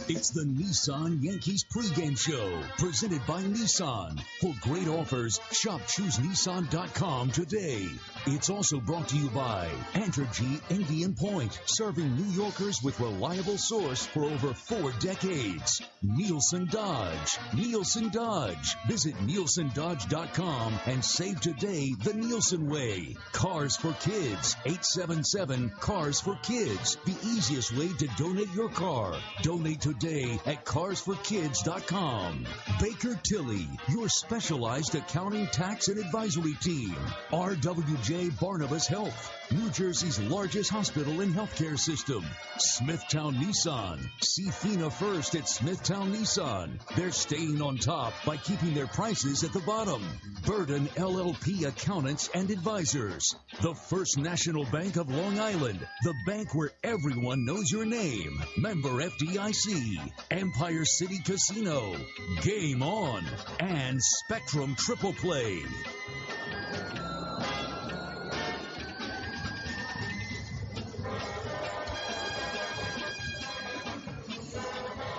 It's the Nissan Yankees pregame show, presented by Nissan. For great offers, shop ChooseNissan.com today. It's also brought to you by Entergy Indian Point, serving New Yorkers with reliable source for over 4 decades. Nielsen Dodge. Nielsen Dodge. Visit NielsenDodge.com and save today the Nielsen way. Cars for Kids. 877-CARS-FOR-KIDS. The easiest way to donate your car. Donate today at CarsForKids.com. Baker Tilly, your specialized accounting, tax, and advisory team. RWJ Barnabas Health, New Jersey's largest hospital and healthcare system. Smithtown Nissan. See Fina first at Smithtown Nissan. They're staying on top by keeping their prices at the bottom. Burden LLP Accountants and Advisors. The First National Bank of Long Island. The bank where everyone knows your name. Member FDIC. Empire City Casino. Game On. And Spectrum Triple Play.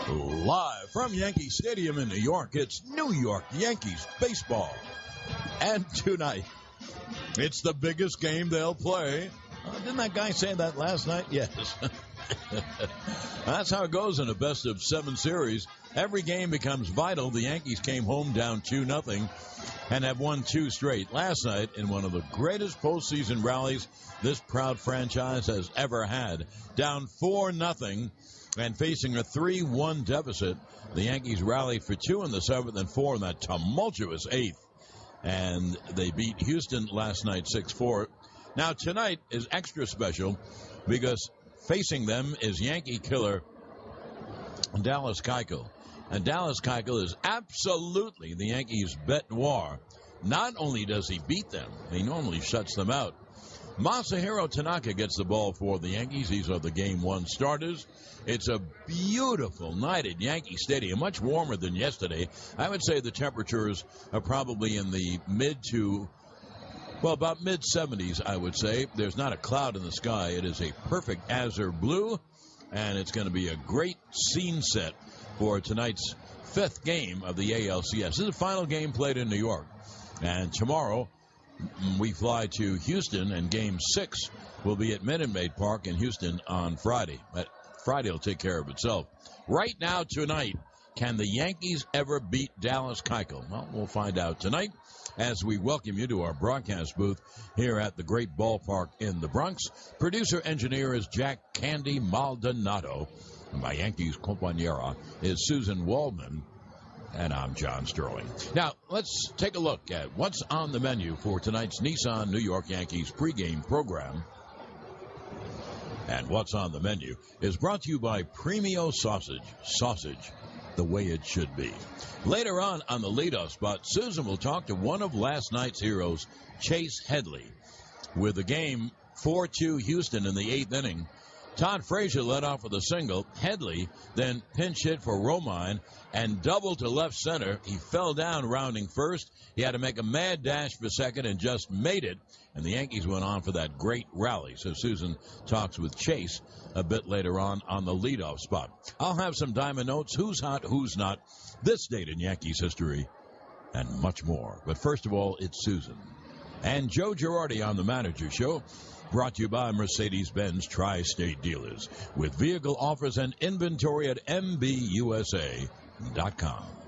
Live from Yankee Stadium in New York, it's New York Yankees baseball. And tonight, it's the biggest game they'll play. Didn't that guy say that last night? Yes. That's how it goes in a best-of-7 series. Every game becomes vital. The Yankees came home down 2-0 and have won 2 straight. Last night, in one of the greatest postseason rallies this proud franchise has ever had, down 4-0 and facing a 3-1 deficit, the Yankees rallied for 2 in the 7th and 4 in that tumultuous 8th. And they beat Houston last night 6-4. Now, tonight is extra special because facing them is Yankee killer Dallas Keuchel. And Dallas Keuchel is absolutely the Yankees' bête noir. Not only does he beat them, he normally shuts them out. Masahiro Tanaka gets the ball for the Yankees. These are the Game 1 starters. It's a beautiful night at Yankee Stadium, much warmer than yesterday. I would say the temperatures are probably in the about mid-70s, I would say. There's not a cloud in the sky. It is a perfect azure blue, and it's going to be a great scene set for tonight's 5th game of the ALCS. This is the final game played in New York. And tomorrow, we fly to Houston, and Game 6 will be at Minute Maid Park in Houston on Friday. Friday will take care of itself. Right now, tonight, can the Yankees ever beat Dallas Keuchel? Well, we'll find out tonight as we welcome you to our broadcast booth here at the great ballpark in the Bronx. Producer-engineer is Jack Candy Maldonado. And my Yankees compañera is Suzyn Waldman. And I'm John Sterling. Now, let's take a look at what's on the menu for tonight's Nissan New York Yankees pregame program. And what's on the menu is brought to you by Premio Sausage. Sausage, the way it should be. Later on the leadoff spot, Suzyn will talk to one of last night's heroes, Chase Headley. With the game 4-2 Houston in the 8th inning, Todd Frazier led off with a single. Headley then pinch hit for Romine and doubled to left center. He fell down rounding first. He had to make a mad dash for second and just made it. And the Yankees went on for that great rally. So Suzyn talks with Chase a bit later on the leadoff spot. I'll have some diamond notes, who's hot, who's not, this date in Yankees history, and much more. But first of all, it's Suzyn. And Joe Girardi on the Manager Show, brought to you by Mercedes-Benz Tri-State Dealers, with vehicle offers and inventory at MBUSA.com.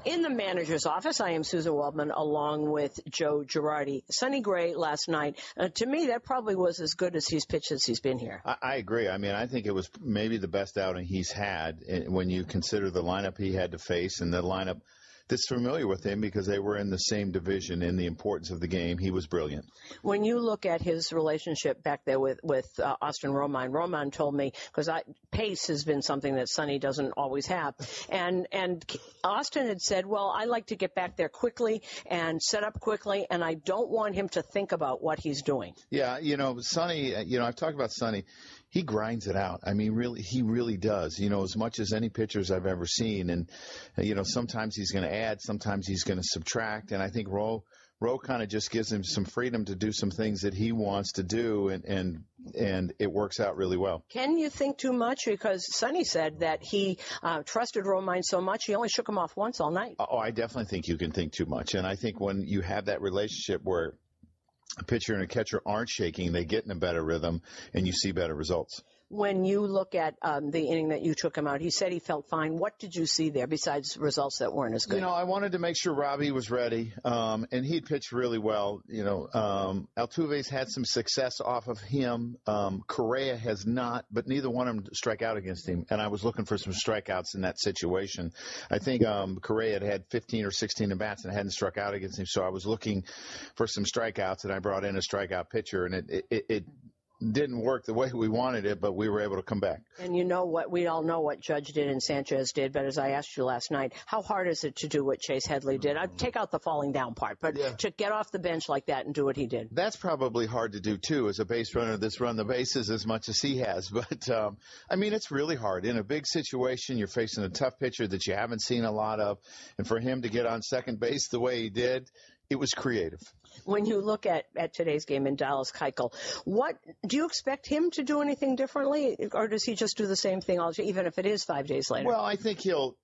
In the manager's office, I am Suzyn Waldman along with Joe Girardi. Sonny Gray last night, to me, that probably was as good as he's pitched since he's been here. I agree. I mean, I think it was maybe the best outing he's had when you consider the lineup he had to face and the lineup that's familiar with him because they were in the same division in the importance of the game. He was brilliant. When you look at his relationship back there with Austin Romine, Romine told me, because pace has been something that Sonny doesn't always have, and Austin had said, well, I like to get back there quickly and set up quickly, and I don't want him to think about what he's doing. Yeah, Sonny, I've talked about Sonny. He grinds it out. I mean, really, he really does, as much as any pitchers I've ever seen. And, sometimes he's going to add, sometimes he's going to subtract. And I think Rowe kind of just gives him some freedom to do some things that he wants to do. And and it works out really well. Can you think too much? Because Sonny said that he trusted Romine so much he only shook him off once all night. Oh, I definitely think you can think too much. And I think when you have that relationship where a pitcher and a catcher aren't shaking, they get in a better rhythm, and you see better results. When you look at the inning that you took him out, he said he felt fine. What did you see there besides results that weren't as good? I wanted to make sure Robbie was ready, and he'd pitched really well. Altuve's had some success off of him. Correa has not, but neither one of them strike out against him, and I was looking for some strikeouts in that situation. I think Correa had 15 or 16 at-bats and hadn't struck out against him, so I was looking for some strikeouts, and I brought in a strikeout pitcher, and it didn't work the way we wanted it, but we were able to come back. And we all know what Judge did and Sanchez did, but as I asked you last night, how hard is it to do what Chase Headley did? I'd take out the falling down part, but to get off the bench like that and do what he did. That's probably hard to do, too, as a base runner that's run the bases as much as he has. But, it's really hard. In a big situation, you're facing a tough pitcher that you haven't seen a lot of, and for him to get on second base the way he did, it was creative. When you look at today's game in Dallas Keuchel, what do you expect him to do anything differently, or does he just do the same thing even if it is 5 days later? Well, I think he'll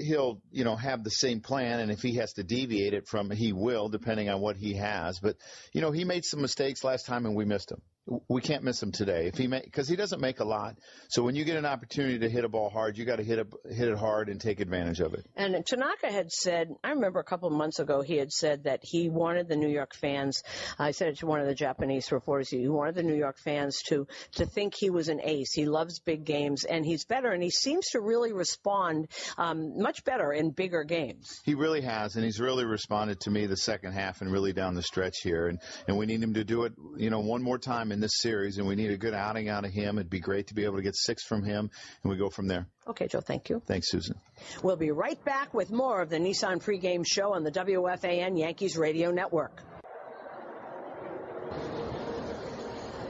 have the same plan, and if he has to deviate it from, he will, depending on what he has. But he made some mistakes last time, and we missed him. We can't miss him today because he doesn't make a lot. So when you get an opportunity to hit a ball hard, you got to hit it hard and take advantage of it. And Tanaka had said, I remember a couple of months ago, he had said that he wanted the New York fans. I said it to one of the Japanese reporters. He wanted the New York fans to think he was an ace. He loves big games, and he's better, and he seems to really respond much better in bigger games. He really has, and he's really responded to me the second half and really down the stretch here. And we need him to do it, one more time in this series, and we need a good outing out of him. It'd be great to be able to get 6 from him, and we go from there. Okay, Joe, thank you. Thanks, Susan. We'll be right back with more of the Nissan pregame show on the WFAN Yankees Radio Network.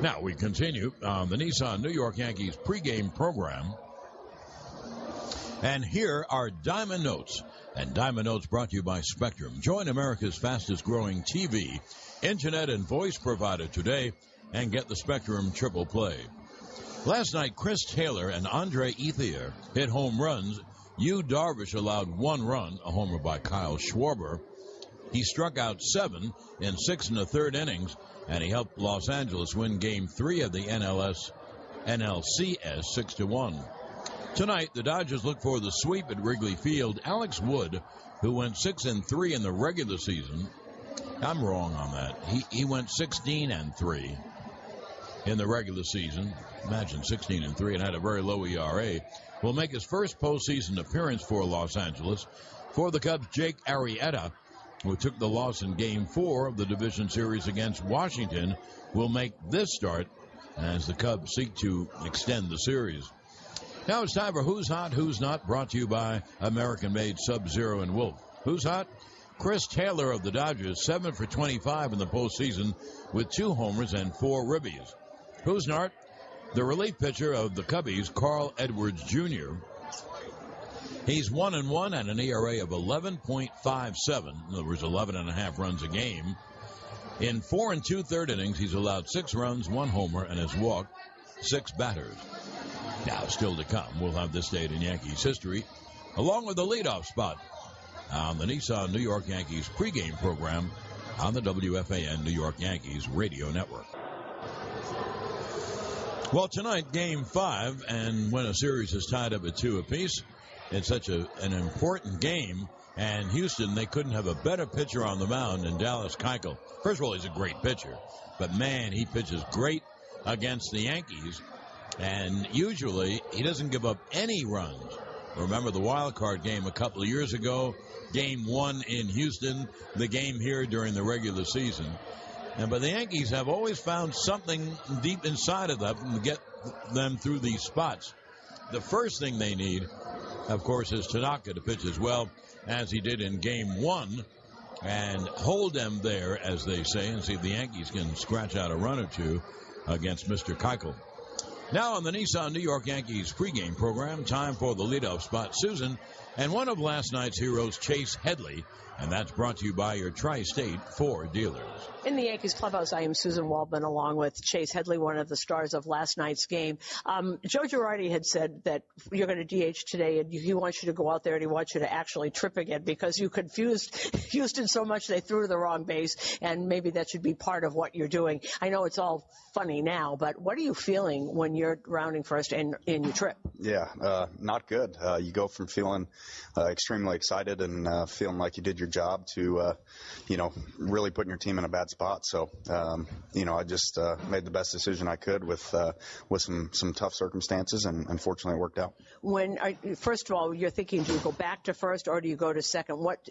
Now we continue on the Nissan New York Yankees pregame program. And here are Diamond Notes. And Diamond Notes brought to you by Spectrum. Join America's fastest growing TV, internet, and voice provider today and get the Spectrum Triple Play. Last night, Chris Taylor and Andre Ethier hit home runs. Yu Darvish allowed 1 run, a homer by Kyle Schwarber. He struck out 7 in 6 1/3 innings, and he helped Los Angeles win Game 3 of the NLCS 6-1. Tonight, the Dodgers look for the sweep at Wrigley Field. Alex Wood, who went 6-3 in the regular season, I'm wrong on that. He went 16-3 in the regular season. Imagine 16-3 and had a very low ERA. Will make his first postseason appearance for Los Angeles. For the Cubs, Jake Arrieta, who took the loss in Game 4 of the division series against Washington, will make this start as the Cubs seek to extend the series. Now it's time for Who's Hot, Who's Not, brought to you by American-made Sub-Zero and Wolf. Who's hot? Chris Taylor of the Dodgers, 7 for 25 in the postseason with 2 homers and 4 ribbies. Who's not? The relief pitcher of the Cubbies, Carl Edwards Jr. He's 1-1 and an ERA of 11.57. In other words, 11.5 runs a game. In 4 2/3 innings, he's allowed 6 runs, 1 homer, and has walked 6 batters. Now, still to come, we'll have this date in Yankees history, along with the leadoff spot on the Nissan New York Yankees pregame program on the WFAN New York Yankees radio network. Well, tonight, Game 5, and when a series is tied up at 2 apiece, it's such an important game, and Houston, they couldn't have a better pitcher on the mound than Dallas Keuchel. First of all, he's a great pitcher, but, man, he pitches great against the Yankees, and usually he doesn't give up any runs. Remember the wild card game a couple of years ago, Game 1 in Houston, the game here during the regular season. But the Yankees have always found something deep inside of them to get them through these spots. The first thing they need, of course, is Tanaka to pitch as well as he did in Game 1 and hold them there, as they say, and see if the Yankees can scratch out a run or two against Mr. Keuchel. Now on the Nissan New York Yankees pregame program, time for the leadoff spot. Susan, and one of last night's heroes, Chase Headley, and that's brought to you by your Tri-State Ford dealers. In the Yankees clubhouse, I am Suzyn Waldman along with Chase Headley, one of the stars of last night's game. Joe Girardi had said that you're going to DH today, and he wants you to go out there and he wants you to actually trip again because you confused Houston so much they threw to the wrong base, and maybe that should be part of what you're doing. I know it's all funny now, but what are you feeling when you're rounding first in your trip? Yeah, not good. You go from feeling extremely excited and feeling like you did your job to, really putting your team in a bad spot. So, I just made the best decision I could with some tough circumstances, and unfortunately it worked out. First of all, you're thinking, do you go back to first or do you go to second? What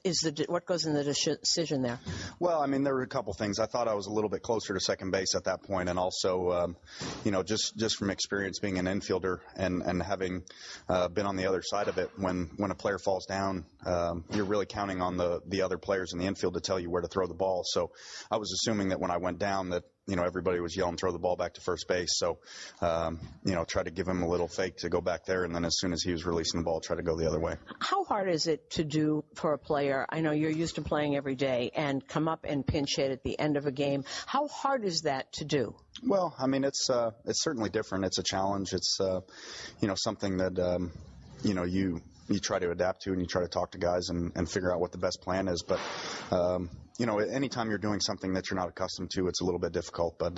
goes in the decision there? Well, there were a couple things. I thought I was a little bit closer to second base at that point, and also, just from experience being an infielder and having been on the other side of it, when a player falls down, you're really counting on the other players in the infield to tell you where to throw the ball. So I was assuming that when I went down that, everybody was yelling, throw the ball back to first base. So, try to give him a little fake to go back there. And then as soon as he was releasing the ball, try to go the other way. How hard is it to do for a player? I know you're used to playing every day and come up and pinch hit at the end of a game. How hard is that to do? Well, it's certainly different. It's a challenge. It's, something that, you try to adapt to, and you try to talk to guys and figure out what the best plan is. But, anytime you're doing something that you're not accustomed to, it's a little bit difficult. But,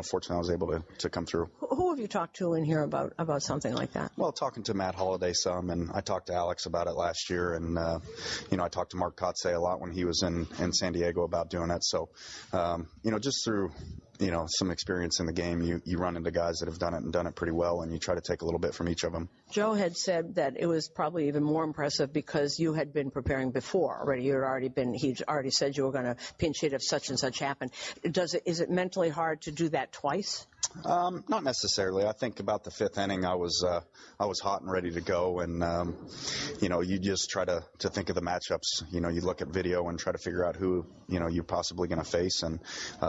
fortunately I was able to come through. Who have you talked to in here about something like that? Well, talking to Matt Holliday some, and I talked to Alex about it last year. And, I talked to Mark Kotsay a lot when he was in San Diego about doing it. So, just through some experience in the game, you run into guys that have done it and done it pretty well, and you try to take a little bit from each of them. Joe had said that it was probably even more impressive because you had been preparing before already. He'd already said you were going to pinch hit if such and such happened. Is it mentally hard to do that twice? Not necessarily. I think about the fifth inning, I was hot and ready to go, and you just try to think of the matchups. You look at video and try to figure out who you're possibly going to face. And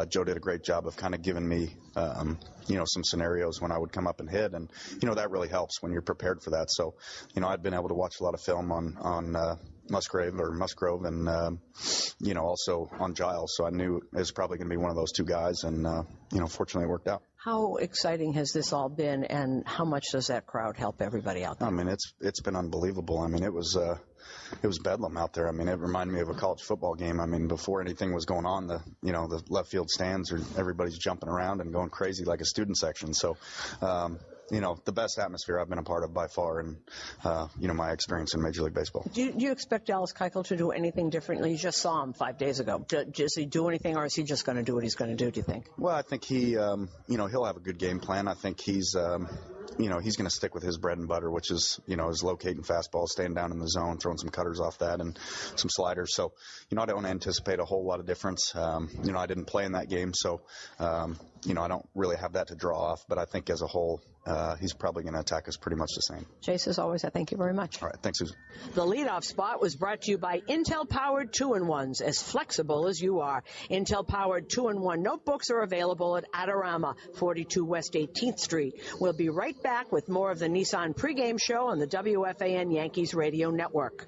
Joe did a great job of kind of giving me some scenarios when I would come up and hit, and that really helps when you're prepared for that. So I'd been able to watch a lot of film on Musgrove, and also on Giles. So I knew it was probably going to be one of those two guys, and fortunately it worked out. How exciting has this all been, and how much does that crowd help everybody out there? It's been unbelievable. It was bedlam out there. It reminded me of a college football game. Before anything was going on, the left field stands, everybody's jumping around and going crazy like a student section. So, the best atmosphere I've been a part of by far, and my experience in Major League Baseball. Do you expect Dallas Keuchel to do anything differently? You just saw him 5 days ago. Does he do anything, or is he just going to do what he's going to do, do you think? Well, I think he'll have a good game plan. I think he's he's going to stick with his bread and butter, which is, is locating fastballs, staying down in the zone, throwing some cutters off that, and some sliders. So, I don't anticipate a whole lot of difference. I didn't play in that game, so, I don't really have that to draw off. But I think as a whole, he's probably going to attack us pretty much the same. Chase, as always, I thank you very much. All right. Thanks, Susan. The leadoff spot was brought to you by Intel-powered 2-in-1s, as flexible as you are. Intel-powered 2-in-1 notebooks are available at Adorama, 42 West 18th Street. We'll be right back with more of the Nissan pregame show on the WFAN Yankees radio network.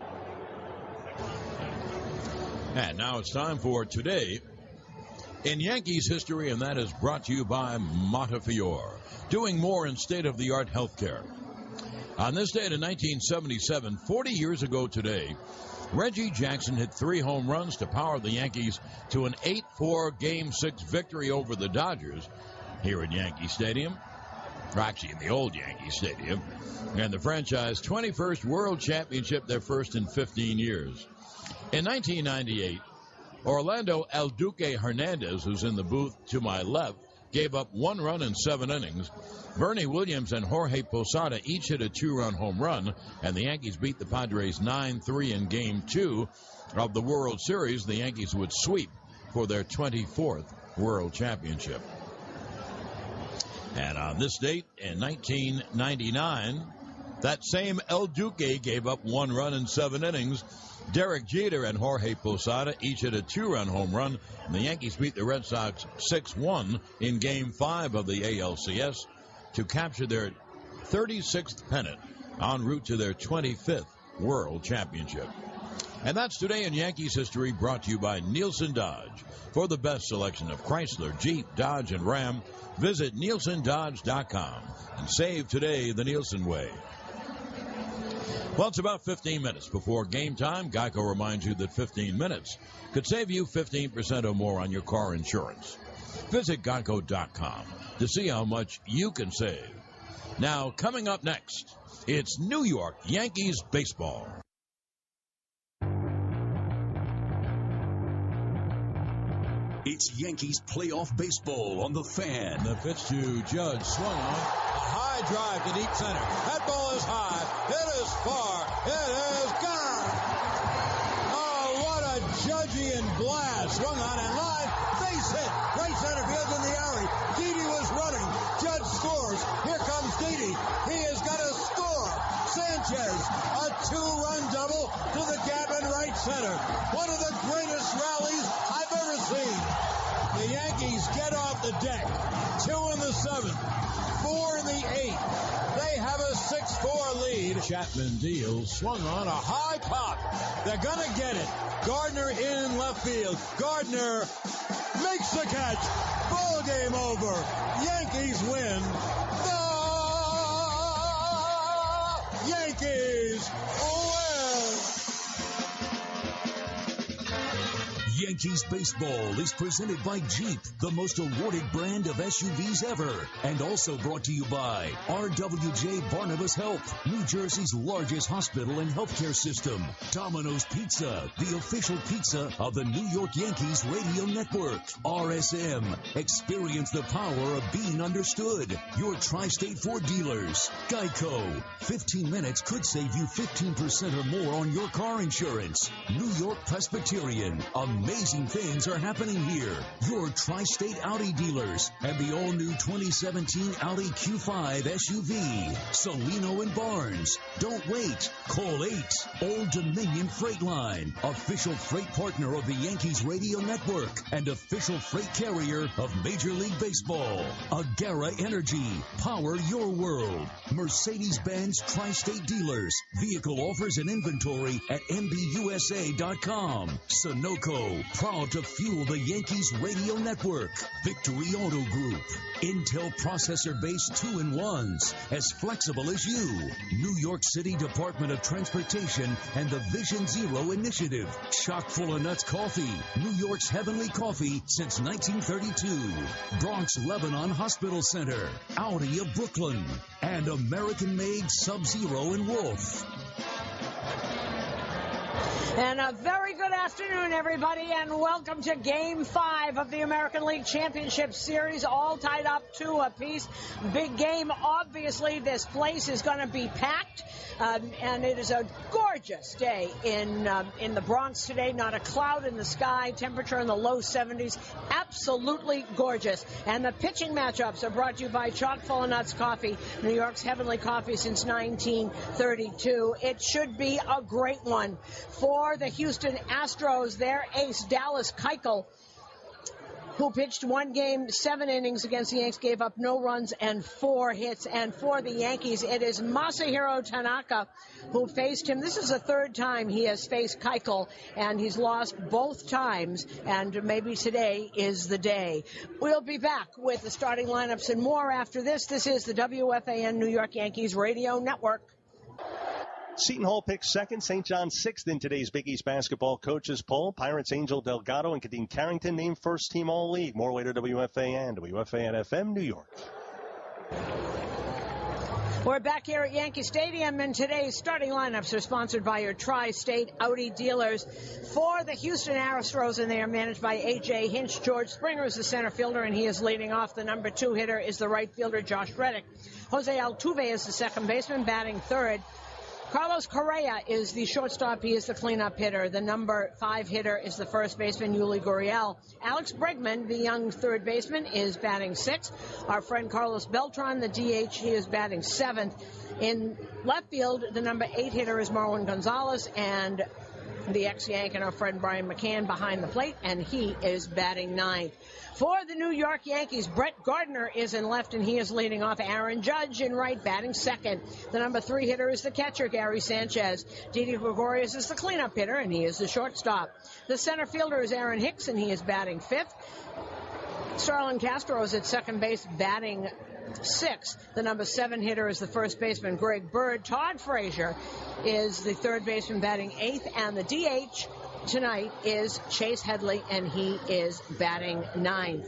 And now it's time for Today in Yankees history, and that is brought to you by Montefiore, doing more in state-of-the-art healthcare. On this date in 1977, 40 years ago today, Reggie Jackson hit 3 home runs to power the Yankees to an 8-4 Game 6 victory over the Dodgers here at Yankee Stadium, or actually in the old Yankee Stadium, and the franchise 21st World Championship, their first in 15 years. In 1998, Orlando El Duque Hernandez, who's in the booth to my left, gave up 1 run in 7 innings. Bernie Williams and Jorge Posada each hit a 2-run home run, and the Yankees beat the Padres 9-3 in Game 2 of the World Series. The Yankees would sweep for their 24th World Championship. And on this date in 1999, that same El Duque gave up 1 run in 7 innings. Derek Jeter and Jorge Posada each hit a 2-run home run, and the Yankees beat the Red Sox 6-1 in Game 5 of the ALCS to capture their 36th pennant en route to their 25th World Championship. And that's Today in Yankees History, brought to you by Nielsen Dodge. For the best selection of Chrysler, Jeep, Dodge, and Ram, visit NielsenDodge.com and save today the Nielsen way. Well, it's about 15 minutes before game time. Geico reminds you that 15 minutes could save you 15% or more on your car insurance. Visit Geico.com to see how much you can save. Now, coming up next, it's New York Yankees baseball. It's Yankees playoff baseball on the Fan. The pitch to Judge, swung on. A high drive to deep center. That ball is high. It is far. It is gone. Oh, what a Judgian blast. Swung on and line. Base hit. Right center field in the alley. Didi was running. Judge scores. Here comes Didi. He has got to score. Sanchez, a two-run double to the gap in right center. One of the greatest rallies I've ever seen. The Yankees get off the deck. 2 in the 7th, 4 in the 8th. They have a 6-4 lead. Chapman deals, swung on, a high pop. They're going to get it. Gardner in left field. Gardner makes the catch. Ball game over. Yankees win. The Yankees win. Yankees baseball is presented by Jeep, the most awarded brand of SUVs ever, and also brought to you by RWJ Barnabas Health, New Jersey's largest hospital and healthcare system. Domino's Pizza, the official pizza of the New York Yankees radio network. RSM, experience the power of being understood. Your Tri-State Ford dealers. Geico, 15 minutes could save you 15% or more on your car insurance. New York Presbyterian, amazing things are happening here. Your Tri-State Audi dealers and the all-new 2017 Audi Q5 SUV. Solino and Barnes. Don't wait. Call 8. Old Dominion Freight Line, official freight partner of the Yankees radio network and official freight carrier of Major League Baseball. Agera Energy. Power your world. Mercedes-Benz Tri-State dealers. Vehicle offers and inventory at MBUSA.com. Sunoco, proud to fuel the Yankees radio network. Victory Auto Group. Intel processor-based 2-in-1s, as flexible as you. New York City Department of Transportation and the Vision Zero Initiative. Chock full of nuts coffee. New York's heavenly coffee since 1932. Bronx Lebanon Hospital Center. Audi of Brooklyn. And American-made Sub-Zero and Wolf. And a very good afternoon, everybody, and welcome to Game 5 of the American League Championship Series, all tied up 2 apiece. Big game, obviously. This place is going to be packed, and it is a gorgeous day in the Bronx today. Not a cloud in the sky, temperature in the low 70s. Absolutely gorgeous. And the pitching matchups are brought to you by Chock full of nuts coffee, New York's heavenly coffee since 1932. It should be a great one for the Houston Astros. Their ace, Dallas Keuchel, who pitched 1 game, 7 innings against the Yankees, gave up no runs and 4 hits. And for the Yankees, it is Masahiro Tanaka who faced him. This is the 3rd time he has faced Keuchel, and he's lost both times, and maybe today is the day. We'll be back with the starting lineups and more after this. This is the WFAN New York Yankees Radio Network. Seton Hall picks 2nd, St. John's 6th in today's Big East basketball coaches poll. Pirates' Angel Delgado and Kadeem Carrington named first team All-League. More later, WFAN, WFAN-FM, New York. We're back here at Yankee Stadium, and today's starting lineups are sponsored by your Tri-State Audi dealers. For the Houston Astros, and they are managed by A.J. Hinch. George Springer is the center fielder, and he is leading off. The number 2 hitter is the right fielder, Josh Reddick. Jose Altuve is the second baseman, batting 3rd. Carlos Correa is the shortstop. He is the cleanup hitter. The number 5 hitter is the first baseman, Yuli Gurriel. Alex Bregman, the young third baseman, is batting 6th. Our friend Carlos Beltran, the DH, he is batting 7th. In left field, the number 8 hitter is Marwin Gonzalez, and the ex-Yank and our friend Brian McCann behind the plate, and he is batting ninth. For the New York Yankees, Brett Gardner is in left, and he is leading off. Aaron Judge in right, batting second. The number 3 hitter is the catcher, Gary Sanchez. Didi Gregorius is the cleanup hitter, and he is the shortstop. The center fielder is Aaron Hicks, and he is batting fifth. Starlin Castro is at second base, batting sixth. The number 7 hitter is the first baseman, Greg Bird. Todd Frazier is the third baseman, batting eighth, and the DH tonight is Chase Headley, and he is batting ninth.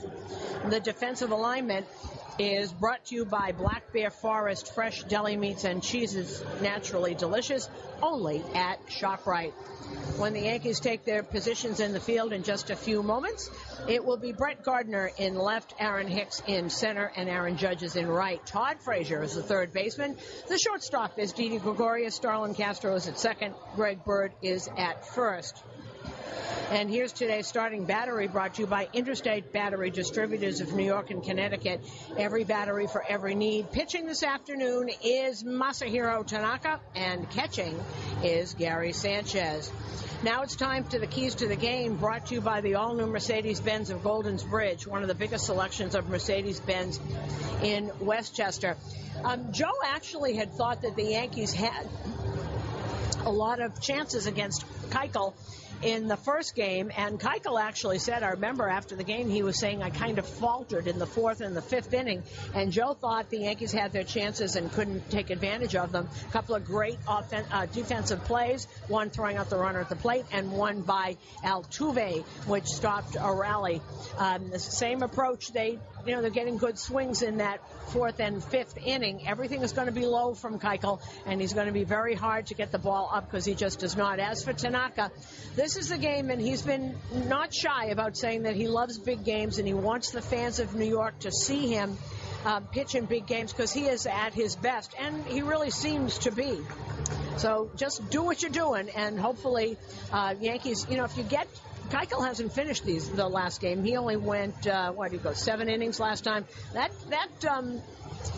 The defensive alignment is brought to you by Black Bear Forest Fresh Deli Meats and Cheeses, naturally delicious, only at ShopRite. When the Yankees take their positions in the field in just a few moments, it will be Brett Gardner in left, Aaron Hicks in center, and Aaron Judge is in right. Todd Frazier is the third baseman. The shortstop is Didi Gregorius. Starlin Castro is at second. Greg Bird is at first. And here's today's starting battery, brought to you by Interstate Battery Distributors of New York and Connecticut. Every battery for every need. Pitching this afternoon is Masahiro Tanaka, and catching is Gary Sanchez. Now it's time to the keys to the game, brought to you by the all-new Mercedes-Benz of Goldens Bridge, one of the biggest selections of Mercedes-Benz in Westchester. Joe actually had thought that the Yankees had a lot of chances against Keuchel in the first game, and Keuchel actually said, I remember after the game, he was saying, I kind of faltered in the fourth and the fifth inning, and Joe thought the Yankees had their chances and couldn't take advantage of them. A couple of great defensive plays, one throwing out the runner at the plate, and one by Altuve, which stopped a rally. The same approach, they're getting good swings in that fourth and fifth inning. Everything is going to be low from Keuchel, and he's going to be very hard to get the ball up because he just does not. As for Tanaka, this is the game, and he's been not shy about saying that he loves big games and he wants the fans of New York to see him pitch in big games because he is at his best, and he really seems to be. So just do what you're doing, and hopefully Yankees, if you get Keuchel hasn't finished the last game. He only went, 7 innings last time. That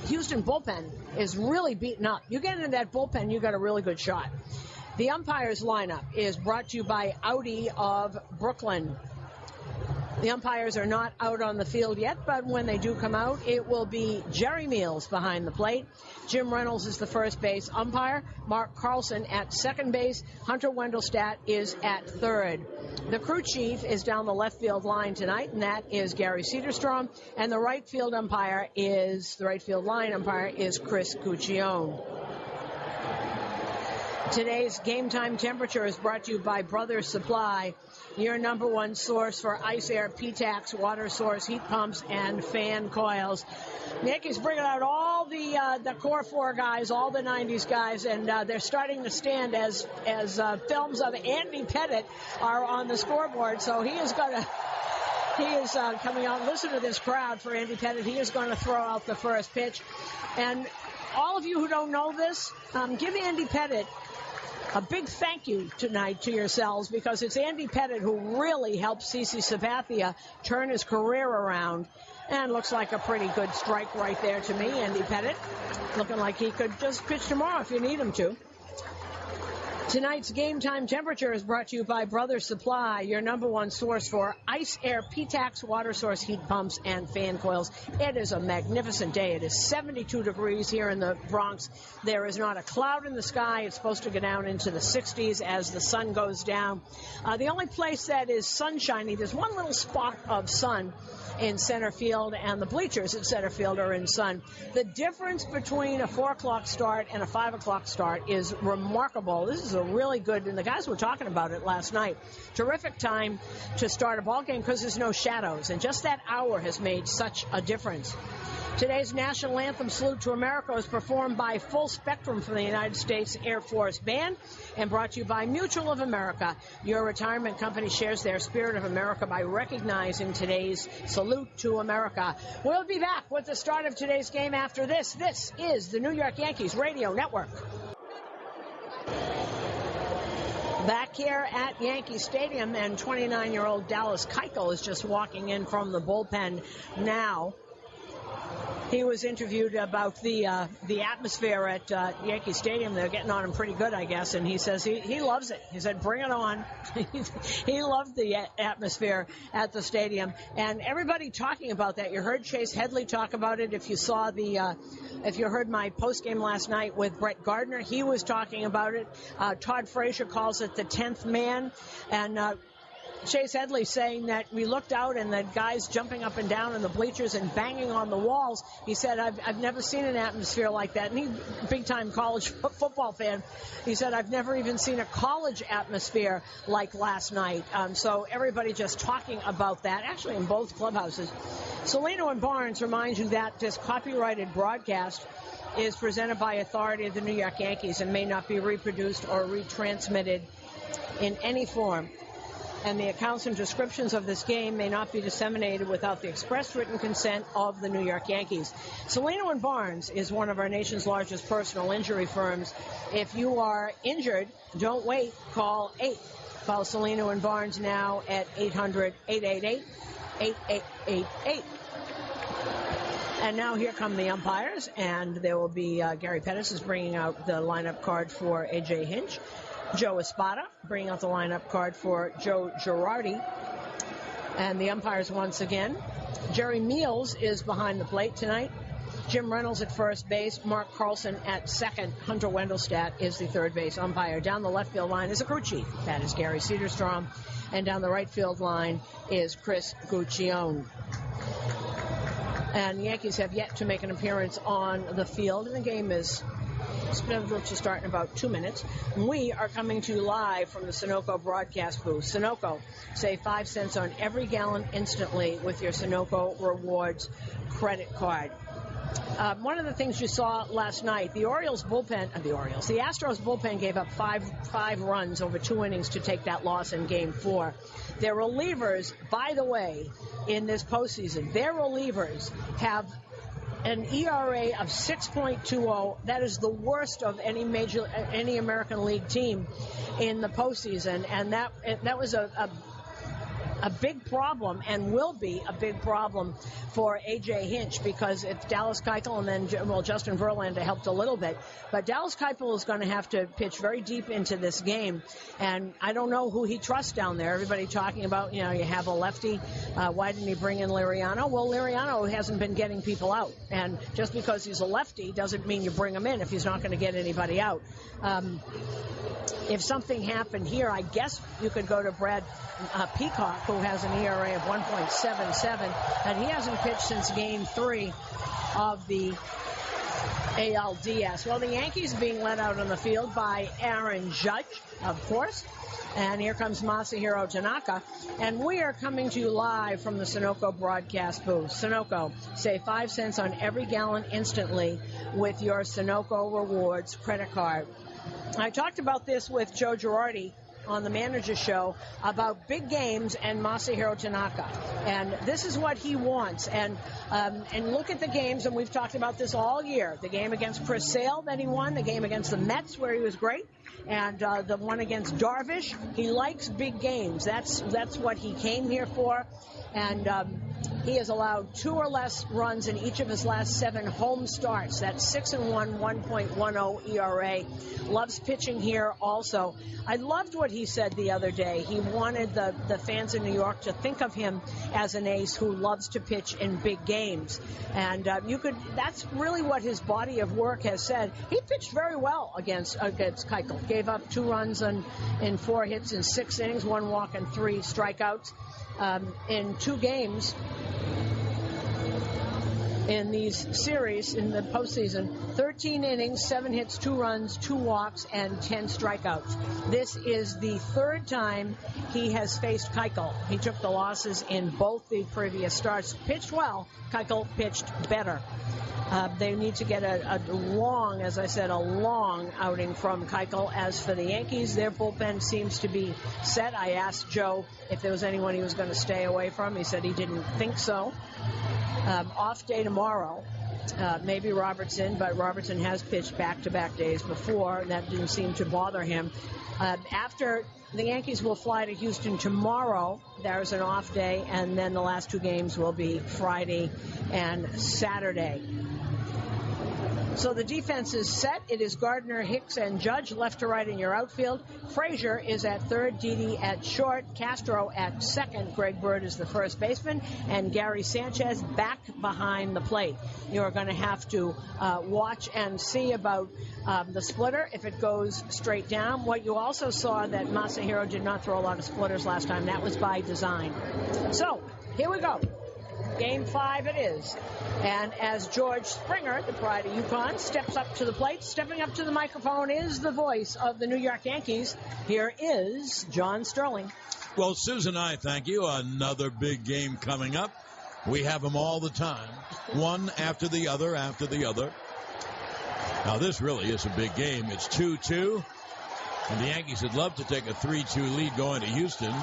Houston bullpen is really beaten up. You get into that bullpen, you got a really good shot. The umpires lineup is brought to you by Audi of Brooklyn. The umpires are not out on the field yet, but when they do come out, it will be Jerry Meals behind the plate. Jim Reynolds is the first base umpire. Mark Carlson at second base. Hunter Wendelstadt is at third. The crew chief is down the left field line tonight, and that is Gary Cederstrom. And the right field line umpire is Chris Cuccione. Today's game time temperature is brought to you by Brothers Supply, your number one source for ice, air, P-Tax, water source, heat pumps, and fan coils. The Yankees bringing out all the core 4 guys, all the 90s guys, and they're starting to stand as films of Andy Pettitte are on the scoreboard. So he is coming out. Listen to this crowd for Andy Pettitte. He is going to throw out the first pitch. And all of you who don't know this, give Andy Pettitte a big thank you tonight to yourselves, because it's Andy Pettitte who really helped CeCe Sabathia turn his career around. And looks like a pretty good strike right there to me, Andy Pettitte. Looking like he could just pitch tomorrow if you need him to. Tonight's game time temperature is brought to you by Brothers Supply, your number one source for ice, air, P-Tax, water source, heat pumps, and fan coils. It is a magnificent day. It is 72 degrees here in the Bronx. There is not a cloud in the sky. It's supposed to go down into the 60s as the sun goes down. The only place that is sunshiny, there's one little spot of sun in center field, and the bleachers at center field are in sun. The difference between a 4 o'clock start and a 5 o'clock start is remarkable. This is a really good, and the guys were talking about it last night, terrific time to start a ball game because there's no shadows, and just that hour has made such a difference. Today's national anthem, Salute to America, is performed by Full Spectrum from the United States Air Force Band and brought to you by Mutual of America. Your retirement company shares their spirit of America by recognizing today's Salute to America. We'll be back with the start of today's game after this. This is the New York Yankees Radio Network. Back here at Yankee Stadium, and 29-year-old Dallas Keuchel is just walking in from the bullpen now. He was interviewed about the atmosphere at Yankee Stadium. They're getting on him pretty good, I guess, and he says he loves it. He said, bring it on. He loved the atmosphere at the stadium, and everybody talking about that. You heard Chase Headley talk about it. If you saw if you heard my postgame last night with Brett Gardner, he was talking about it. Todd Frazier calls it the 10th man, and Chase Headley saying that we looked out and the guys jumping up and down in the bleachers and banging on the walls. He said, I've never seen an atmosphere like that. And he's a big-time college football fan. He said, I've never even seen a college atmosphere like last night. So everybody just talking about that, actually in both clubhouses. Salino and Barnes remind you that this copyrighted broadcast is presented by authority of the New York Yankees and may not be reproduced or retransmitted in any form. And the accounts and descriptions of this game may not be disseminated without the express written consent of the New York Yankees. Salino and Barnes is one of our nation's largest personal injury firms. If you are injured, don't wait. Call 8. Call Salino and Barnes now at 800-888-8888. And now here come the umpires, and there will be Gary Pettis is bringing out the lineup card for A.J. Hinch. Joe Espada bringing out the lineup card for Joe Girardi. And the umpires once again. Jerry Meals is behind the plate tonight. Jim Reynolds at first base. Mark Carlson at second. Hunter Wendelstadt is the third base umpire. Down the left field line is a crew chief. That is Gary Cederstrom. And down the right field line is Chris Guccione. And the Yankees have yet to make an appearance on the field. And the game is scheduled to start in about 2 minutes. We are coming to you live from the Sunoco broadcast booth. Sunoco, save 5 cents on every gallon instantly with your Sunoco Rewards credit card. One of the things you saw last night, the Astros bullpen gave up five runs over 2 innings to take that loss in Game 4. Their relievers, by the way, in this postseason, their relievers have an ERA of 6.20. That is the worst of any American League team in the postseason, and that was a big problem and will be a big problem for A.J. Hinch, because if Dallas Keuchel and then, Justin Verlander helped a little bit, but Dallas Keuchel is going to have to pitch very deep into this game, and I don't know who he trusts down there. Everybody talking about, you have a lefty. Why didn't he bring in Liriano? Well, Liriano hasn't been getting people out, and just because he's a lefty doesn't mean you bring him in if he's not going to get anybody out. If something happened here, I guess you could go to Brad Peacock, who has an ERA of 1.77, and he hasn't pitched since Game 3 of the ALDS. Well, the Yankees being let out on the field by Aaron Judge, of course. And here comes Masahiro Tanaka. And we are coming to you live from the Sunoco broadcast booth. Sunoco, save 5 cents on every gallon instantly with your Sunoco Rewards credit card. I talked about this with Joe Girardi on the Manager Show about big games and Masahiro Tanaka. And this is what he wants. And look at the games, and we've talked about this all year. The game against Chris Sale that he won, the game against the Mets where he was great, and the one against Darvish. He likes big games. That's what he came here for. And he has allowed 2 or less runs in each of his last 7 home starts. That's 6-1, 1.10 ERA. Loves pitching here also. I loved what he said the other day. He wanted the fans in New York to think of him as an ace who loves to pitch in big games. And that's really what his body of work has said. He pitched very well against Keuchel. Gave up 2 runs in 4 hits in 6 innings, 1 walk and 3 strikeouts. In 2 games in these series in the postseason, 13 innings, 7 hits, 2 runs, 2 walks, and 10 strikeouts. This is the 3rd time he has faced Keuchel. He took the losses in both the previous starts. Pitched well. Keuchel pitched better. They need to get a long outing from Keuchel. As for the Yankees, their bullpen seems to be set. I asked Joe if there was anyone he was going to stay away from. He said he didn't think so. Off day tomorrow. maybe Robertson, but Robertson has pitched back-to-back days before, and that didn't seem to bother him. After the Yankees will fly to Houston tomorrow, there's an off day, and then the last 2 games will be Friday and Saturday. So the defense is set. It is Gardner, Hicks, and Judge left to right in your outfield. Frazier is at third, Didi at short, Castro at second, Greg Bird is the first baseman, and Gary Sanchez back behind the plate. You're going to have to watch and see about the splitter if it goes straight down. What you also saw that Masahiro did not throw a lot of splitters last time. That was by design. So here we go. Game 5 it is. And as George Springer, the pride of UConn, steps up to the plate, stepping up to the microphone is the voice of the New York Yankees. Here is John Sterling. Well, Susan, I thank you. Another big game coming up. We have them all the time, one after the other after the other. Now, this really is a big game. It's 2-2, and the Yankees would love to take a 3-2 lead going to Houston.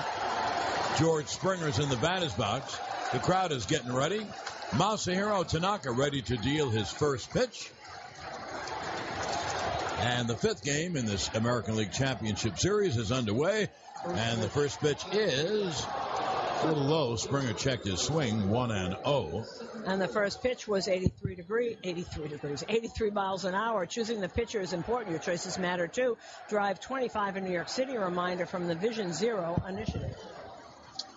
George Springer's in the batter's box. The crowd is getting ready. Masahiro Tanaka ready to deal his first pitch. And the 5th game in this American League Championship Series is underway. And the first pitch is a little low. Springer checked his swing, 1-0. And the first pitch was 83 miles an hour. Choosing the pitcher is important. Your choices matter, too. Drive 25 in New York City. A reminder from the Vision Zero initiative.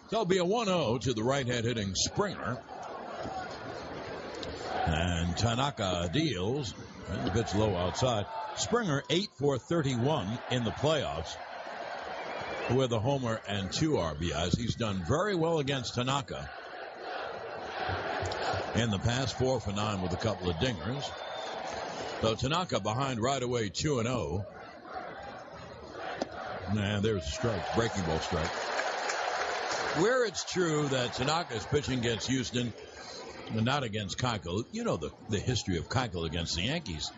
There'll be a 1-0 to the right-hand hitting Springer. And Tanaka deals. And the pitch low outside. Springer 8 for 31 in the playoffs with a homer and 2 RBIs. He's done very well against Tanaka. In the past, 4 for 9 with a couple of dingers. So Tanaka behind right away, 2-0. And there's a strike, breaking ball strike. Where it's true that Tanaka is pitching against Houston and not against Keuchel, you know the history of Keuchel against the Yankees.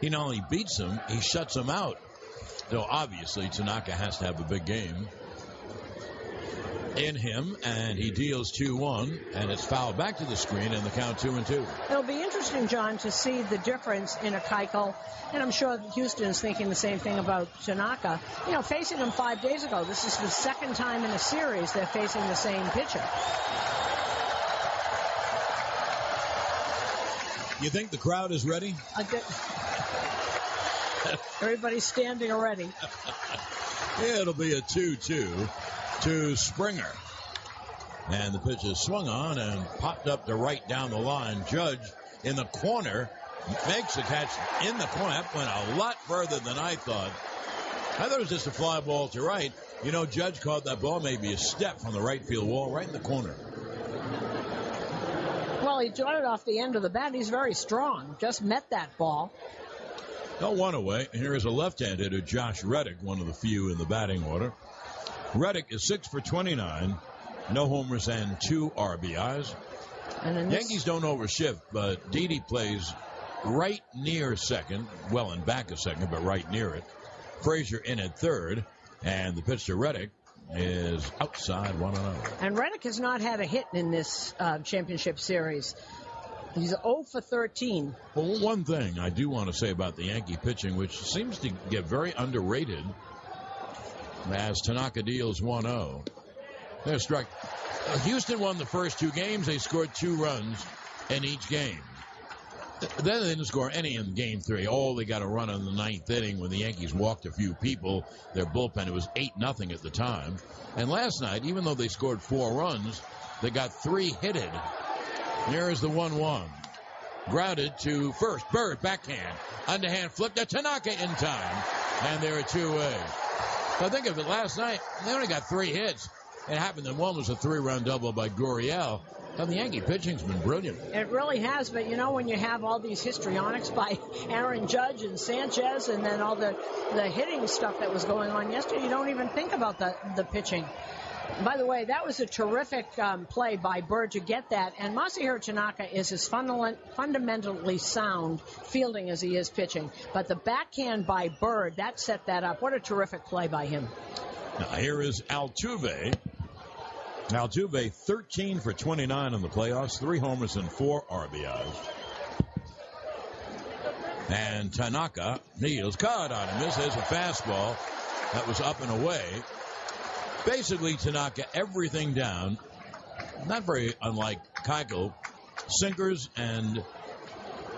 He not only beats them, he shuts them out. So obviously Tanaka has to have a big game in him, and he deals 2-1, and it's fouled back to the screen, and the count 2-2. It'll be interesting, John, to see the difference in a Keuchel, and I'm sure Houston is thinking the same thing about Tanaka. You know, facing him 5 days ago, this is the 2nd time in a series they're facing the same pitcher. You think the crowd is ready? Everybody's standing already. It'll be a 2-2 to Springer. And the pitch is swung on and popped up to right down the line. Judge in the corner makes the catch in the corner. That went a lot further than I thought. I thought it was just a fly ball to right. You know, Judge caught that ball maybe a step from the right field wall right in the corner. Well, he got it off the end of the bat. He's very strong. Just met that ball. No one away. Here is a left-hand hitter, Josh Reddick, one of the few in the batting order. Reddick is 6 for 29, no homers and 2 RBIs. And Yankees don't overshift, but Didi plays right near second, well in back of second, but right near it. Frazier in at third, and the pitch to Reddick is outside 1-0. And Reddick has not had a hit in this championship series. He's 0 for 13. Well, one thing I do want to say about the Yankee pitching, which seems to get very underrated, as Tanaka deals 1-0. They're struck. Houston won the first 2 games. They scored 2 runs in each game. Then they didn't score any in game 3. Oh, they got a run in the 9th inning when the Yankees walked a few people. Their bullpen, it was 8-0 at the time. And last night, even though they scored 4 runs, they got 3 hitted. Here is the 1-1. Grounded to first. Bird, backhand. Underhand flip to Tanaka in time. And they're a 2-way. So think of it, last night, they only got 3 hits. It happened that one was a 3-run double by Gurriel. And the Yankee pitching's been brilliant. It really has, but you know, when you have all these histrionics by Aaron Judge and Sanchez and then all the hitting stuff that was going on yesterday, you don't even think about the pitching. By the way, that was a terrific play by Bird to get that. And Masahiro Tanaka is as fundamentally sound fielding as he is pitching. But the backhand by Bird, that set that up. What a terrific play by him. Now, here is Altuve. Altuve, 13 for 29 in the playoffs, 3 homers and 4 RBIs. And Tanaka kneels, caught on him. This is a fastball that was up and away. Basically, Tanaka, everything down. Not very unlike Keuchel. Sinkers and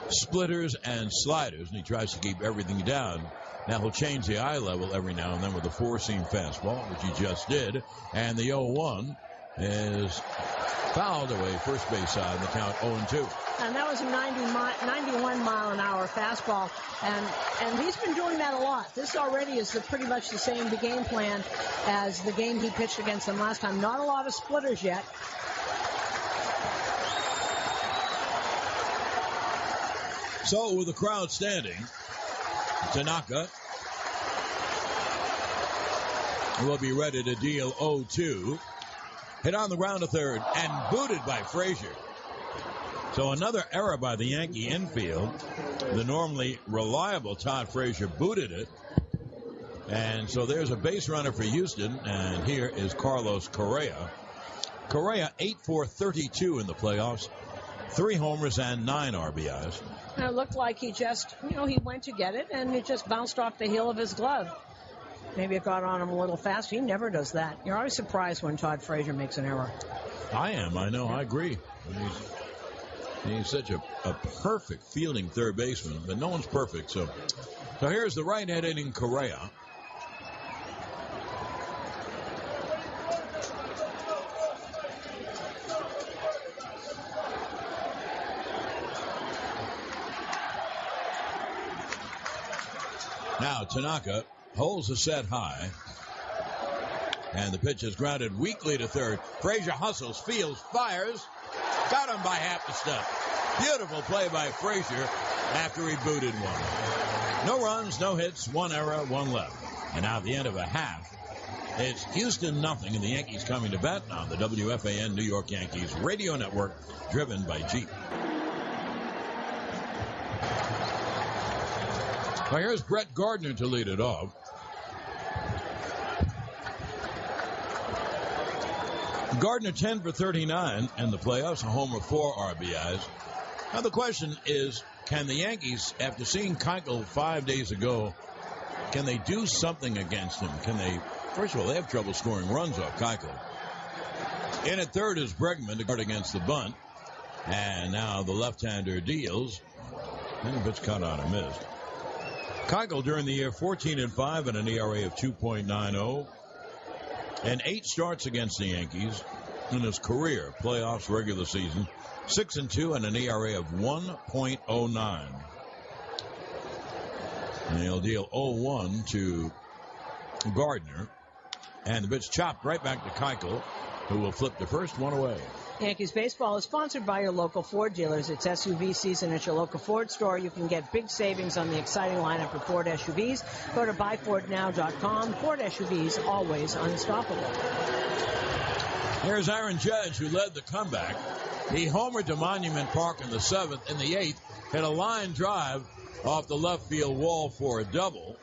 splitters and sliders, and he tries to keep everything down. Now he'll change the eye level every now and then with a four-seam fastball, which he just did. And the 0-1 is fouled away first base side in the count 0-2. And that was a 91-mile-an-hour fastball. And he's been doing that a lot. This already is pretty much the same game plan as the game he pitched against them last time. Not a lot of splitters yet. So with the crowd standing, Tanaka will be ready to deal 0-2. Hit on the ground to third and booted by Frazier. So another error by the Yankee infield. The normally reliable Todd Frazier booted it. And so there's a base runner for Houston. And here is Carlos Correa. Correa 8-for-32 in the playoffs. 3 homers and 9 RBIs. And it looked like he just, he went to get it and it just bounced off the heel of his glove. Maybe it got on him a little fast. He never does that. You're always surprised when Todd Frazier makes an error. I am. I know. I agree. He's such a perfect fielding third baseman, but no one's perfect. So here's the right-hand hitting Correa. Now Tanaka holds the set high. And the pitch is grounded weakly to third. Frazier hustles, fields, fires. Got him by half the step. Beautiful play by Frazier after he booted one. No runs, no hits, 1 error, 1 left. And now at the end of a half, it's Houston nothing, and the Yankees coming to bat on the WFAN New York Yankees radio network, driven by Jeep. Well, here's Brett Gardner to lead it off. Gardner 10-for-39 in the playoffs, a homer, 4 RBIs. Now the question is, can the Yankees, after seeing Keuchel 5 days ago, can they do something against him? Can they? First of all, they have trouble scoring runs off Keuchel. In at third is Bregman to guard against the bunt, and now the left-hander deals, and the pitch cut out and missed. Keuchel during the year 14-5 and an ERA of 2.90. And 8 starts against the Yankees in his career, playoffs, regular season. 6-2 and an ERA of 1.09. And he'll deal 0-1 to Gardner. And the pitch chopped right back to Keuchel, who will flip the first one away. Yankees baseball is sponsored by your local Ford dealers. It's SUV season at your local Ford store. You can get big savings on the exciting lineup of Ford SUVs. Go to buyfordnow.com. Ford SUVs, always unstoppable. Here's Aaron Judge, who led the comeback. He homered to Monument Park in the 7th. In the 8th, hit a line drive off the left field wall for a double.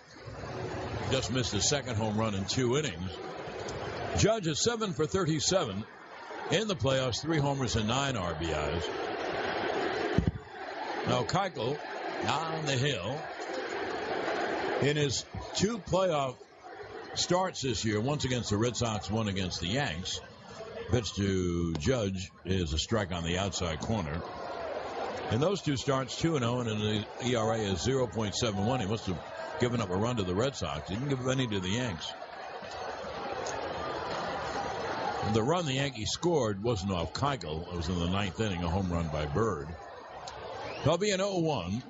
Just missed his second home run in 2 innings. Judge is 7-for-37. In the playoffs, 3 homers and 9 RBIs. Now Keuchel on the hill. In his 2 playoff starts this year, once against the Red Sox, 1 against the Yanks. Pitch to Judge is a strike on the outside corner. In those 2 starts, 2-0, and the ERA is 0.71. He must have given up a run to the Red Sox. He didn't give any to the Yanks. The run the Yankees scored wasn't off Keuchel. It was in the 9th inning, a home run by Bird. There'll be an 0-1.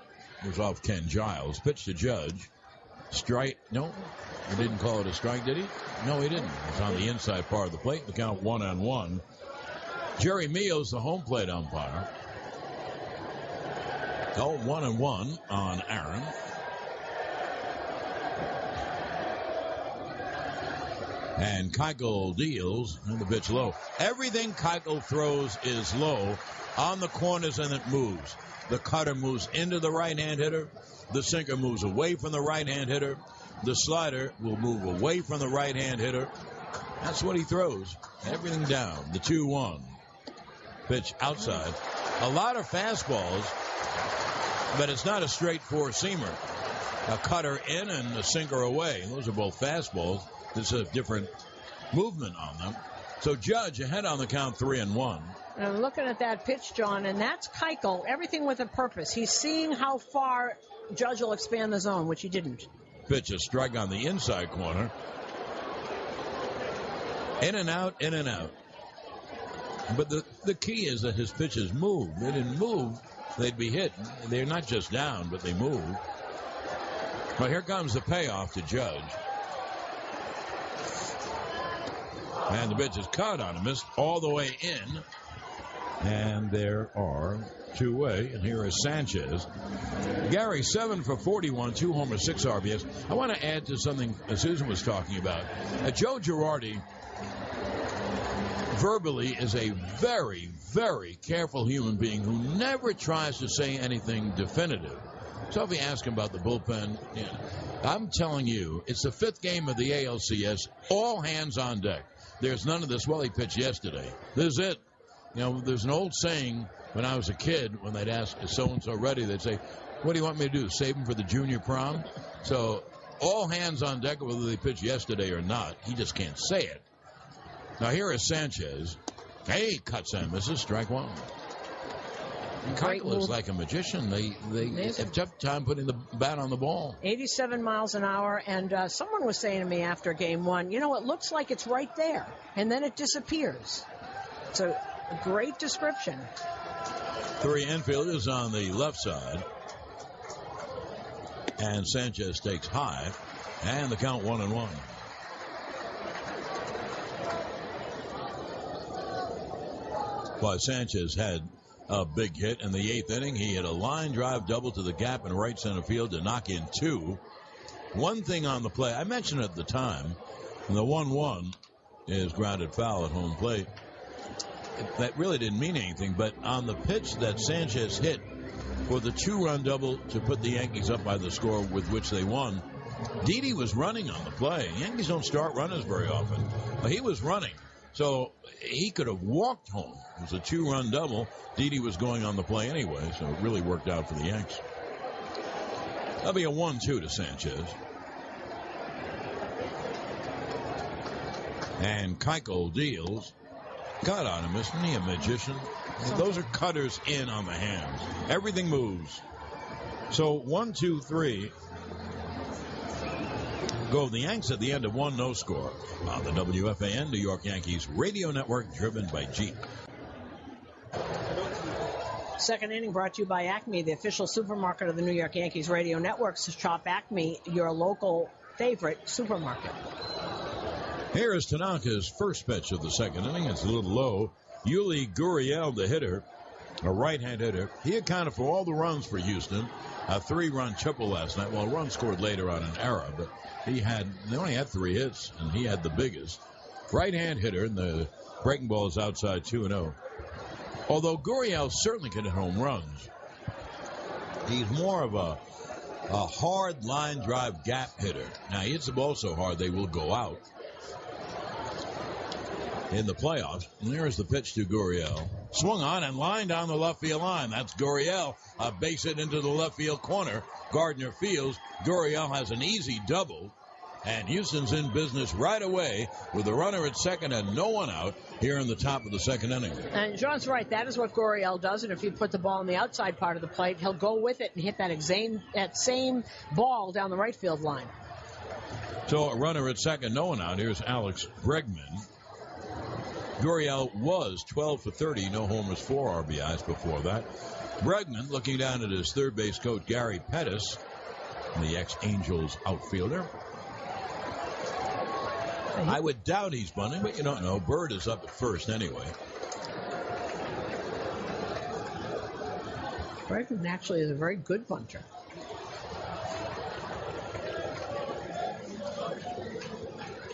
It was off Ken Giles. Pitch to Judge. Strike. No, he didn't call it a strike, did he? No, he didn't. It was on the inside part of the plate. The count 1-1. Jerry Meals, the home plate umpire. Oh, 1-1 on Aaron. And Keuchel deals, and the pitch low. Everything Keuchel throws is low on the corners, and it moves. The cutter moves into the right-hand hitter. The sinker moves away from the right-hand hitter. The slider will move away from the right-hand hitter. That's what he throws. Everything down. The 2-1. Pitch outside. A lot of fastballs. But it's not a straight four-seamer. A cutter in and a sinker away. Those are both fastballs. There's a different movement on them. So Judge ahead on the count 3-1. And I'm looking at that pitch, John, and that's Keuchel. Everything with a purpose. He's seeing how far Judge will expand the zone, which he didn't. Pitch a strike on the inside corner. In and out, in and out. But the key is that his pitches move. They didn't move, they'd be hit. They're not just down, but they move. Well, here comes the payoff to Judge. And the pitch is caught on him, missed all the way in. And there are two away. And here is Sanchez. Gary, 7 for 41, 2 homers, 6 RBIs. I want to add to something Suzyn was talking about. Joe Girardi verbally is a very, very careful human being who never tries to say anything definitive. So if you ask him about the bullpen, I'm telling you, it's the 5th game of the ALCS, all hands on deck. There's none of this, well, he pitched yesterday. This is it. You know, there's an old saying when I was a kid, when they'd ask, is so-and-so ready? They'd say, what do you want me to do, save him for the junior prom? So all hands on deck, whether they pitched yesterday or not. He just can't say it. Now here is Sanchez. Hey, cuts and misses, strike one. Keuchel is like a magician. They have tough time putting the bat on the ball. 87 miles an hour, and someone was saying to me after game one, you know, it looks like it's right there, and then it disappears. It's a great description. 3 infielders on the left side. And Sanchez takes high, and the count 1-1. Well, Sanchez had a big hit in the 8th inning. He hit a line drive double to the gap in right center field to knock in 2. One thing on the play, I mentioned at the time, the 1-1 is grounded foul at home plate. That really didn't mean anything, but on the pitch that Sanchez hit for the 2-run double to put the Yankees up by the score with which they won, Didi was running on the play. Yankees don't start runners very often. But he was running. So he could have walked home. It was a 2-run double. Didi was going on the play anyway, so it really worked out for the Yanks. That'll be a 1-2 to Sanchez. And Keuchel deals. Got on him, isn't he a magician? Those are cutters in on the hands. Everything moves. So 1, 2, 3. Go the Yanks at the end of 1, no score on the WFAN New York Yankees radio network, driven by Jeep. Second inning brought to you by Acme, the official supermarket of the New York Yankees radio network. So shop Acme, your local favorite supermarket. Here is Tanaka's first pitch of the second inning. It's a little low. Yuli Gurriel, the hitter, a right-hand hitter. He accounted for all the runs for Houston. A 3-run triple last night. Well, a run scored later on an error, but they only had 3 hits, and he had the biggest. Right-hand hitter, and the breaking ball is outside 2-0. Although Gurriel certainly can hit home runs, he's more of a hard line drive gap hitter. Now, he hits the ball so hard they will go out in the playoffs. And there's the pitch to Gurriel. Swung on and lined down the left field line. That's Gurriel. A base hit into the left field corner. Gardner fields. Gurriel has an easy double. And Houston's in business right away with a runner at second and no one out here in the top of the second inning. And John's right. That is what Gurriel does. And if you put the ball on the outside part of the plate, he'll go with it and hit that same ball down the right field line. So a runner at second, no one out. Here's Alex Bregman. Gurriel was 12 for 30, no homers, 4 RBIs before that. Bregman looking down at his third base coach, Gary Pettis, the ex-Angels outfielder. I would doubt he's bunting, but you don't know. Bird is up at first anyway. Bregman actually is a very good bunter.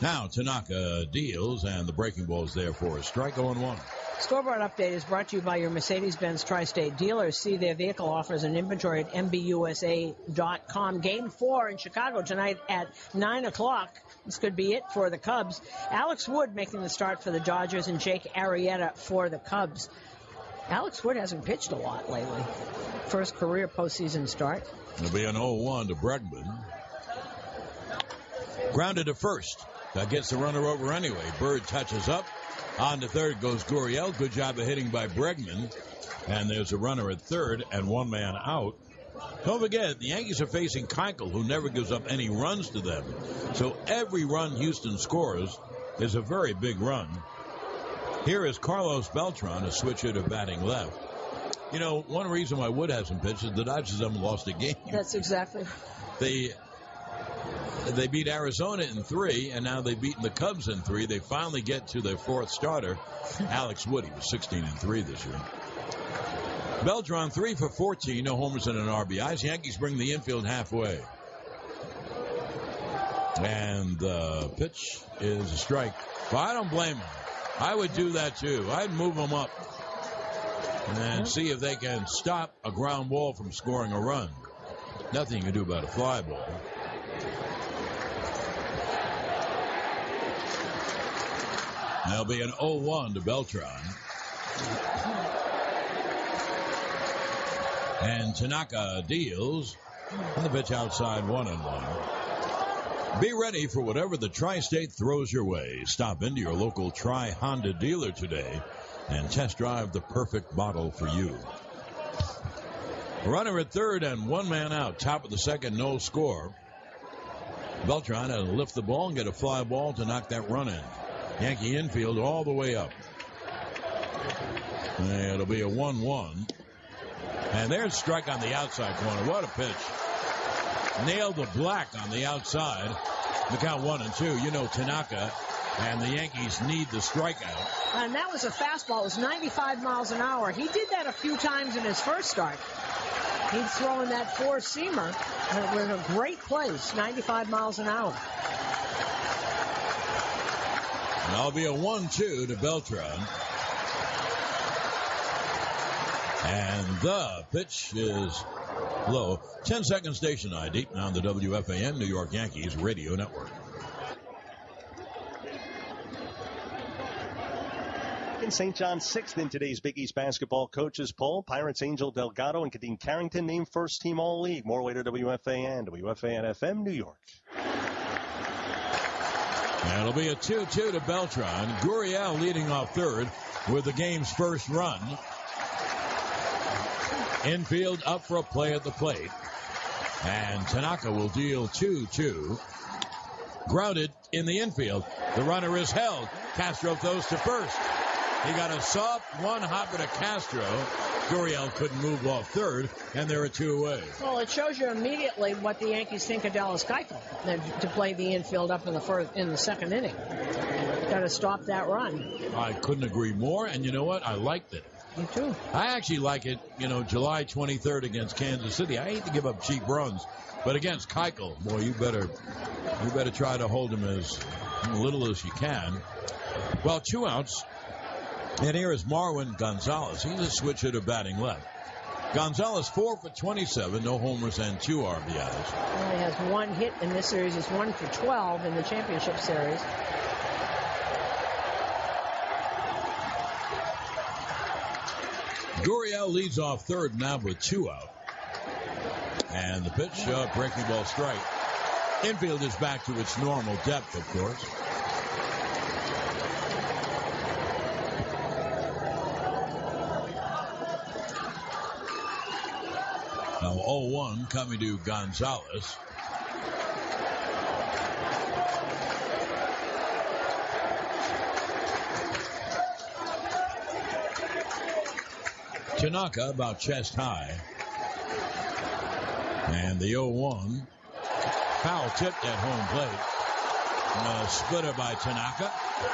Now Tanaka deals, and the breaking ball is there for a strike. 0-1. Scoreboard update is brought to you by your Mercedes-Benz Tri-State dealers. See their vehicle offers and inventory at MBUSA.com. Game 4 in Chicago tonight at 9 o'clock. This could be it for the Cubs. Alex Wood making the start for the Dodgers and Jake Arrieta for the Cubs. Alex Wood hasn't pitched a lot lately. First career postseason start. It'll be an 0-1 to Bregman. Grounded to first. That gets the runner over anyway. Bird touches up. On to third goes Gurriel. Good job of hitting by Bregman. And there's a runner at third and one man out. Don't forget, the Yankees are facing Keuchel, who never gives up any runs to them. So every run Houston scores is a very big run. Here is Carlos Beltran, a switch hitter batting left. You know, one reason why Wood hasn't pitched is the Dodgers haven't lost a game. That's exactly. They beat Arizona in 3, and now they've beaten the Cubs in 3. They finally get to their fourth starter, Alex Wood. He was 16-3 this year. Beltran 3 for 14, no homers and an RBIs. Yankees bring the infield halfway. And the pitch is a strike. Well, I don't blame him. I would do that too. I'd move them up and see if they can stop a ground ball from scoring a run. Nothing you can do about a fly ball. There'll be an 0-1 to Beltran. And Tanaka deals. And the pitch outside 1-1. Be ready for whatever the Tri-State throws your way. Stop into your local Tri-Honda dealer today and test drive the perfect model for you. Runner at third and one man out. Top of the second, no score. Beltran had to lift the ball and get a fly ball to knock that run in. Yankee infield all the way up. And it'll be a 1-1. And there's a strike on the outside corner. What a pitch. Nailed the black on the outside. The count 1-2. You know Tanaka and the Yankees need the strikeout. And that was a fastball. It was 95 miles an hour. He did that a few times in his first start. He's throwing that four-seamer. And it was a great place, 95 miles an hour. That'll be a 1-2 to Beltran. And the pitch is low. 10-second station ID on the WFAN New York Yankees radio network. In St. John's 6th in today's Big East basketball coaches poll. Pirates Angel Delgado and Kadeen Carrington named first team All-League. More way to WFAN, WFAN-FM, New York. That'll be a 2-2 to Beltran. Gurriel leading off third with the game's first run. Infield up for a play at the plate. And Tanaka will deal 2-2. Grounded in the infield. The runner is held. Castro throws to first. He got a soft one-hopper to Castro. Gurriel couldn't move off third, and there are two away. Well, it shows you immediately what the Yankees think of Dallas Keuchel to play the infield up in the second inning. Got to stop that run. I couldn't agree more, and you know what? I liked it. Me too. I actually like it, July 23rd against Kansas City. I hate to give up cheap runs, but against Keuchel, boy, you better try to hold him as little as you can. Well, 2 outs. And here is Marwin Gonzalez. He's a switch hitter batting left. Gonzalez 4 for 27, no homers and 2 RBIs. Well, he has 1 hit in this series. He's 1 for 12 in the championship series. Gurriel leads off third now with 2 out. And the pitch, breaking ball strike. Infield is back to its normal depth, of course. Now 0-1 coming to Gonzalez. Tanaka about chest high. And the 0-1. Foul tipped at home plate. And a splitter by Tanaka.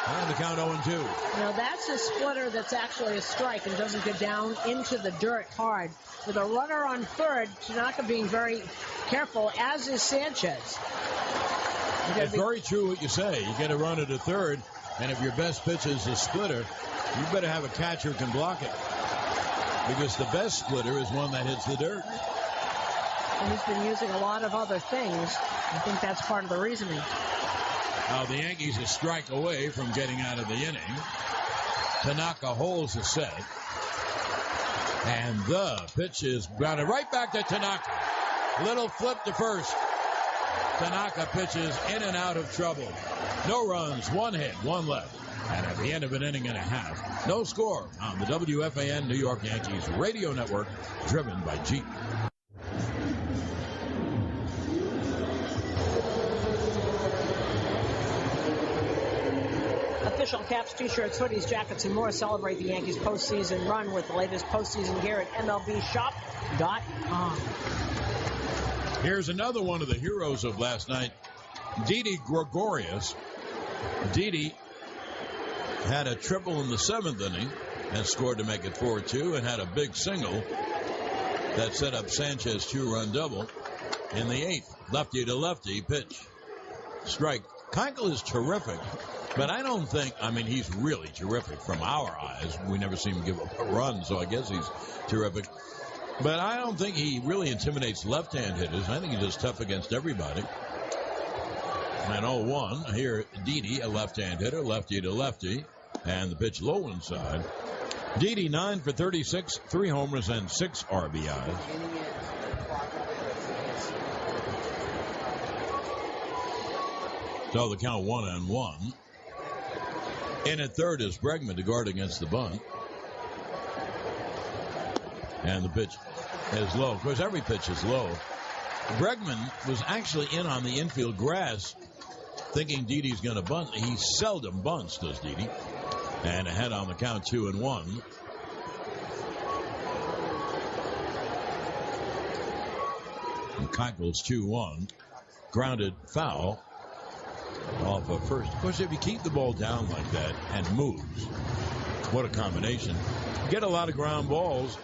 And the count 0-2. Now that's a splitter that's actually a strike and doesn't get down into the dirt hard. With a runner on third, Tanaka being very careful, as is Sanchez. It's very true what you say. You get a runner to third, and if your best pitch is a splitter, you better have a catcher who can block it. Because the best splitter is one that hits the dirt. And he's been using a lot of other things. I think that's part of the reasoning. Now the Yankees a strike away from getting out of the inning. Tanaka holds the set. And the pitch is grounded right back to Tanaka. Little flip to first. Tanaka pitches in and out of trouble. No runs, 1 hit, 1 left. And at the end of an inning and a half, no score on the WFAN New York Yankees radio network, driven by Jeep. Official caps, t-shirts, hoodies, jackets, and more. Celebrate the Yankees postseason run with the latest postseason gear at MLBshop.com. Here's another one of the heroes of last night, Didi Gregorius. Didi had a triple in the 7th inning and scored to make it 4-2, and had a big single that set up Sanchez's 2-run double in the 8th. Lefty to lefty pitch. Strike. Keuchel is terrific, but I don't think, he's really terrific from our eyes. We never see him give up a run, so I guess he's terrific. But I don't think he really intimidates left-hand hitters. I think he's just tough against everybody. And 0-1. Here, Didi, a left-hand hitter, lefty to lefty. And the pitch low inside. Didi, 9 for 36, 3 homers and 6 RBIs. So the count 1-1. In at third is Bregman to guard against the bunt. And the pitch is low. Of course, every pitch is low. Bregman was actually in on the infield grass thinking Didi's going to bunt. He seldom bunts, does Didi. And ahead on the count 2-1. And Keuchel's 2-1. Grounded foul off of first. Of course, if you keep the ball down like that and moves, what a combination. Get a lot of ground balls.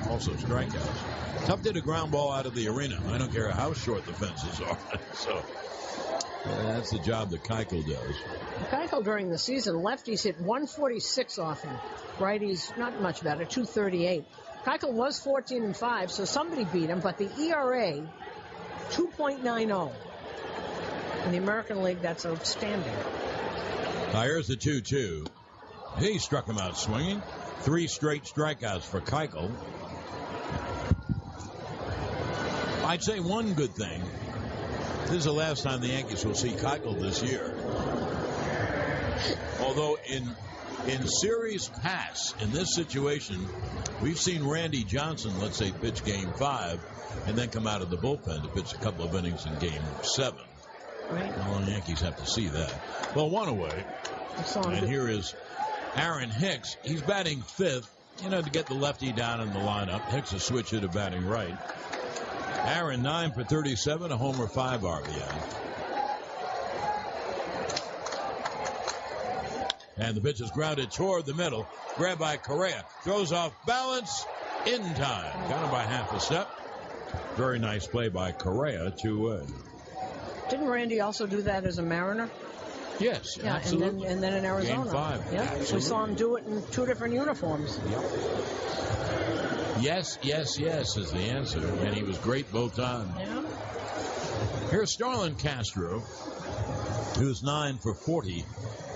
Also strikeouts. Tough to hit a ground ball out of the arena. I don't care how short the fences are. So that's the job that Keuchel does. Keuchel during the season, lefties hit 146 off him. Righties, not much better, 238. Keuchel was 14-5, so somebody beat him, but the ERA, 2.90. In the American League, that's outstanding. Here's the 2-2. He struck him out swinging. 3 straight strikeouts for Keuchel. I'd say one good thing. This is the last time the Yankees will see Keuchel this year. Although in series past, in this situation, we've seen Randy Johnson, let's say, pitch game 5 and then come out of the bullpen to pitch a couple of innings in game 7. Right. Well, the Yankees have to see that. Well, 1 away. And here is Aaron Hicks. He's batting 5th, to get the lefty down in the lineup. Hicks a switch hitter batting right. Aaron, 9 for 37, a homer, 5 RBI. And the pitch is grounded toward the middle. Grabbed by Correa. Throws off balance in time. Got him by half a step. Very nice play by Correa to Didn't Randy also do that as a Mariner? Yes, yeah, absolutely. And then in Arizona. Game 5. Yeah, absolutely. we saw him do it in 2 different uniforms. Yep. Yes is the answer. And he was great both times. Yeah. Here's Starlin Castro, who's 9 for 40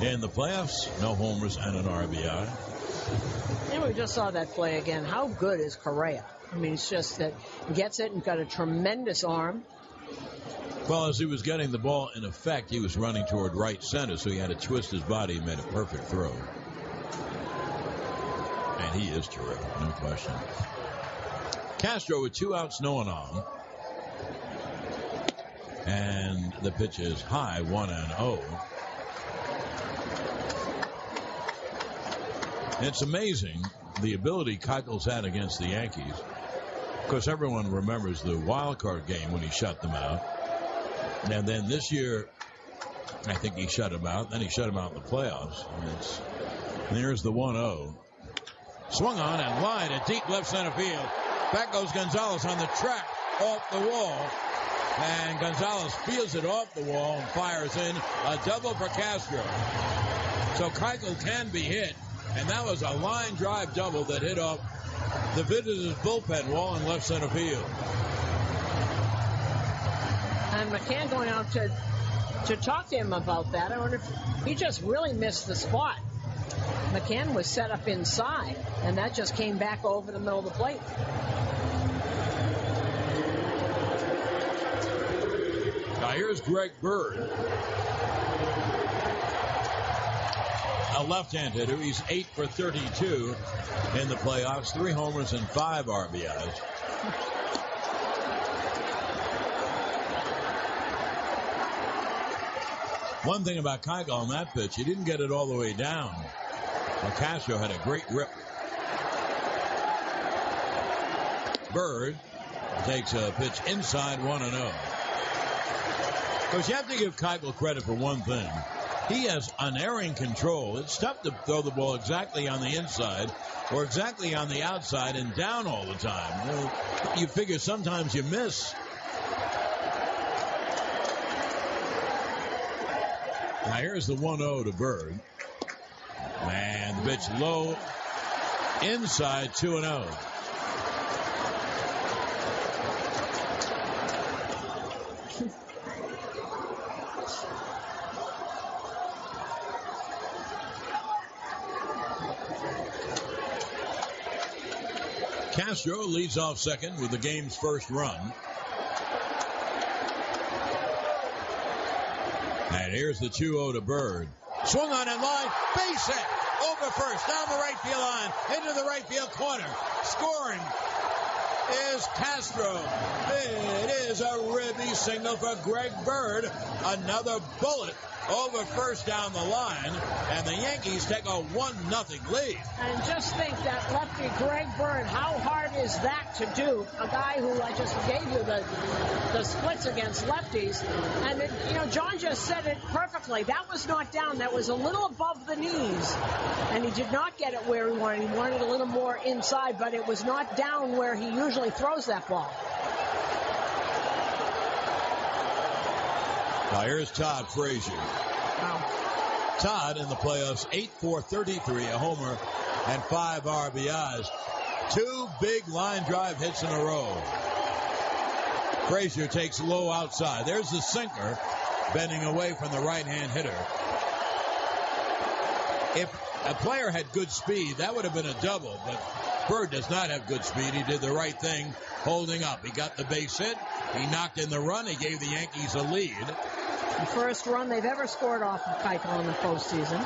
in the playoffs. No homers and an RBI. And we just saw that play again. How good is Correa? It's just that he gets it and got a tremendous arm. Well, as he was getting the ball, in effect, he was running toward right center, so he had to twist his body and made a perfect throw. And he is terrific, no question. Castro with 2 outs, no one on. And the pitch is high, 1-0. It's amazing the ability Keuchel's had against the Yankees. Of course, everyone remembers the wild card game when he shut them out. And then this year, I think he shut him out. Then he shut him out in the playoffs. And there's the 1-0. Swung on and line at deep left center field. Back goes Gonzalez on the track off the wall. And Gonzalez fields it off the wall and fires in a double for Castro. So Keuchel can be hit. And that was a line drive double that hit off the visitors' bullpen wall in left center field. And McCann going out to talk to him about that. I wonder if he just really missed the spot. McCann was set up inside, and that just came back over the middle of the plate. Now here's Greg Bird, a left-hand hitter. He's 8 for 32 in the playoffs, 3 homers and 5 RBIs. One thing about Keuchel on that pitch, he didn't get it all the way down. Well, Castro had a great rip. Bird takes a pitch inside 1-0. Because you have to give Keuchel credit for one thing. He has unerring control. It's tough to throw the ball exactly on the inside or exactly on the outside and down all the time. Well, you figure sometimes you miss. Now here's the 1-0 to Bird. Man, the pitch low inside 2-0. Castro leads off second with the game's first run. And here's the 2-0 to Bird. Swung on in line, base hit, over first, down the right field line, into the right field corner. Scoring is Castro. It is a ribby signal for Greg Bird. Another bullet over first down the line, and the Yankees take a 1-0 lead. And just think that lefty Greg Bird, how hard is that to do? A guy who I just gave you the splits against lefties. And, John just said it perfectly. That was not down. That was a little above the knees. And he did not get it where he wanted. He wanted a little more inside, but it was not down where he usually throws that ball. Now here's Todd Frazier. Wow. Todd in the playoffs, 8 for 33, a homer and 5 RBIs. 2 big line drive hits in a row. Frazier takes low outside. There's the sinker bending away from the right-hand hitter. If a player had good speed, that would have been a double, but Bird does not have good speed. He did the right thing holding up. He got the base hit. He knocked in the run. He gave the Yankees a lead. The first run they've ever scored off of Keuchel in the postseason.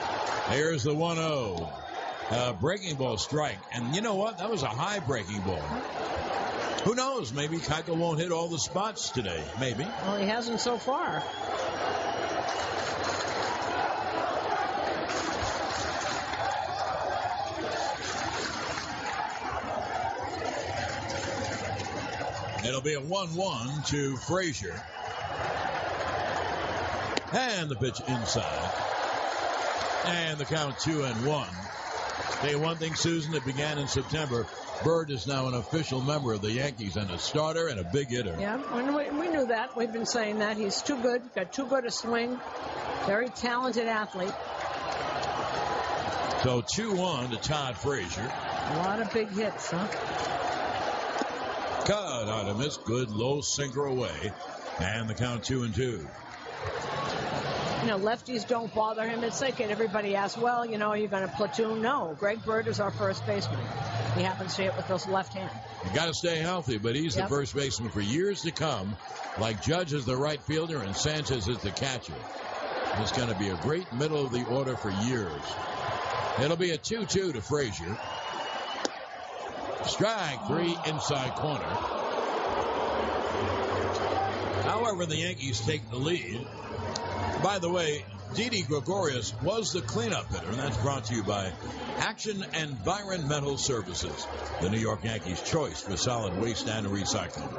Here's the 1-0. Breaking ball strike. And you know what? That was a high breaking ball. Who knows? Maybe Keuchel won't hit all the spots today. Maybe. Well, he hasn't so far. It'll be a 1-1 to Frazier. And the pitch inside. And the count 2-1. Hey, one thing, Susan, it began in September. Bird is now an official member of the Yankees and a starter and a big hitter. Yeah, we knew that. We've been saying that. He's too good, got too good a swing. Very talented athlete. So 2-1 to Todd Frazier. A lot of big hits, huh? Cut out of miss. Good low sinker away. And the count 2-2. Lefties don't bother him. It's like everybody asks, well, are you going to platoon? No. Greg Bird is our first baseman. He happens to hit with his left hand. You got to stay healthy, but he's the first baseman for years to come. Like Judge is the right fielder and Sanchez is the catcher. It's going to be a great middle of the order for years. It'll be a 2-2 to Frazier. Strike 3 inside corner. However, the Yankees take the lead. By the way, Didi Gregorius was the cleanup hitter, and that's brought to you by Action Environmental Services, the New York Yankees' choice for solid waste and recycling.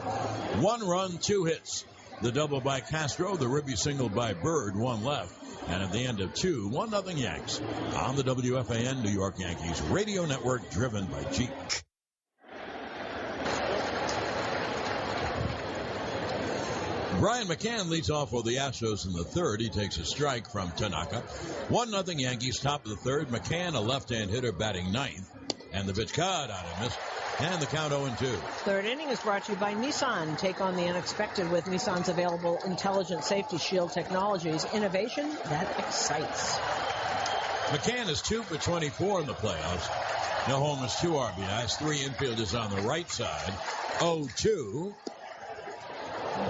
1 run, 2 hits. The double by Castro, the ribby single by Bird, 1 left. And at the end of 2, 1-0 Yanks on the WFAN New York Yankees radio network driven by Jeep. Brian McCann leads off for the Astros in the third. He takes a strike from Tanaka. 1-0 Yankees, top of the third. McCann, a left-hand hitter, batting ninth. And the pitch cut out of miss. And the count 0-2. Third inning is brought to you by Nissan. Take on the unexpected with Nissan's available intelligent safety shield technologies. Innovation that excites. McCann is 2 for 24 in the playoffs. No homers, 2 RBIs, 3 infielders on the right side. 0-2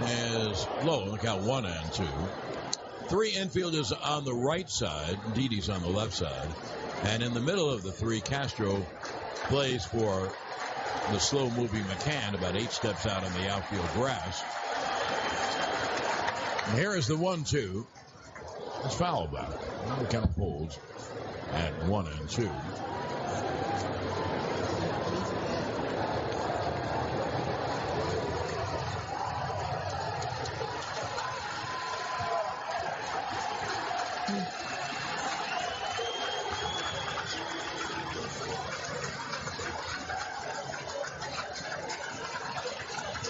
is low. Look out, 1 and 2. 3 infielders on the right side. Didi's on the left side. And in the middle of the 3, Castro plays for the slow-moving McCann about 8 steps out on the outfield grass. And here is the 1-2. It's foul back. The count holds at 1 and 2.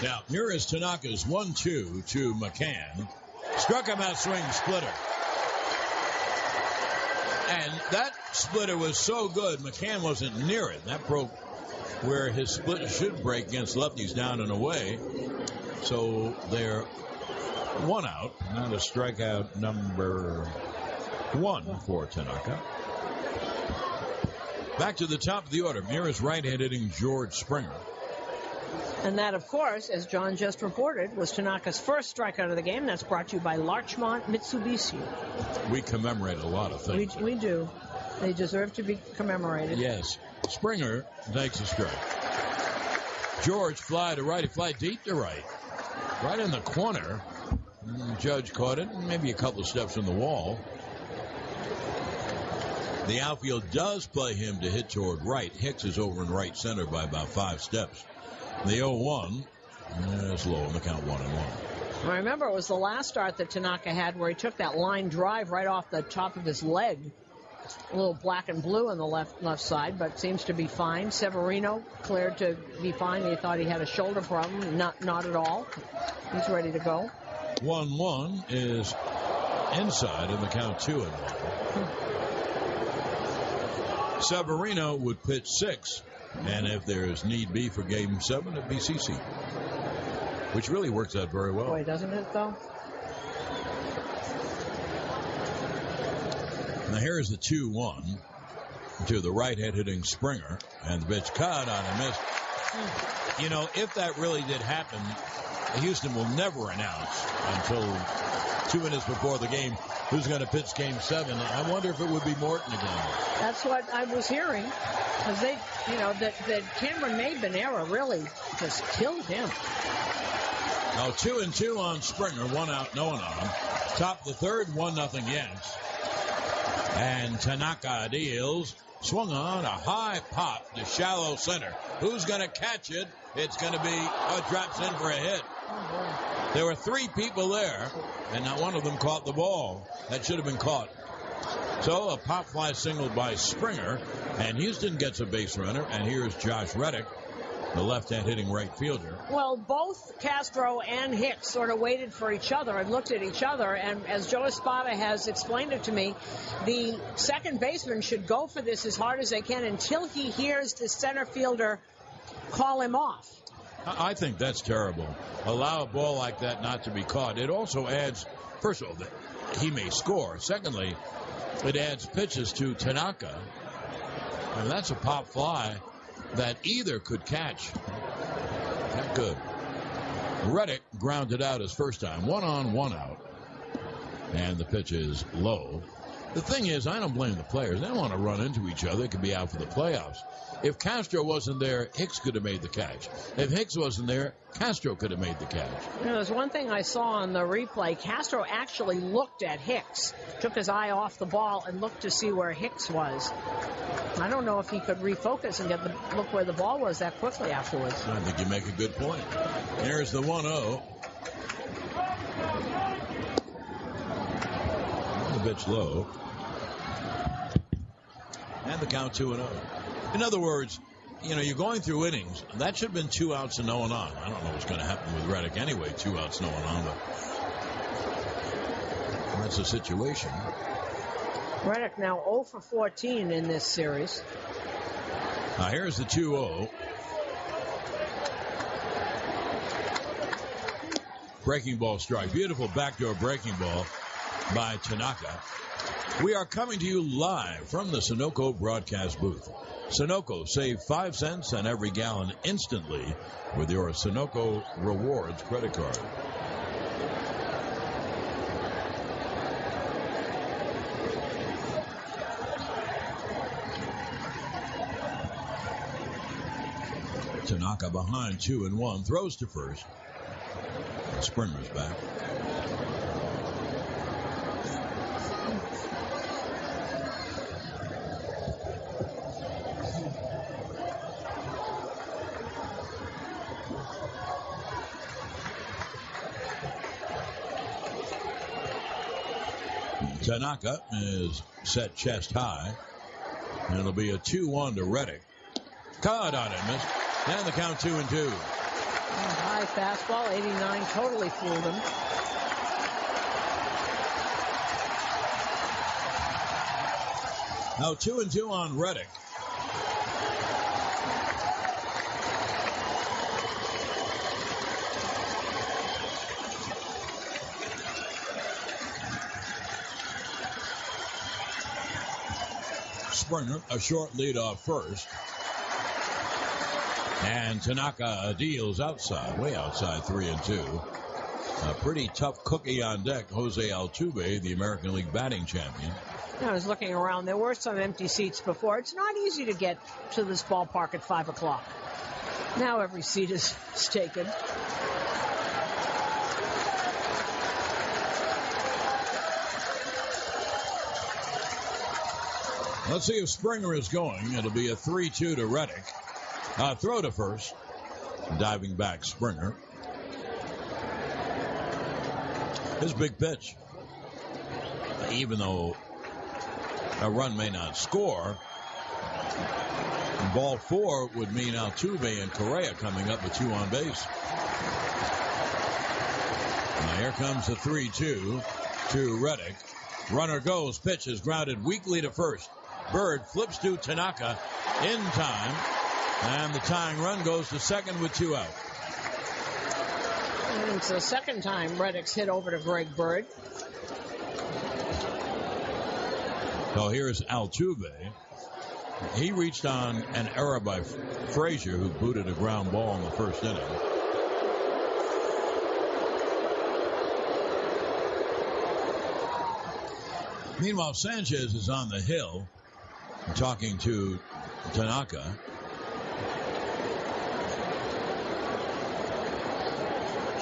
Now, here is Tanaka's 1-2 to McCann. Struck him out swing splitter. And that splitter was so good, McCann wasn't near it. That broke where his splitter should break against lefties down and away. So they're 1 out. Now the strikeout number 1 for Tanaka. Back to the top of the order. Mira's right-hand hitting George Springer. And that, of course, as John just reported, was Tanaka's first strikeout of the game. That's brought to you by Larchmont Mitsubishi. We commemorate a lot of things. We do. They deserve to be commemorated. Yes. Springer takes a strike. George fly to right. He fly deep to right. Right in the corner. Judge caught it. Maybe a couple of steps from the wall. The outfield does play him to hit toward right. Hicks is over in right center by about 5 steps. The 0-1 is low on the count 1-1. I remember it was the last start that Tanaka had where he took that line drive right off the top of his leg. A little black and blue on the left side, but seems to be fine. Severino cleared to be fine. He thought he had a shoulder problem. Not at all. He's ready to go. 1-1 is inside in the count 2-1. Severino would pitch 6. And if there's need be for Game 7, it'd be CC. Which really works out very well. Boy, doesn't it, though? Now here's the 2-1 to the right-hand hitting Springer. And the pitch caught on a miss. You know, if that really did happen, Houston will never announce until 2 minutes before the game who's going to pitch Game 7. I wonder if it would be Morton again. That's what I was hearing. Because they, that Cameron Maybin really just killed him. Now 2-2 on Springer, 1 out, no one on. Top of the third, 1-0 Yanks. And Tanaka deals. Swung on a high pop to shallow center. Who's going to catch it? It's going to be drops in for a hit. Oh, there were 3 people there, and not one of them caught the ball. That should have been caught. So a pop fly single by Springer, and Houston gets a base runner, and here's Josh Reddick, the left-hand hitting right fielder. Well, both Castro and Hicks sort of waited for each other and looked at each other, and as Joe Espada has explained it to me, the second baseman should go for this as hard as they can until he hears the center fielder call him off. I think that's terrible. Allow a ball like that not to be caught. It also adds, first of all, that he may score. Secondly, it adds pitches to Tanaka. And that's a pop fly that either could catch. Not good. Reddick grounded out his first time. 1 on, 1 out. And the pitch is low. The thing is, I don't blame the players. They don't want to run into each other. They could be out for the playoffs. If Castro wasn't there, Hicks could have made the catch. If Hicks wasn't there, Castro could have made the catch. There's one thing I saw on the replay. Castro actually looked at Hicks, took his eye off the ball, and looked to see where Hicks was. I don't know if he could refocus and look where the ball was that quickly afterwards. I think you make a good point. Here's the 1-0. The pitch low. And the count 2-0. In other words, you're going through innings. That should have been 2 outs and no one on. I don't know what's going to happen with Reddick anyway. 2 outs, no one on. But that's the situation. Reddick now 0 for 14 in this series. Now here's the 2-0. Breaking ball strike. Beautiful backdoor breaking ball. by Tanaka. We are coming to you live from the Sunoco broadcast booth. Sunoco, save 5 cents on every gallon instantly with your Sunoco Rewards credit card. Tanaka behind 2-1, throws to first. Springer's back. Tanaka is set chest high, and it'll be a 2-1 to Reddick. Caught on it, missed. And the count 2-2. High fastball, 89, totally fooled him. Now 2-2 on Reddick. Springer, a short lead off first. And Tanaka deals outside, way outside, 3-2. A pretty tough cookie on deck, Jose Altuve, the American League batting champion. I was looking around. There were some empty seats before. It's not easy to get to this ballpark at 5 o'clock. Now every seat is taken. Let's see if Springer is going. It'll be a 3-2 to Reddick. Throw to first. Diving back, Springer. His big pitch. Even though a run may not score, ball 4 would mean Altuve and Correa coming up with 2 on base. Now here comes the 3-2 to Reddick. Runner goes. Pitch is grounded weakly to first. Bird flips to Tanaka in time. And the tying run goes to second with 2 out. And it's the second time Reddick's hit over to Greg Bird. So here's Altuve. He reached on an error by Frazier, who booted a ground ball in the first inning. Meanwhile, Sanchez is on the hill talking to Tanaka.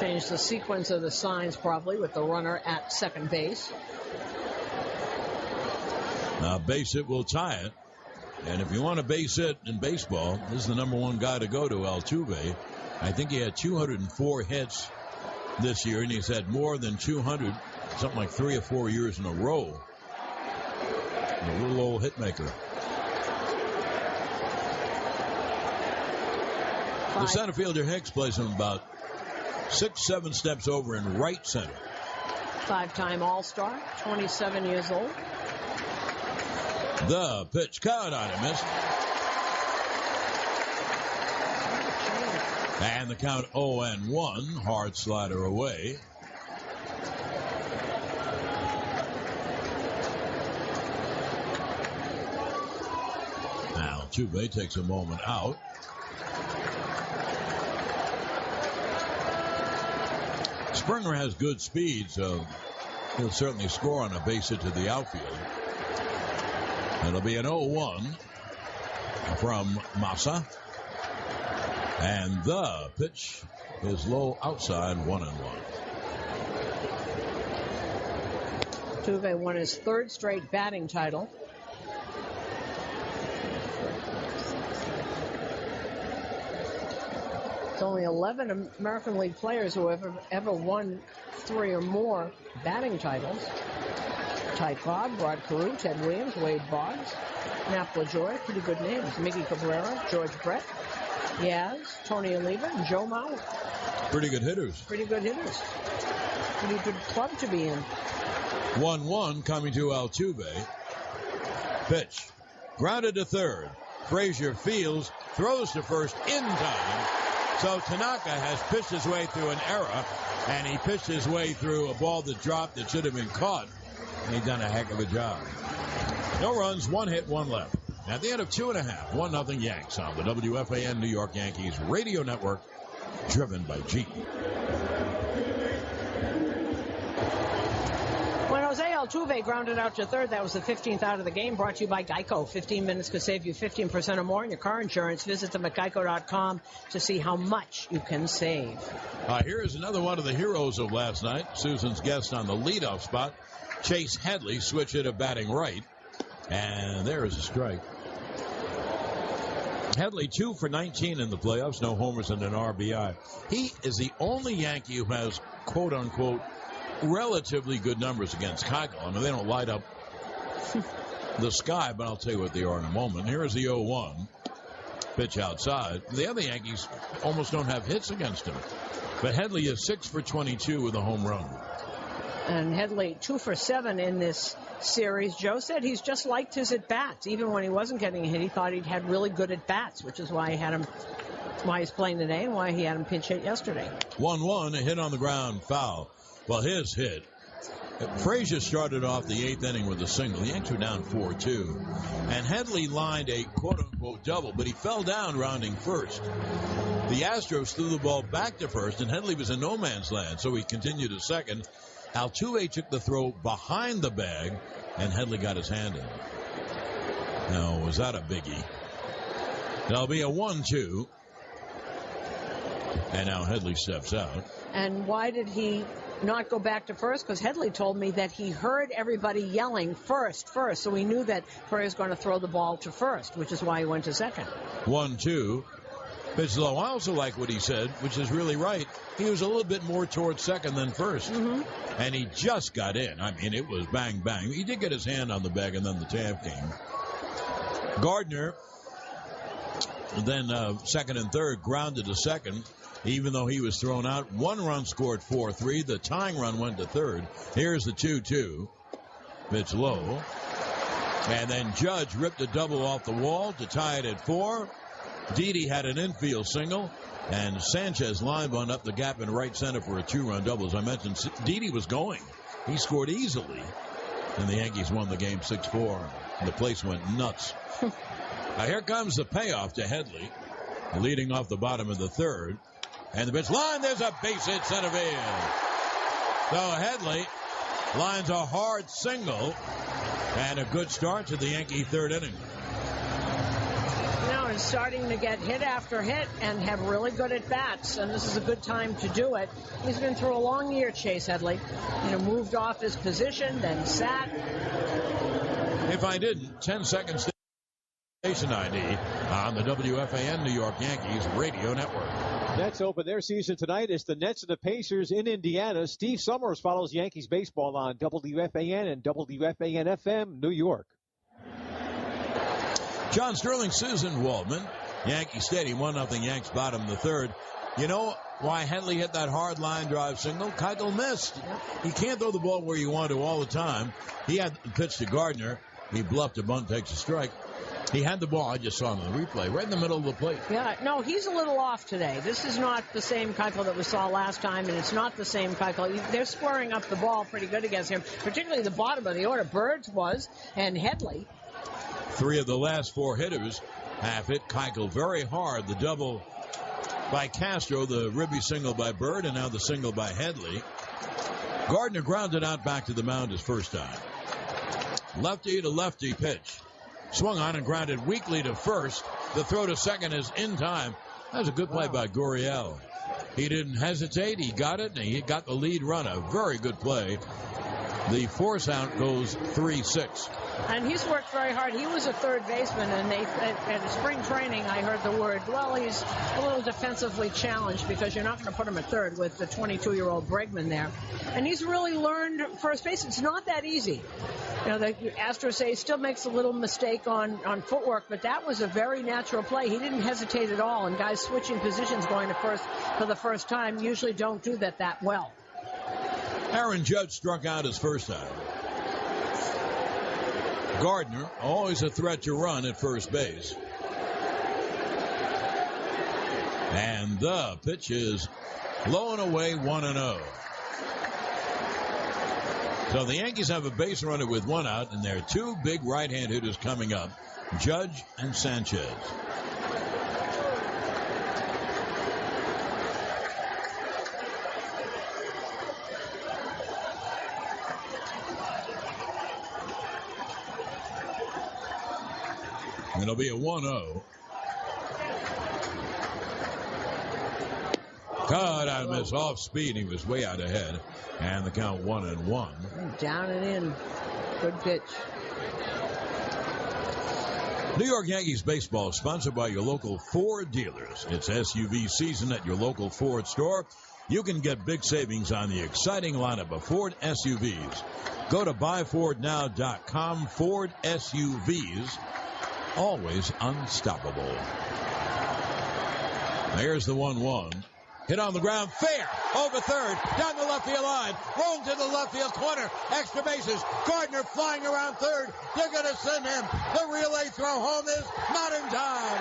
Change the sequence of the signs probably with the runner at second base. Now, base it will tie it. And if you want to base it in baseball, this is the number 1 guy to go to, Altuve. I think he had 204 hits this year, and he's had more than 200, something like 3 or 4 years in a row. A little old hit maker. The center fielder Hicks plays him about 6-7 steps over in right center. 5-time All-Star, 27 years old. The pitch, caught on it, missed. And the count 0-1, hard slider away. Now Altuve takes a moment out. Springer has good speed, so he'll certainly score on a base hit to the outfield. It'll be an 0-1 from Massa. And the pitch is low outside, 1-1. Altuve won his 3rd straight batting title. It's only 11 American League players who have ever won 3 or more batting titles. Ty Cobb, Rod Carew, Ted Williams, Wade Boggs, Nap LaJoy, pretty good names. Miggy Cabrera, George Brett, Yaz, Tony Oliva, and Joe Mauer. Pretty good hitters. Pretty good hitters. Pretty good club to be in. 1-1 coming to Altuve. Pitch. Grounded to third. Frazier fields, throws to first in time. So Tanaka has pitched his way through an error, and he pitched his way through a ball that dropped that should have been caught He's done a heck of a job. No runs, 1 hit, 1 left. At the end of 2.5, 1-0 Yanks on the WFAN New York Yankees radio network, driven by Jeep. When Jose Altuve grounded out to third, that was the 15th out of the game, brought to you by Geico. 15 minutes could save you 15% or more in your car insurance. Visit them at geico.com to see how much you can save. Here's another one of the heroes of last night. Susan's guest on the leadoff spot, Chase Headley, switch hit of batting right. And there is a strike. Headley 2 for 19 in the playoffs, no homers and an RBI. He is the only Yankee who has, quote-unquote, relatively good numbers against Keuchel. I mean, they don't light up the sky, but I'll tell you what they are in a moment. Here's the 0-1. Pitch outside. The other Yankees almost don't have hits against him. But Headley is 6 for 22 with a home run. And Headley 2 for 7 in this series. Joe said he's just liked his at-bats. Even when he wasn't getting a hit, he thought he'd had really good at-bats, which is why he had him, why he's playing today and why he had him pinch hit yesterday. 1-1, a hit on the ground, foul. Well, his hit. Frazier started off the 8th inning with a single. The Yankees were down 4-2. And Headley lined a quote-unquote double, but he fell down rounding first. The Astros threw the ball back to first, and Headley was in no man's land, so he continued to second. Altuve took the throw behind the bag, and Headley got his hand in. Now, was that a biggie? There'll be a 1-2. And now Headley steps out. And why did he not go back to first? Because Headley told me that he heard everybody yelling first. So he knew that Perry was going to throw the ball to first, which is why he went to second. 1-2. Pitch low. I also like what he said, which is really right. He was a little bit more towards second than first. Mm-hmm. And he just got in. I mean, it was bang, bang. He did get his hand on the bag, and then the tap came. Gardner, then second and third, grounded to second. Even though he was thrown out, 1 run scored 4-3. The tying run went to third. Here's the 2-2. Pitch low. And then Judge ripped a double off the wall to tie it at 4. Didi had an infield single, and Sanchez line bunt up the gap in right center for a 2-run double. As I mentioned, Didi was going. He scored easily, and the Yankees won the game 6-4. And the place went nuts. Now here comes the payoff to Headley, leading off the bottom of the third. And the pitch line, there's a base hit center field. So Headley lines a hard single, and a good start to the Yankee third inning. Now he's starting to get hit after hit and have really good at-bats, and this is a good time to do it. He's been through a long year, Chase Headley. Moved off his position, then sat. If I didn't, 10 seconds station ID on the WFAN New York Yankees radio network. Nets open their season tonight. It's the Nets and the Pacers in Indiana. Steve Summers follows Yankees baseball on WFAN and WFAN-FM New York. John Sterling, Suzyn Waldman, Yankee Stadium, 1-0 Yanks, bottom of the third. You know why Headley hit that hard line drive single? Keuchel missed. He can't throw the ball where you want to all the time. He had the pitch to Gardner. He bluffed a bunt, takes a strike. He had the ball, I just saw him in the replay, right in the middle of the plate. Yeah, no, he's a little off today. This is not the same Keuchel that we saw last time, and it's not the same Keuchel. They're squaring up the ball pretty good against him, particularly the bottom of the order. Birds was, and Headley. 3 of the last 4 hitters have hit Keuchel very hard. The double by Castro, the ribby single by Bird, and now the single by Headley. Gardner grounded out back to the mound his first time. Lefty to lefty pitch. Swung on and grounded weakly to first. The throw to second is in time. That was a good play by Gurriel. He didn't hesitate. He got it, and he got the lead run. A very good play. The force out goes 3-6. And he's worked very hard. He was a third baseman, and at spring training, I heard the word, well, he's a little defensively challenged because you're not going to put him at third with the 22-year-old Bregman there. And he's really learned first base. It's not that easy. The Astros say he still makes a little mistake on footwork, but that was a very natural play. He didn't hesitate at all, and guys switching positions going to first for the first time usually don't do that well. Aaron Judge struck out his first time. Gardner, always a threat to run at first base. And the pitch is low and away, 1-0. So the Yankees have a base runner with one out, and there are two big right-hand hitters coming up, Judge and Sanchez. It'll be a 1-0. Caught on miss off speed. He was way out ahead. And the count 1-1. Down and in. Good pitch. New York Yankees baseball is sponsored by your local Ford dealers. It's SUV season at your local Ford store. You can get big savings on the exciting lineup of Ford SUVs. Go to buyfordnow.com. Ford SUVs. Always unstoppable. There's the 1-1. Hit on the ground, fair, over third, down the left field line, rolled to the left field corner, extra bases, Gardner flying around third, they're going to send him, the relay throw home is not in time.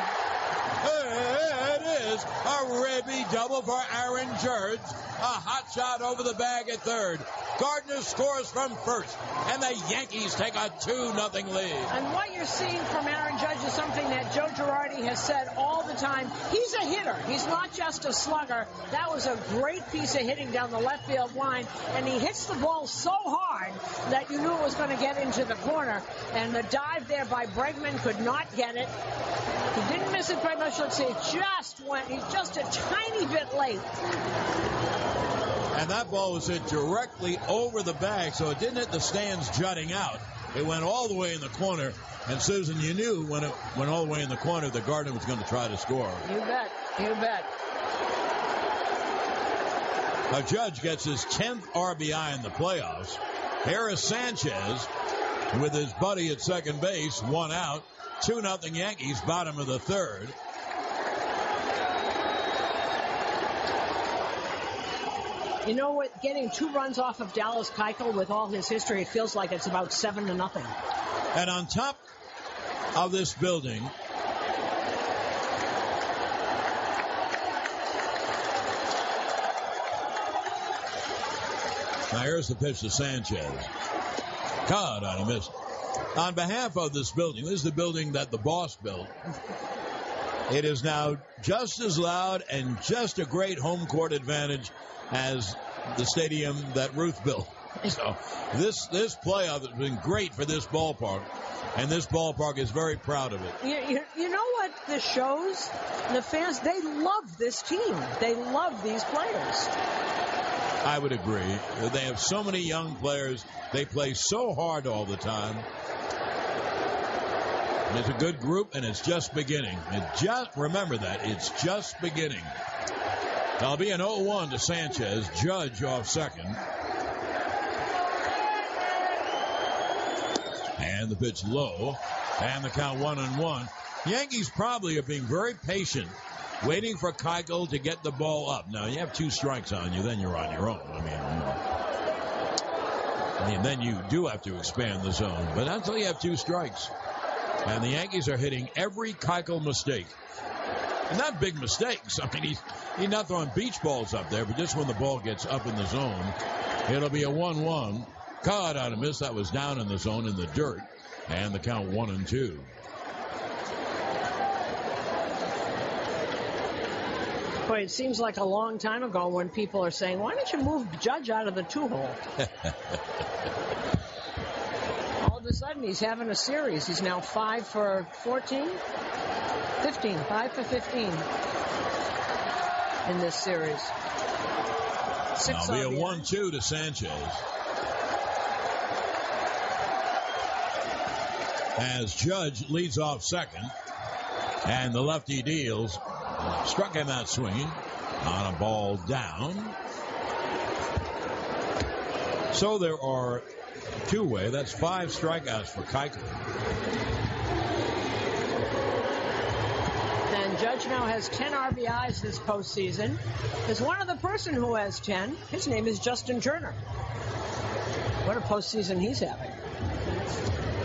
It is a ribby double for Aaron Judge, a hot shot over the bag at third. Gardner scores from first, and the Yankees take a 2-0 lead. And what you're seeing from Aaron Judge is something that Joe Girardi has said all the time. He's a hitter. He's not just a slugger. That was a great piece of hitting down the left field line, and he hits the ball so hard that you knew it was going to get into the corner. And the dive there by Bregman could not get it. He didn't miss it by much. Let's see, it just went. He's just a tiny bit late. And that ball was hit directly over the bag, so it didn't hit the stands jutting out. It went all the way in the corner. And, Susan, you knew when it went all the way in the corner that Gardner was going to try to score. You bet. You bet. Now, Judge gets his 10th RBI in the playoffs. Here is Sanchez with his buddy at second base, one out. 2-0 Yankees, bottom of the third. You know what? Getting 2 runs off of Dallas Keuchel with all his history, it feels like it's about 7-0. And on top of this building, now here's the pitch to Sanchez. Caught on a miss. On behalf of this building, this is the building that the boss built. It is now just as loud and just a great home court advantage as the stadium that Ruth built. So this playoff has been great for this ballpark, and this ballpark is very proud of it. You know what this shows? The fans, they love this team. They love these players. I would agree. They have so many young players. They play so hard all the time. And it's a good group, and it's just beginning. Remember that. It's just beginning. That'll be an 0-1 to Sanchez. Judge off second. And the pitch low. And the count 1-1. Yankees probably are being very patient, waiting for Keuchel to get the ball up. Now, you have 2 strikes on you, then you're on your own. I mean, then you do have to expand the zone. But until you have 2 strikes. And the Yankees are hitting every Keuchel mistake. And not big mistakes. I mean, he's not throwing beach balls up there, but just when the ball gets up in the zone, it'll be a 1-1. Caught on a miss. That was down in the zone in the dirt. And the count 1-2. Boy, it seems like a long time ago when people are saying, why don't you move Judge out of the 2-hole? All of a sudden, he's having a series. He's now 5 for 14? 15. 5 for 15 in this series. 6 Now we have 1-2 to Sanchez. As Judge leads off second, and the lefty deals. Struck him out swinging on a ball down. So there are 2 away. That's 5 strikeouts for Keuchel. And Judge now has 10 RBIs this postseason. There's one other person who has 10. His name is Justin Turner. What a postseason he's having.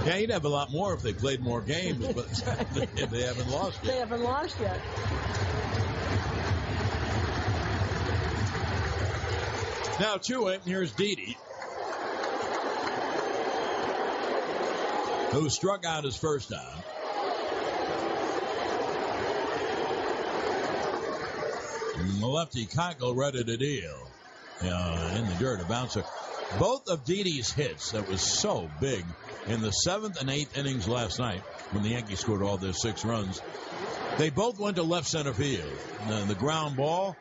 Yeah, he'd have a lot more if they played more games, but they haven't lost yet. They haven't lost yet. Now 2-8, here's Didi. who struck out his first time. The lefty Keuchel ready to deal. In the dirt, a bouncer. Both of Didi's hits that was so big in the 7th and 8th innings last night when the Yankees scored all their 6 runs, they both went to left center field. The ground ball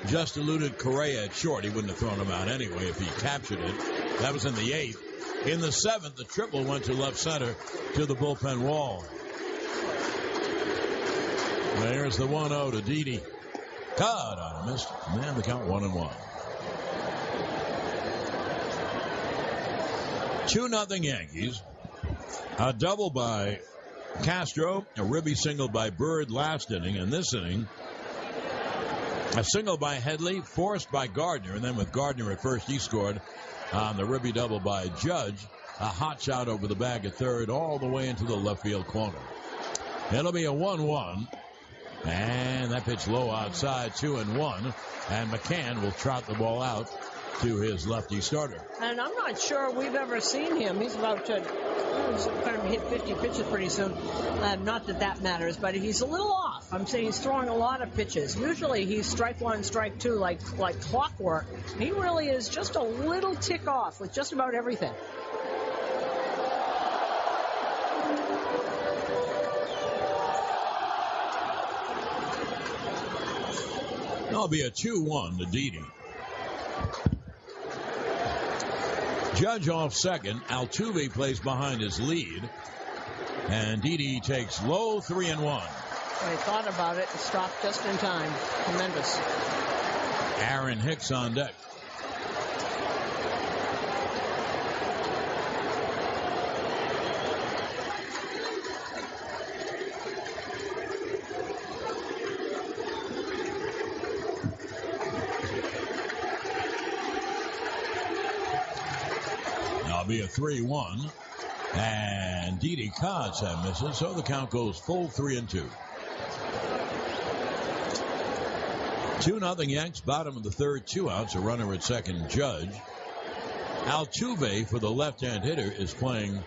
just eluded Correa at short. He wouldn't have thrown him out anyway if he captured it. That was in the 8th. In the 7th, the triple went to left center to the bullpen wall. There's the 1-0 to Didi. Caught on a missed. Man, the count 1-1. 2-0 Yankees. A double by Castro, a ribby single by Bird last inning, and this inning, a single by Headley, forced by Gardner, and then with Gardner at first, he scored on the ribby double by Judge. A hot shot over the bag at third, all the way into the left field corner. It'll be a 1-1. And that pitch low outside, 2-1. And McCann will trot the ball out to his lefty starter. And I'm not sure we've ever seen him. He's about to kind of hit 50 pitches pretty soon. Not that that matters, but he's a little off. I'm saying he's throwing a lot of pitches. Usually he's strike one, strike two, like clockwork. He really is just a little tick off with just about everything. It'll be a 2-1 to Didi. Judge off second. Altuve plays behind his lead. And Didi takes low 3-1. I thought about it and stopped just in time. Tremendous. Aaron Hicks on deck. Be a 3-1, and Didi Cox have misses, so the count goes full 3-2. 2-0 Yanks, bottom of the third, 2 outs, a runner at second, Judge. Altuve, for the left-hand hitter, is playing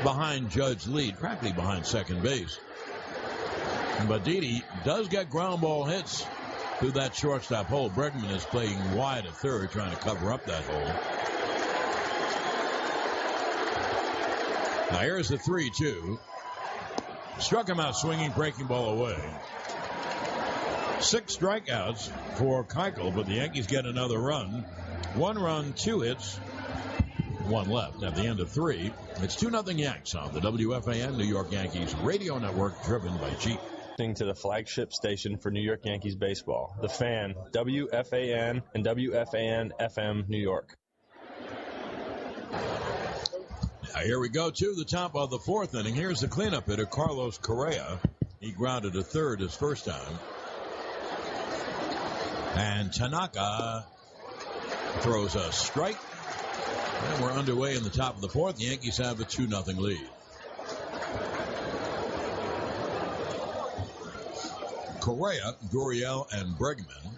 behind Judge's lead, practically behind second base. But Didi does get ground ball hits through that shortstop hole. Bregman is playing wide at third, trying to cover up that hole. Now here's the 3-2. Struck him out swinging, breaking ball away. 6 strikeouts for Keuchel, but the Yankees get another run. 1 run, 2 hits, 1 left at the end of 3. It's 2-0 Yanks on the WFAN New York Yankees radio network, driven by Jeep. To the flagship station for New York Yankees baseball, The Fan, WFAN and WFAN FM New York. Now here we go to the top of the 4th inning. Here's the cleanup hitter, Carlos Correa. He grounded to third his first time. And Tanaka throws a strike. And we're underway in the top of the 4th. The Yankees have a 2-0 lead. Correa, Gurriel, and Bregman.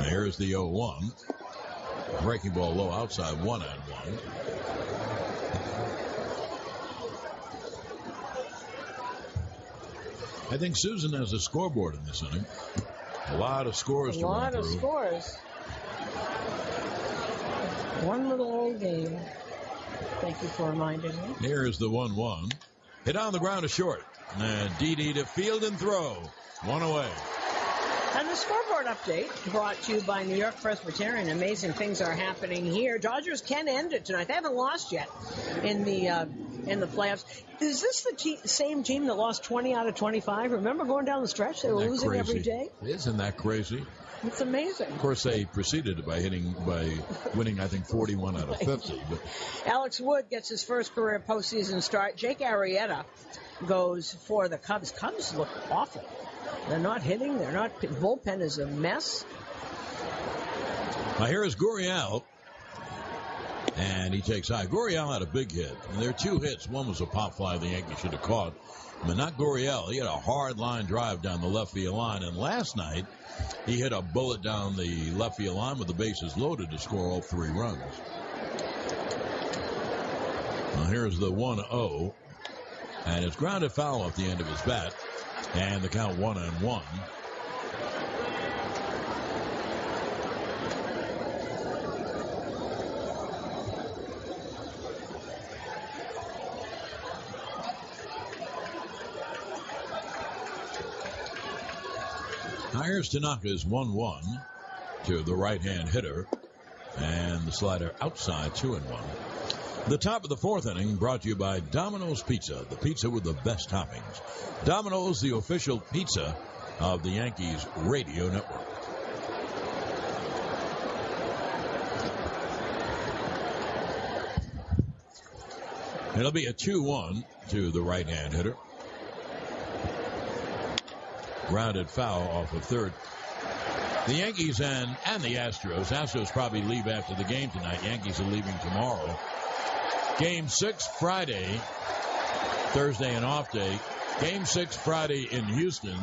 Here's the 0-1. Breaking ball low outside, 1-1. I think Suzyn has a scoreboard in this inning. A lot of scores to run through. A lot of scores. One little old game. Thank you for reminding me. Here is the 1-1. Hit on the ground to short. And Didi to field and throw. 1 away. And the scoreboard update brought to you by New York Presbyterian. Amazing things are happening here. Dodgers can end it tonight. They haven't lost yet in the playoffs. Is this the same team that lost 20 out of 25? Remember going down the stretch? They were losing crazy every day. Isn't that crazy? It's amazing. Of course, they proceeded by winning, I think, 41 out of 50. But Alex Wood gets his first career postseason start. Jake Arrieta goes for the Cubs. Cubs look awful. They're not hitting. They're not. Bullpen is a mess. Now here is Gurriel. And he takes high. Gurriel had a big hit. And there are 2 hits. One was a pop fly the Yankees should have caught. But not Gurriel. He had a hard line drive down the left field line. And last night, he hit a bullet down the left field line with the bases loaded to score all 3 runs. Well, here's the 1-0. And it's grounded foul off the end of his bat. And the count 1-1. Now here's Tanaka's 1-1 to the right-hand hitter. And the slider outside, 2-1. The top of the fourth inning brought to you by Domino's Pizza, the pizza with the best toppings. Domino's, the official pizza of the Yankees radio network. It'll be a 2-1 to the right-hand hitter. Grounded foul off of third. The Yankees and the Astros. Astros probably leave after the game tonight. Yankees are leaving tomorrow. Game 6 Friday, Thursday an off day. Game 6 Friday in Houston.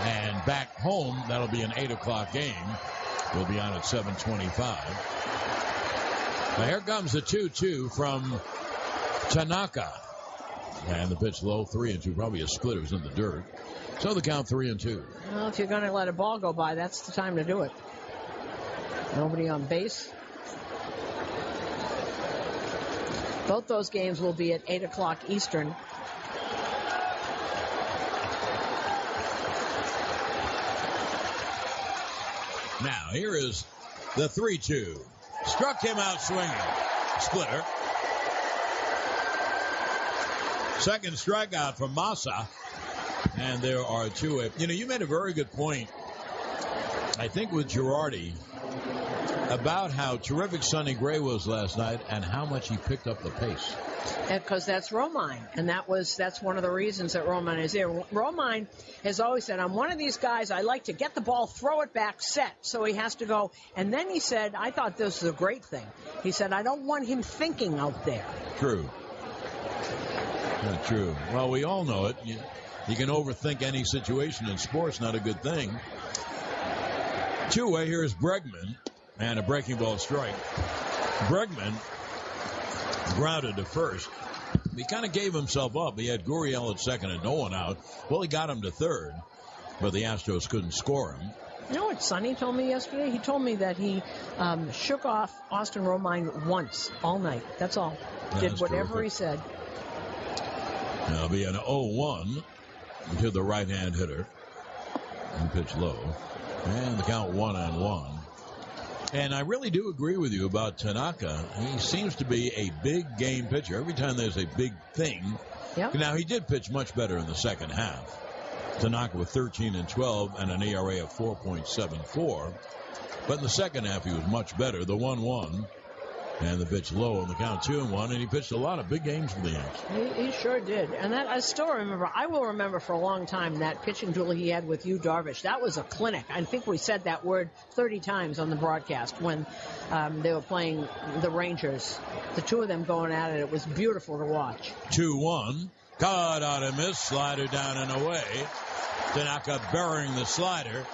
And back home, that'll be an 8 o'clock game. We'll be on at 7:25. Now here comes the 2-2 from Tanaka. And the pitch low, 3-2. Probably a split. It was in the dirt. So the count 3-2. Well, if you're going to let a ball go by, that's the time to do it. Nobody on base. Both those games will be at 8 o'clock Eastern. Now, here is the 3-2. Struck him out swinging. Splitter. Second strikeout for Massa. And there are two. You made a very good point, I think, with Girardi about how terrific Sonny Gray was last night and how much he picked up the pace. Because that's Romine, and that's one of the reasons that Romine is there. Romine has always said, I'm one of these guys, I like to get the ball, throw it back, set, so he has to go. And then he said, I thought this was a great thing. He said, I don't want him thinking out there. True. Not true. Well, we all know it. You can overthink any situation in sports, not a good thing. Two-way, here's Bregman, and a breaking ball strike. Bregman grounded to first. He kind of gave himself up. He had Gurriel at second and no one out. Well, he got him to third, but the Astros couldn't score him. You know what Sonny told me yesterday? He told me that he shook off Austin Romine once, all night. That's all. Did whatever he said. That'll be an 0-1 to the right-hand hitter. And pitch low. And the count 1-1. And I really do agree with you about Tanaka. He seems to be a big game pitcher. Every time there's a big thing. Yep. Now, he did pitch much better in the second half. Tanaka with 13-12 and an ERA of 4.74. But in the second half, he was much better. The 1-1 and the pitch low on the count 2-1. And he pitched a lot of big games for the Yankees. He sure did. And that I still remember. I will remember for a long time that pitching duel he had with Yu Darvish. That was a clinic. I think we said that word 30 times on the broadcast when they were playing the Rangers. The two of them going at it. It was beautiful to watch. 2-1. Caught on a miss. Slider down and away. Tanaka burying the slider.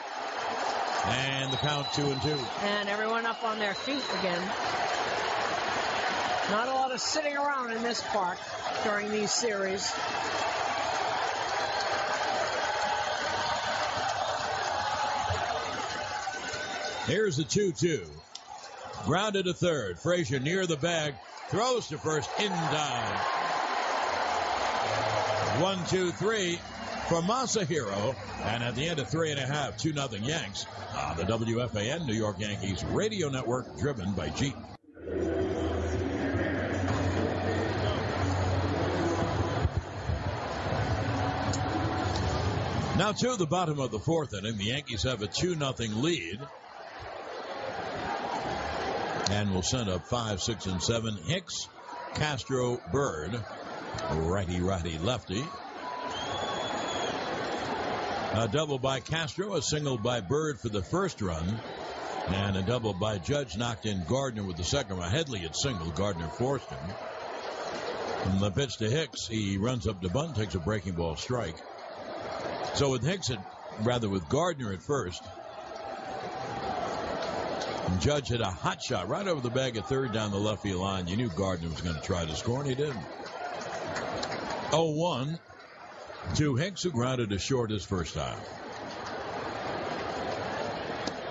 And the count 2-2. And everyone up on their feet again. Not a lot of sitting around in this park during these series. Here's the 2-2. Grounded to third. Frazier near the bag. Throws to first. In time. 1-2-3 for Masahiro. And at the end of 3.5, 2-0 Yanks on the WFAN New York Yankees radio network, driven by Jeep. Now to the bottom of the fourth inning, the Yankees have a 2-0 lead. And will send up 5, 6, and 7. Hicks, Castro, Bird. Righty, lefty. A double by Castro, a single by Bird for the first run. And a double by Judge knocked in Gardner with the second run. Headley had singled, Gardner forced him. From the pitch to Hicks, he runs up to bunt, takes a breaking ball strike. So with Hicks, with Gardner at first, And Judge hit a hot shot right over the bag at third down the left field line. You knew Gardner was going to try to score, and he did. 0-1 to Hicks, who grounded to short his first time.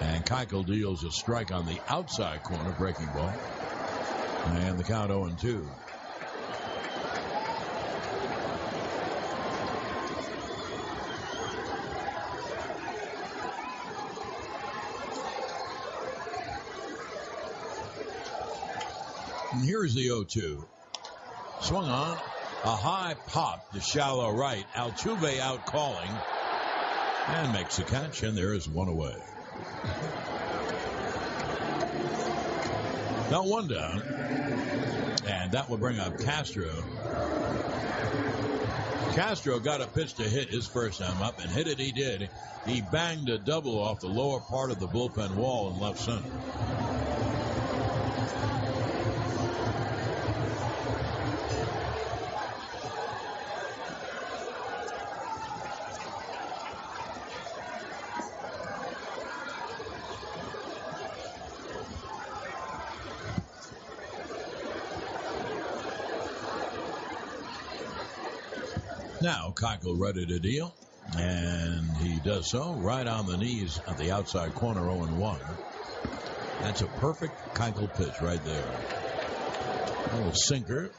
And Keuchel deals a strike on the outside corner, breaking ball. And the count 0-2. And here's the 0-2. Swung on. A high pop to shallow right. Altuve out calling. And makes the catch, and there is one away. Now one down. And that will bring up Castro. Castro got a pitch to hit his first time up, and hit it he did. He banged a double off the lower part of the bullpen wall in left center. Now Keuchel ready to deal, and he does so right on the knees at the outside corner, 0-1. That's a perfect Keuchel pitch right there. A little sinker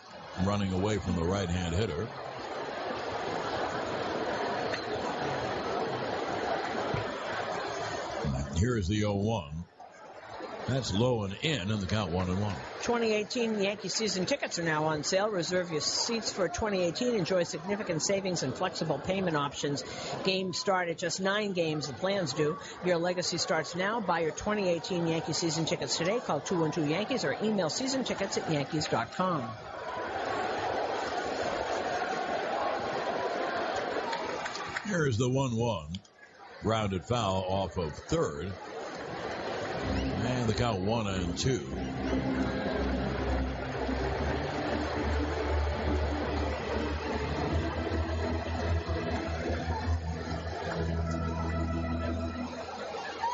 running away from the right-hand hitter. And here is the 0-1. That's low and in, and the count 1-1. 2018 Yankee season tickets are now on sale. Reserve your seats for 2018. Enjoy significant savings and flexible payment options. Games start at just 9 games. The plans do. Your legacy starts now. Buy your 2018 Yankee season tickets today. Call 212-YANKEES or email seasontickets@yankees.com. Here's the 1-1. Grounded foul off of third. And the count 1-2.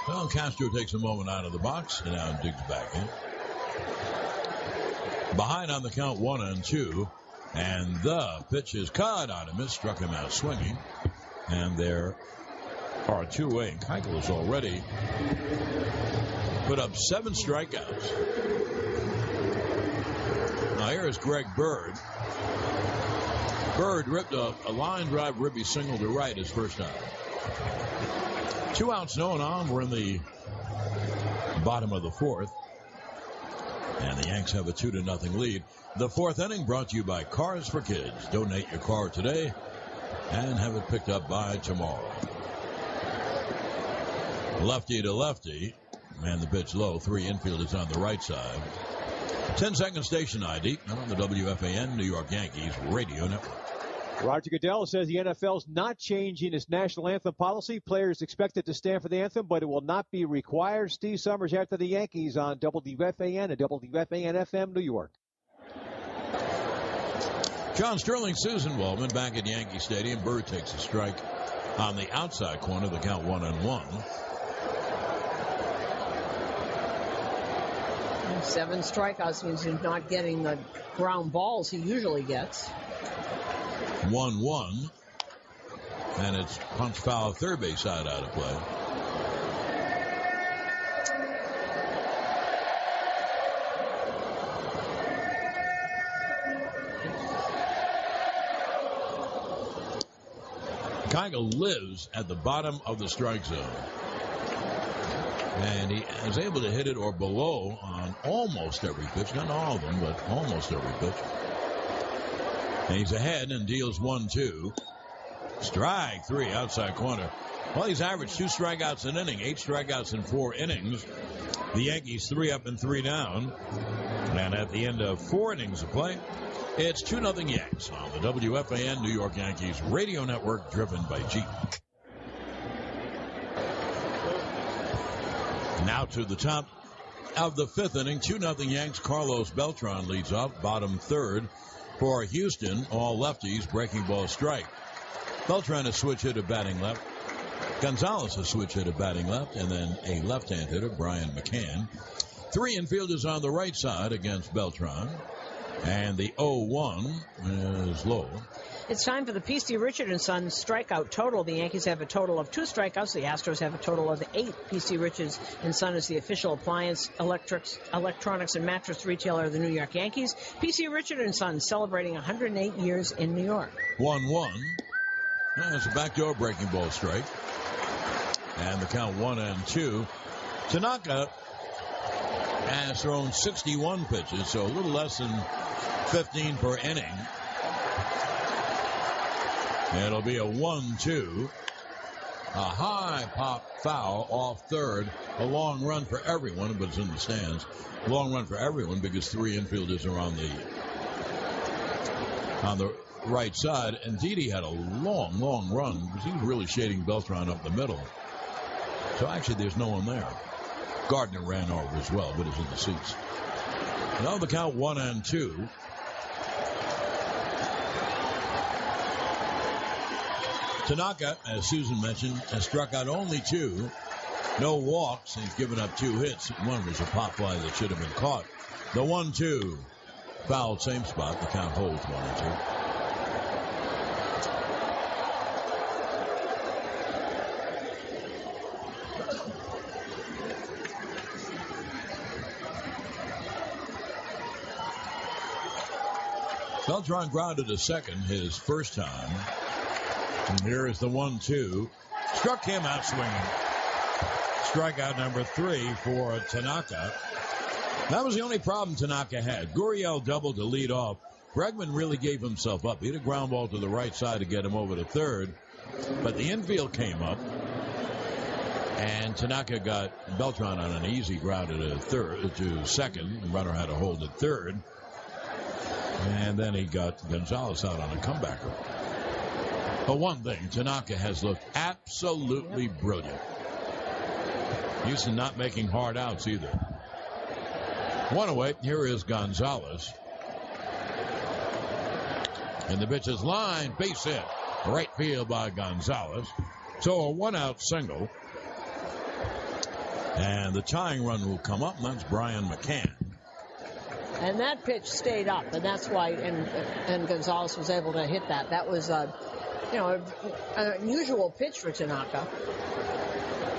Well, Castro takes a moment out of the box and now digs back in. Behind on the count 1-2. And the pitch is caught on a miss. Struck him out swinging. And there are 2 away. Keuchel is already put up 7 strikeouts. Now here is Greg Bird. Bird ripped a line drive ribby single to right his first time. 2 outs, no one on. We're in the bottom of the 4th. And the Yanks have a 2-0 lead. The 4th inning brought to you by Cars for Kids. Donate your car today and have it picked up by tomorrow. Lefty to lefty. And the pitch low. 3 infielders on the right side. 10-second station ID on the WFAN New York Yankees radio network. Roger Goodell says the NFL's not changing its national anthem policy. Players expected to stand for the anthem, but it will not be required. Steve Summers after the Yankees on WFAN and WFAN-FM New York. John Sterling, Suzyn Waldman back at Yankee Stadium. Bird takes a strike on the outside corner. The count 1-1. 7 strikeouts means he's not getting the ground balls he usually gets. 1-1. And it's punch foul third base side out of play. Keuchel lives at the bottom of the strike zone. And he is able to hit it or below on almost every pitch. Not all of them, but almost every pitch. And he's ahead and deals 1-2. Strike 3 outside corner. Well, he's averaged 2 strikeouts an inning, 8 strikeouts in 4 innings. The Yankees 3 up and 3 down. And at the end of 4 innings of play, it's 2-0 Yanks on the WFAN New York Yankees radio network driven by Jeep. Now to the top of the 5th inning, 2-0 Yanks. Carlos Beltran leads off, bottom third for Houston. All lefties, breaking ball strike. Beltran a switch hitter batting left. Gonzalez, a switch hitter batting left, and then a left-hand hitter, Brian McCann. 3 infielders on the right side against Beltran. And the 0-1 is low. It's time for the P.C. Richard & Sons strikeout total. The Yankees have a total of 2 strikeouts. The Astros have a total of 8. P.C. Richard & Son is the official appliance, electronics, and mattress retailer of the New York Yankees. P.C. Richard & Son celebrating 108 years in New York. 1-1. That's a backdoor breaking ball strike. And the count 1-2. Tanaka has thrown 61 pitches, so a little less than 15 per inning. It'll be a 1-2. A high pop foul off third. A long run for everyone, but it's in the stands. A long run for everyone because 3 infielders are on the right side. And Didi had a long run because he was really shading Beltran up the middle. So actually there's no one there. Gardner ran over as well, but is in the seats. Now the count 1-2. Tanaka, as Susan mentioned, has struck out only 2. No walks. He's given up 2 hits. One was a pop fly that should have been caught. The 1-2. Fouled, same spot. The count holds 1-2. Beltran grounded to second his first time. And here is the 1-2. Struck him out swinging. Strikeout number 3 for Tanaka. That was the only problem Tanaka had. Gurriel doubled to lead off. Bregman really gave himself up. He had a ground ball to the right side to get him over to third. But the infield came up. And Tanaka got Beltran on an easy ground to second. The runner had to hold at third. And then he got Gonzalez out on a comebacker. But one thing, Tanaka has looked absolutely brilliant. Houston not making hard outs either. One away, here is Gonzalez. And the pitch is lined, base hit. Right field by Gonzalez. So a 1-out single. And the tying run will come up, and that's Brian McCann. And that pitch stayed up, and that's why, and Gonzalez was able to hit that. That was an unusual pitch for Tanaka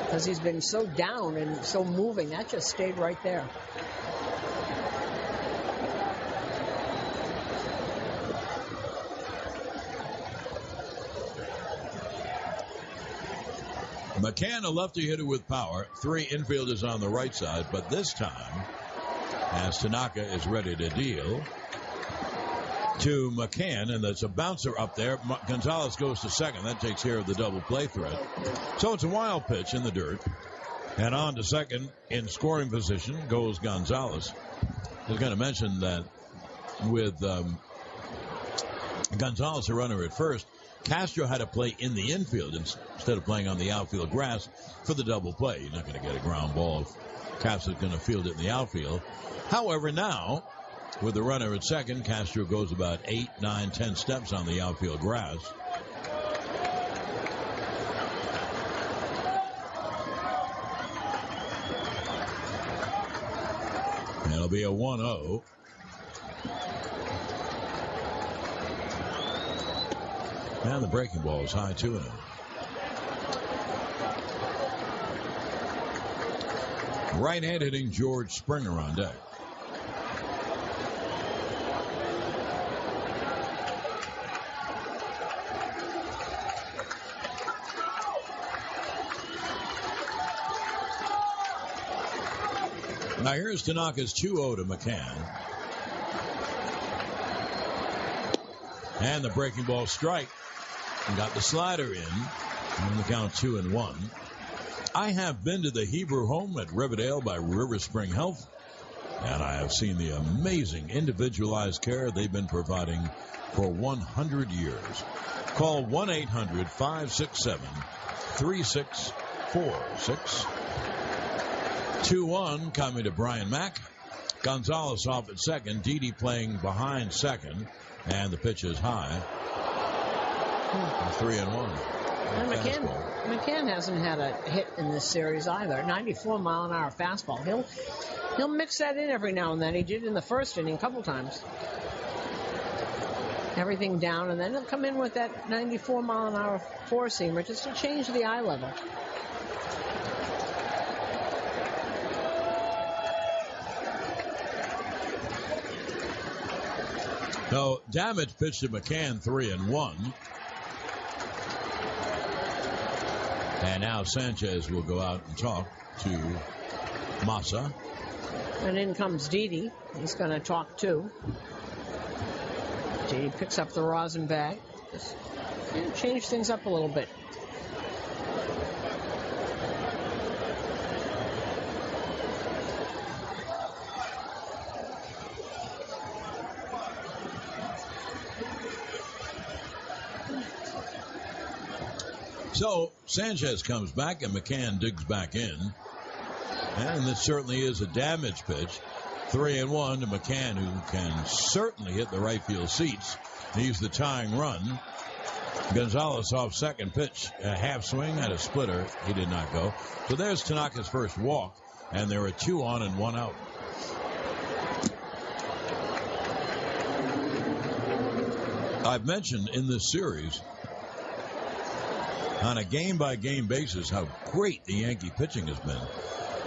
because he's been so down and so moving. That just stayed right there. McCann, a lefty hitter with power. 3 infielders on the right side, but this time, as Tanaka is ready to deal to McCann, and that's a bouncer up there. Gonzalez goes to second. That takes care of the double play threat. So it's a wild pitch in the dirt. And on to second in scoring position goes Gonzalez. I was going to mention that with Gonzalez, a runner at first, Castro had to play in the infield instead of playing on the outfield grass for the double play. You're not going to get a ground ball if Castro's going to field it in the outfield. However, now, with the runner at second, Castro goes about 8, 9, 10 steps on the outfield grass. And it'll be a 1-0. And the breaking ball is high 2-0. Right-hand hitting George Springer on deck. Now here's Tanaka's 2-0 to McCann. And the breaking ball strike. And got the slider in. And the count 2-1. I have been to the Hebrew home at Riverdale by River Spring Health. And I have seen the amazing individualized care they've been providing for 100 years. Call 1-800-567-3646. 2-1 coming to Brian Mack. Gonzalez off at second. Didi playing behind second. And the pitch is high. 3-1. And McCann hasn't had a hit in this series either. 94-mile-an-hour fastball. He'll mix that in every now and then. He did in the first inning a couple times. Everything down, and then he'll come in with that 94-mile-an-hour four-seamer just to change the eye level. So Damage pitched to McCann 3-1. And now Sanchez will go out and talk to Massa. And in comes Didi. He's going to talk too. Didi picks up the rosin bag. Just change things up a little bit. So Sanchez comes back and McCann digs back in. And this certainly is a damage pitch. 3-1 to McCann, who can certainly hit the right field seats. He's the tying run. Gonzalez off second pitch, a half swing and a splitter. He did not go. So there's Tanaka's first walk, and there are 2 on and 1 out. I've mentioned in this series, on a game-by-game basis, how great the Yankee pitching has been.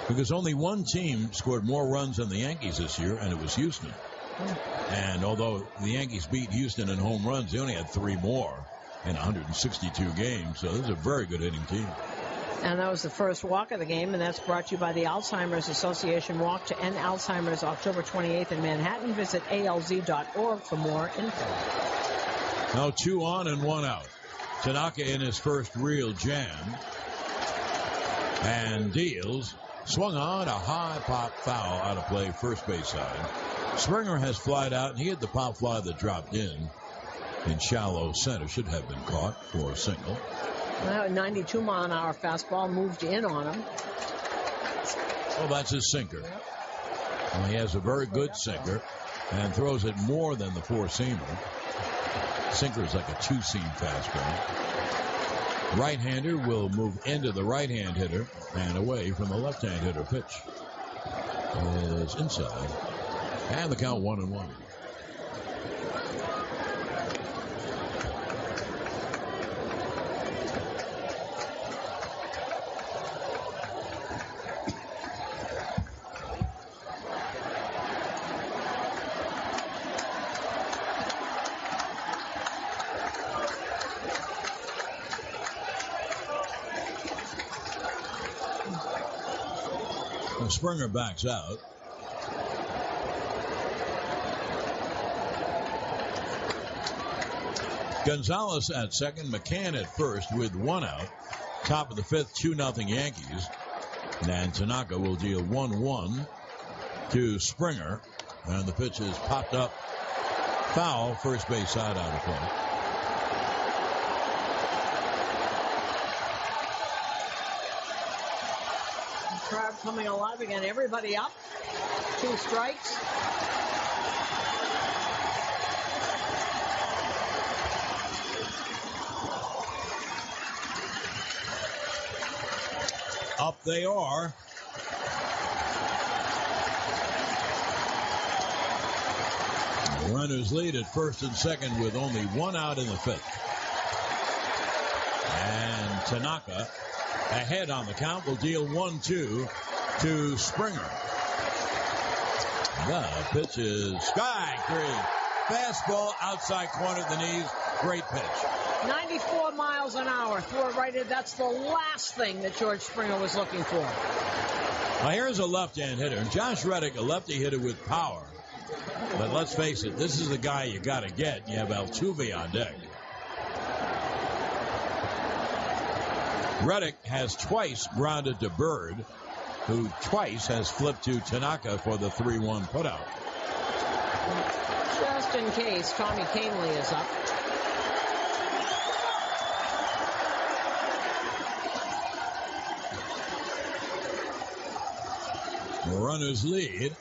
Because only one team scored more runs than the Yankees this year, and it was Houston. And although the Yankees beat Houston in home runs, they only had 3 more in 162 games. So this is a very good hitting team. And that was the first walk of the game, and that's brought to you by the Alzheimer's Association Walk to End Alzheimer's October 28th in Manhattan. Visit alz.org for more info. Now 2 on and 1 out. Tanaka in his first real jam. And deals. Swung on, a high pop foul out of play, first base side. Springer has flied out, and he had the pop fly that dropped in shallow center. Should have been caught for a single. Well, a 92-mile-an-hour fastball moved in on him. Well, that's his sinker. Well, he has a very good sinker and throws it more than the four-seamer. Sinker is like a 2-seam fastball. Right-hander will move into the right-hand hitter and away from the left-hand hitter. Pitch is inside. And the count 1-1. Springer backs out. Gonzalez at second, McCann at first with 1 out. Top of the 5th, 2-0 Yankees. And Tanaka will deal 1-1 to Springer. And the pitch is popped up. Foul, first base side out of play. Crowd coming alive again. Everybody up. 2 strikes. Up they are. The runners lead at first and second with only 1 out in the 5th. And Tanaka ahead on the count will deal 1-2 to Springer. The pitch is strike 3. Fastball outside corner of the knees. Great pitch. 94 miles an hour. Threw it right in. That's the last thing that George Springer was looking for. Now here's a left-hand hitter. And Josh Reddick, a lefty hitter with power. But let's face it, this is the guy you got to get. You have Altuve on deck. Reddick has twice grounded to Bird, who twice has flipped to Tanaka for the 3-1 putout. Just in case, Tommy Canely is up. The runners lead,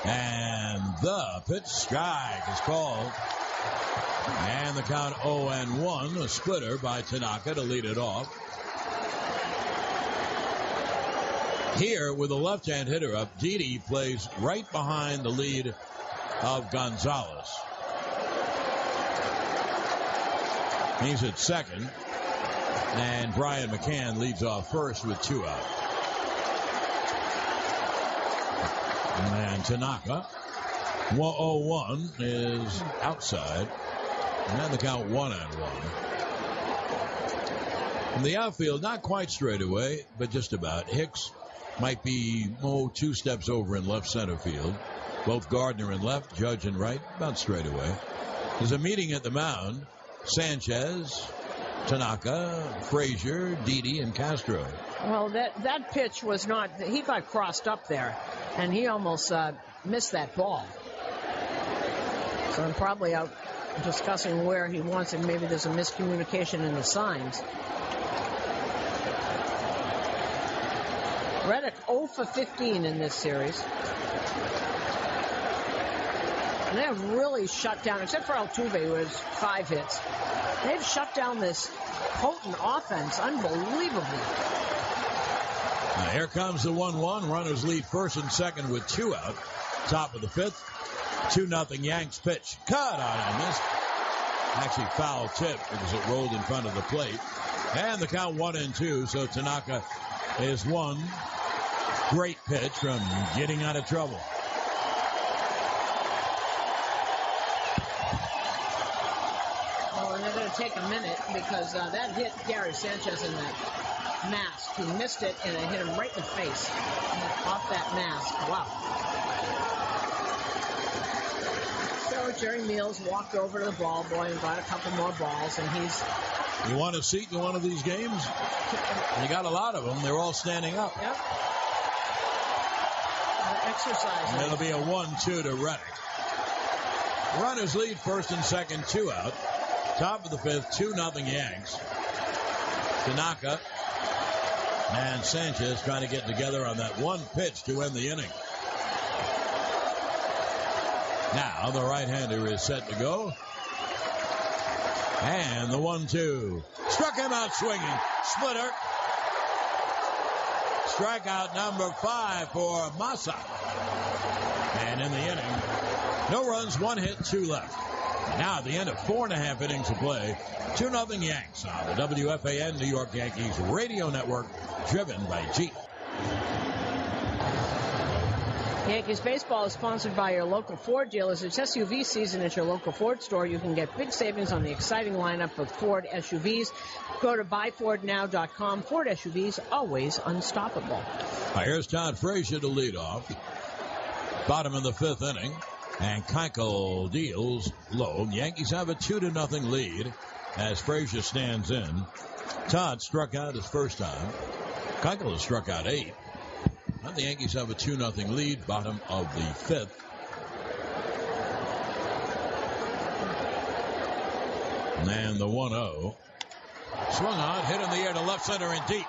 and the pitch strike is called. And the count 0-1, a splitter by Tanaka to lead it off. Here, with a left-hand hitter up, Didi plays right behind the lead of Gonzalez. He's at second, and Brian McCann leads off first with 2 out. And Tanaka, 0-1 is outside. And the count 1-1. From the outfield, not quite straight away, but just about. Hicks might be 2 steps over in left center field. Both Gardner in left, Judge in right, about straight away. There's a meeting at the mound. Sanchez, Tanaka, Frazier, Didi, and Castro. Well, that pitch was not, he got crossed up there, and he almost missed that ball. So I'm probably out discussing where he wants it. Maybe there's a miscommunication in the signs. Reddick 0 for 15 in this series. And they have really shut down, except for Altuve, who has 5 hits. They've shut down this potent offense unbelievably. Now here comes the 1-1. Runners lead first and second with 2 out. Top of the 5th. 2-0 Yanks pitch. Cut on and missed. Actually foul tip because it rolled in front of the plate. And the count 1-2. So Tanaka is one great pitch from getting out of trouble. Well, and they're going to take a minute because that hit Gary Sanchez in that mask. He missed it and it hit him right in the face off that mask. Wow. So Jerry Meals walked over to the ball boy and got a couple more balls, and he's... You want a seat in one of these games? You got a lot of them. They're all standing up. Yep. Exercise. And it'll be a 1-2 to Reddick. Runners lead first and second, 2 out. Top of the 5th, 2-0 Yanks. Tanaka and Sanchez trying to get together on that one pitch to end the inning. Now the right-hander is set to go. And the 1-2. Struck him out swinging. Splitter. Strikeout number 5 for Massa. And in the inning, no runs, 1 hit, 2 left. Now at the end of 4.5 innings of play, 2-0 Yanks on the WFAN New York Yankees radio network, driven by Jeep. Yankees baseball is sponsored by your local Ford dealers. It's SUV season at your local Ford store. You can get big savings on the exciting lineup of Ford SUVs. Go to buyfordnow.com. Ford SUVs, always unstoppable. Here's Todd Frazier to lead off. Bottom of the 5th inning. And Keuchel deals low. Yankees have a 2-0 lead as Frazier stands in. Todd struck out his first time. Keuchel has struck out 8. Now the Yankees have a 2-0 lead, bottom of the 5th. And the 1-0. Swung on, hit in the air to left center and deep.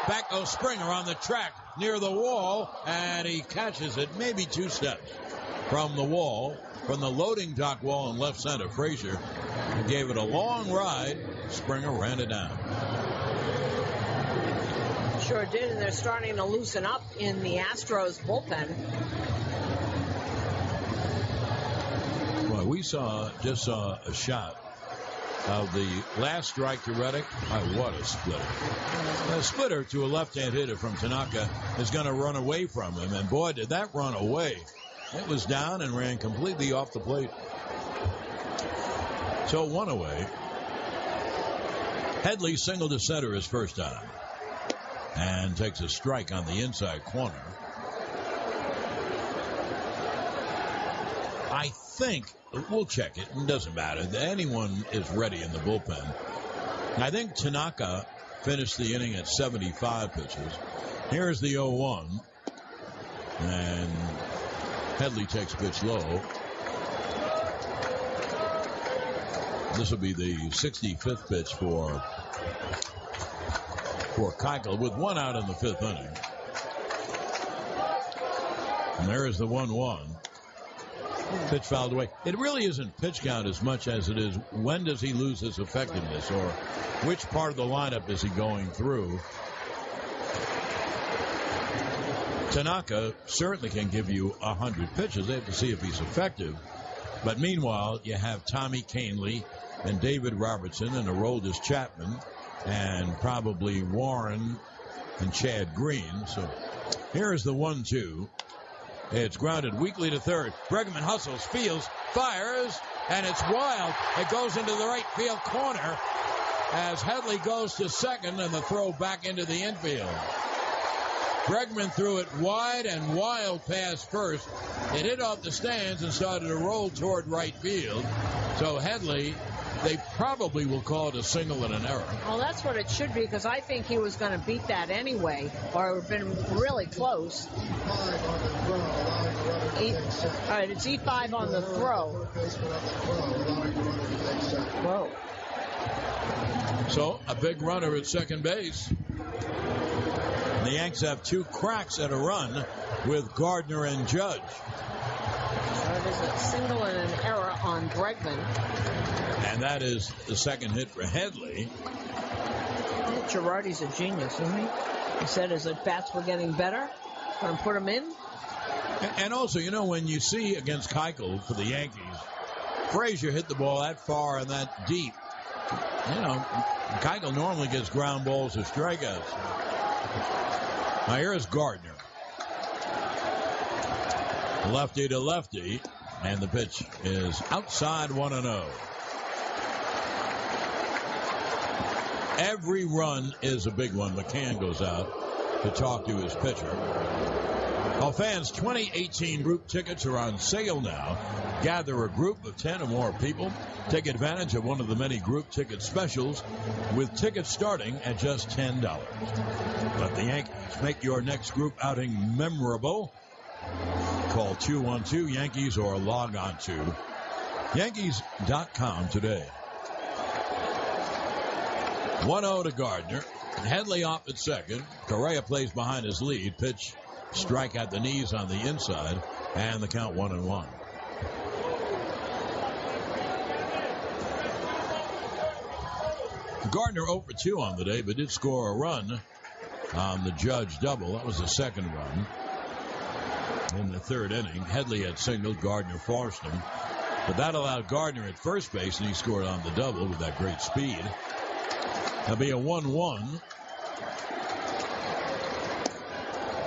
Back goes Springer on the track near the wall, and he catches it maybe 2 steps from the wall, from the loading dock wall in left center. Frazier gave it a long ride. Springer ran it down. Sure did, and they're starting to loosen up in the Astros bullpen. Well, we just saw a shot of the last strike to Reddick. What a splitter. A splitter to a left-hand hitter from Tanaka is going to run away from him, and boy, did that run away. It was down and ran completely off the plate. So 1 away. Headley singled to center his first time. And takes a strike on the inside corner. I think, we'll check it, it doesn't matter. Anyone is ready in the bullpen. I think Tanaka finished the inning at 75 pitches. Here's the 0-1. And Headley takes pitch low. This will be the 65th pitch for Keuchel with 1 out in the 5th inning. And there is the 1-1. Pitch fouled away. It really isn't pitch count as much as it is when does he lose his effectiveness, or which part of the lineup is he going through. Tanaka certainly can give you 100 pitches. They have to see if he's effective. But meanwhile, you have Tommy Kahnle and David Robertson and Aroldis Chapman and probably Warren and Chad Green. So here's the 1-2. It's grounded weakly to third. Bregman hustles, fields, fires, and it's wild. It goes into the right field corner as Headley goes to second and the throw back into the infield. Bregman threw it wide and wild past first. It hit off the stands and started to roll toward right field. So Headley, they probably will call it a single and an error. Well, that's what it should be, because I think he was going to beat that anyway, or have been really close. All right, it's E5 on the throw. Whoa. So a big runner at second base. The Yanks have 2 cracks at a run with Gardner and Judge. So it is a single and an error on Bregman. And that is the second hit for Headley. Girardi's a genius, isn't he? He said his at-bats were getting better. Going to put him in. And also, you know, when you see against Keuchel for the Yankees, Frazier hit the ball that far and that deep. You know, Keuchel normally gets ground balls or strikeouts. Now here is Gardner. Lefty to lefty, and the pitch is outside 1-0. Every run is a big one. McCann goes out to talk to his pitcher. Well, fans, 2018 group tickets are on sale now. Gather a group of 10 or more people. Take advantage of one of the many group ticket specials with tickets starting at just $10. Let the Yankees make your next group outing memorable. Call 212-YANKEES or log on to Yankees.com today. 1-0 to Gardner. Headley off at second. Correa plays behind his lead. Pitch, strike at the knees on the inside, and the count 1-1. Gardner 0 for 2 on the day, but did score a run on the Judge double. That was the second run in the third inning. Headley had singled. Gardner forced him. But that allowed Gardner at first base, and he scored on the double with that great speed. That'll be a 1-1.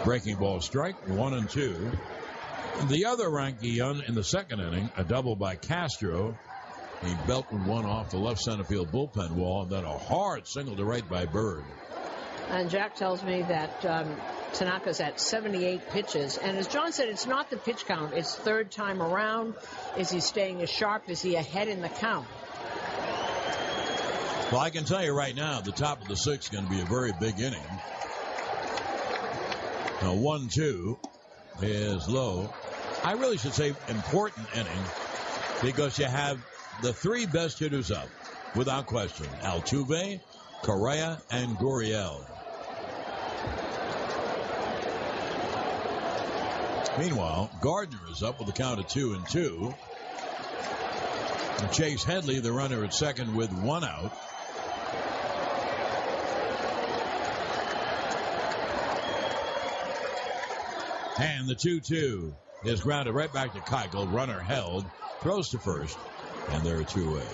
Breaking ball strike, 1-2. The other Yankee in the second inning, a double by Castro. He belted one off the left center field bullpen wall, and then a hard single to right by Bird. And Jack tells me that Tanaka's at 78 pitches. And as John said, it's not the pitch count. It's third time around. Is he staying as sharp? Is he ahead in the count? Well, I can tell you right now, the top of the sixth is going to be a very big inning. Now, 1-2 is low. I really should say important inning, because you have the 3 best hitters up, without question. Altuve, Correa, and Gurriel. Meanwhile, Gardner is up with a count of 2-2. And Chase Headley, the runner at second, with 1 out. And the 2-2 is grounded right back to Keuchel. Runner held, throws to first, and they're 2-away.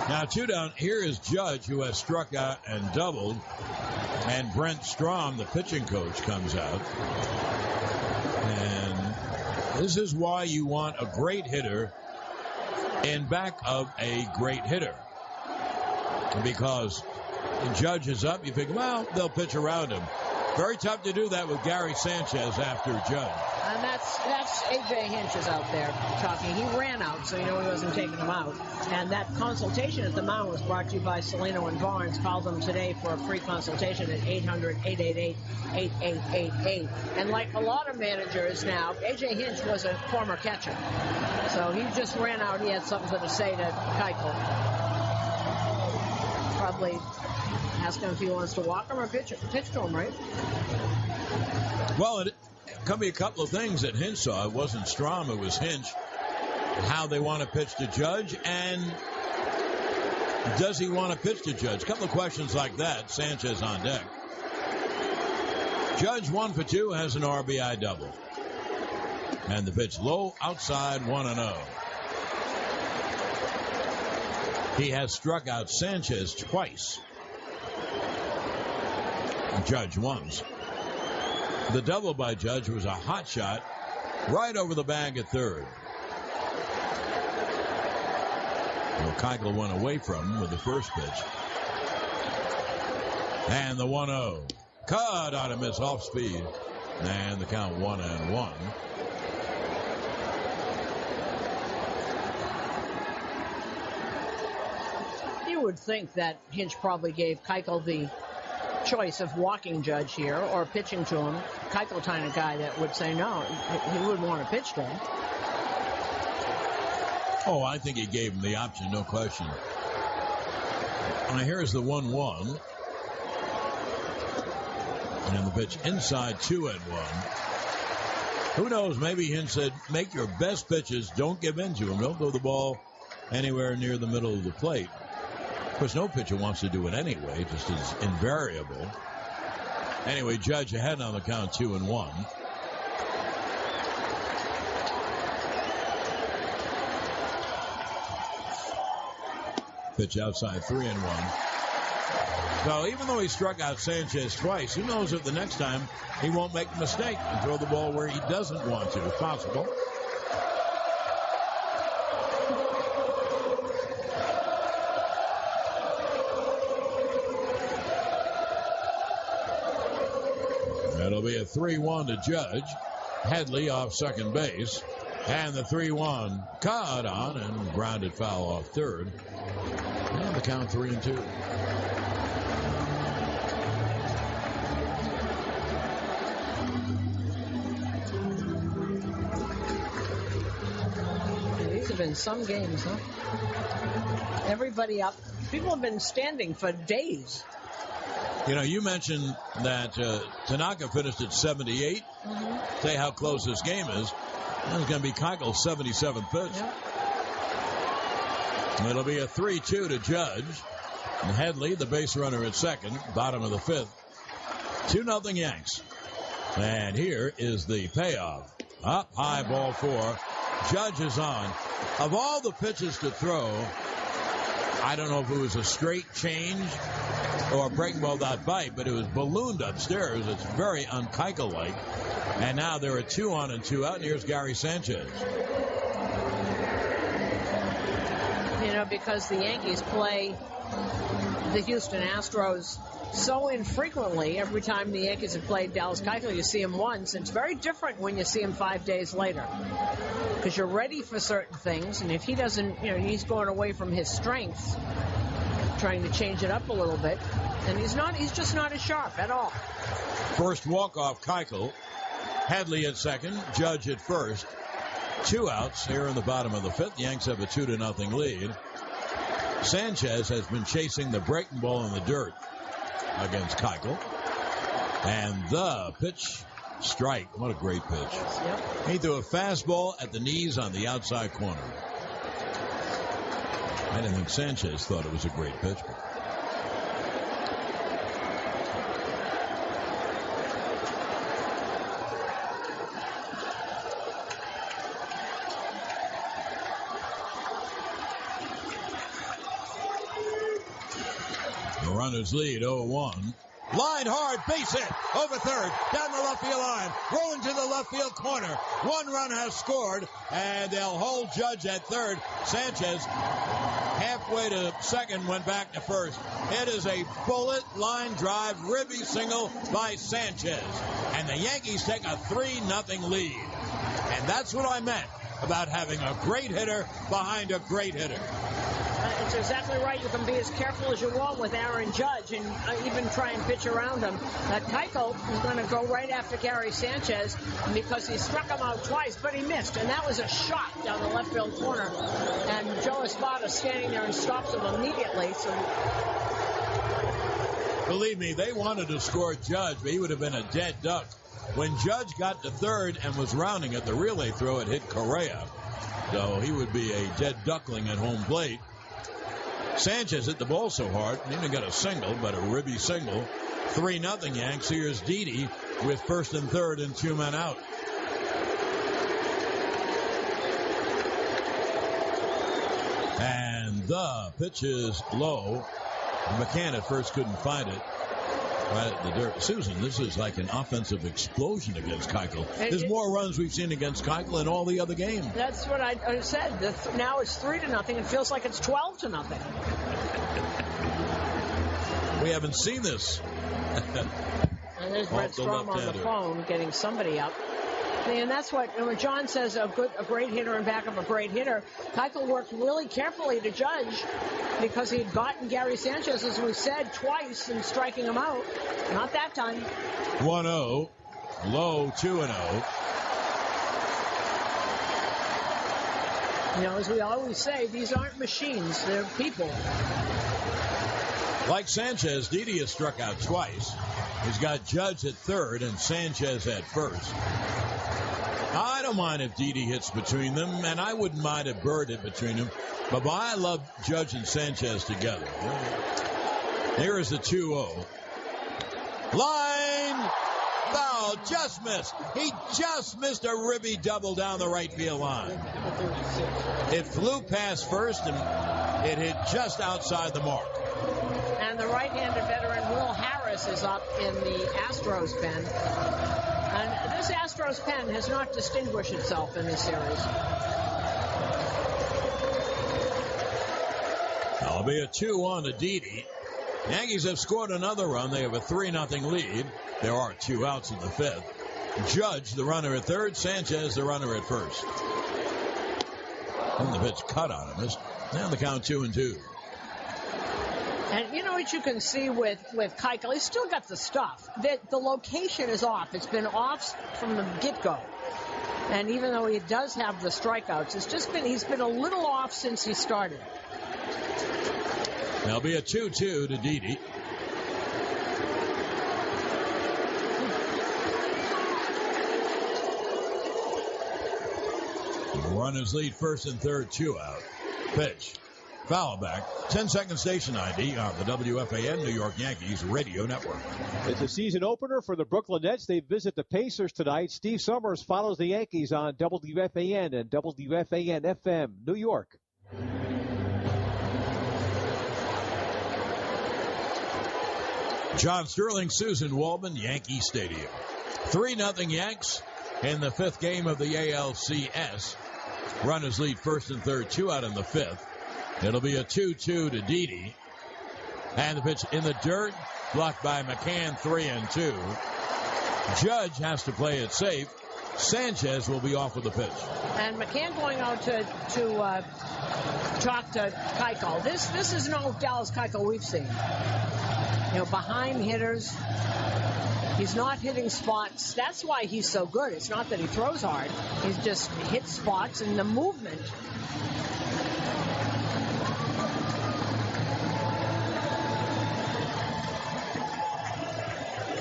Now 2 down. Here is Judge, who has struck out and doubled. And Brent Strom, the pitching coach, comes out. And this is why you want a great hitter in back of a great hitter. Because Judge is up, you think, well, they'll pitch around him. Very tough to do that with Gary Sanchez after Judge. And that's A.J. Hinch is out there talking. He ran out, so you know he wasn't taking him out. And that consultation at the mound was brought to you by Salino and Barnes. Call them today for a free consultation at 800-888-8888. And like a lot of managers now, A.J. Hinch was a former catcher. So he just ran out. He had something to say to Keuchel. Probably ask him if he wants to walk him or pitch to him, right? Well, could be a couple of things that Hinch saw. It wasn't Strom, it was Hinch. How they want to pitch to Judge, and does he want to pitch to Judge? A couple of questions like that. Sanchez on deck. Judge 1 for 2 has an RBI double. And the pitch low outside 1-0. He has struck out Sanchez twice. Judge once. The double by Judge was a hot shot right over the bag at third. Well, Keuchel went away from him with the first pitch. And the 1-0. Cut on a miss off speed. And the count 1-1. You would think that Hinch probably gave Keuchel the choice of walking Judge here or pitching to him. Keuchel kind of guy that would say no, he wouldn't want to pitch to him. Oh, I think he gave him the option, no question. Now here's the 1-1. And the pitch inside 2-1. Who knows? Maybe Hinch said, make your best pitches. Don't give in to them. Don't throw the ball anywhere near the middle of the plate. Of course, no pitcher wants to do it anyway. It just is invariable. Anyway, Judge ahead on the count 2-1. Pitch outside 3-1. So even though he struck out Sanchez twice, who knows if the next time he won't make a mistake and throw the ball where he doesn't want to. It's possible. It'll be a 3-1 to Judge. Headley off second base. And the 3-1 caught on and grounded foul off third. And the count 3-2. These have been some games, huh? Everybody up. People have been standing for days. You know, you mentioned that Tanaka finished at 78. Mm-hmm. Say how close this game is. That's going to be Keuchel's 77th pitch. Yep. It'll be a 3-2 to Judge. And Headley, the base runner at second, bottom of the fifth. 2-0 Yanks. And here is the payoff. Up high, ball 4. Judge is on. Of all the pitches to throw, I don't know if it was a straight change or a breaking ball that bite, but it was ballooned upstairs. It's very un-Keuchel-like. And now there are 2 on and 2 out, and here's Gary Sanchez. You know, because the Yankees play the Houston Astros so infrequently. Every time the Yankees have played Dallas Keuchel, you see him once. It's very different when you see him 5 days later, because you're ready for certain things, and if he doesn't, you know, he's going away from his strengths, trying to change it up a little bit, and he's just not as sharp at all. First walk-off Keuchel. Headley at second, Judge at first. 2 outs here in the bottom of the fifth. The Yanks have a 2-0 lead. Sanchez has been chasing the breaking ball in the dirt against Keuchel. And the pitch, strike. What a great pitch. Yep. He threw a fastball at the knees on the outside corner. I didn't think Sanchez thought it was a great pitch. The runners lead 0-1. Line hard, base hit, over third, down the left field line, rolling to the left field corner. 1 run has scored, and they'll hold Judge at third. Sanchez, halfway to second, went back to first. It is a bullet line drive, ribby single by Sanchez. And the Yankees take a 3-0 lead. And that's what I meant about having a great hitter behind a great hitter. It's exactly right. You can be as careful as you want with Aaron Judge and even try and pitch around him. Keuchel is going to go right after Gary Sanchez because he struck him out twice, but he missed. And that was a shot down the left field corner. And Joe Espada standing there and stops him immediately. So, believe me, they wanted to score Judge, but he would have been a dead duck When Judge got to third and was rounding it, the relay throw, it hit Correa. So he would be a dead duckling at home plate. Sanchez hit the ball so hard, he didn't get a single, but a ribby single. 3-0 Yanks. Here's Didi with first and third and 2 men out. And the pitch is low. McCann at first couldn't find it. Right at the dirt. Suzyn, this is like an offensive explosion against Keuchel. There's more runs we've seen against Keuchel in all the other games. That's what I said. Now it's 3-0. It feels like it's 12-0. We haven't seen this. And there's Brett Strom on the phone getting somebody up. And that's what, when John says a great hitter and back up a great hitter, Keuchel worked really carefully to Judge because he'd gotten Gary Sanchez, as we said, twice and striking him out. Not that time. 1-0. Low 2-0. You know, as we always say, these aren't machines. They're people. Like Sanchez, Didi has struck out twice. He's got Judge at third and Sanchez at first. I don't mind if Didi hits between them, and I wouldn't mind if Bird hit between them. But I love Judge and Sanchez together. Here is the 2-0. Line foul, just missed. He just missed a ribby double down the right field line. It flew past first, and it hit just outside the mark. And the right-handed veteran Will Harris is up in the Astros pen. And this Astros pen has not distinguished itself in this series. That'll be a 2-1 to Didi. Yankees have scored another run. They have a 3-0 lead. There are 2 outs in the 5th. Judge, the runner at third. Sanchez, the runner at first. And the pitch cut on him. Now the count 2-2. And you know what you can see with Keuchel? He's still got the stuff. The location is off. It's been off from the get-go. And even though he does have the strikeouts, he's been a little off since he started. There'll be a 2-2 to Didi. Runners lead first and third, 2 out. Pitch. Foul back. 10-second station ID on the WFAN New York Yankees radio network. It's a season opener for the Brooklyn Nets. They visit the Pacers tonight. Steve Summers follows the Yankees on WFAN and WFAN FM New York. John Sterling, Suzyn Waldman, Yankee Stadium. 3-0 Yanks in the 5th game of the ALCS. Runners lead first and third, 2 out in the 5th. It'll be a 2-2 to Didi. And the pitch in the dirt, blocked by McCann, 3-2. Judge has to play it safe. Sanchez will be off with the pitch. And McCann going out to talk to Keuchel. This is no Dallas Keuchel we've seen. You know, behind hitters. He's not hitting spots. That's why he's so good. It's not that he throws hard. He's just hits spots and the movement.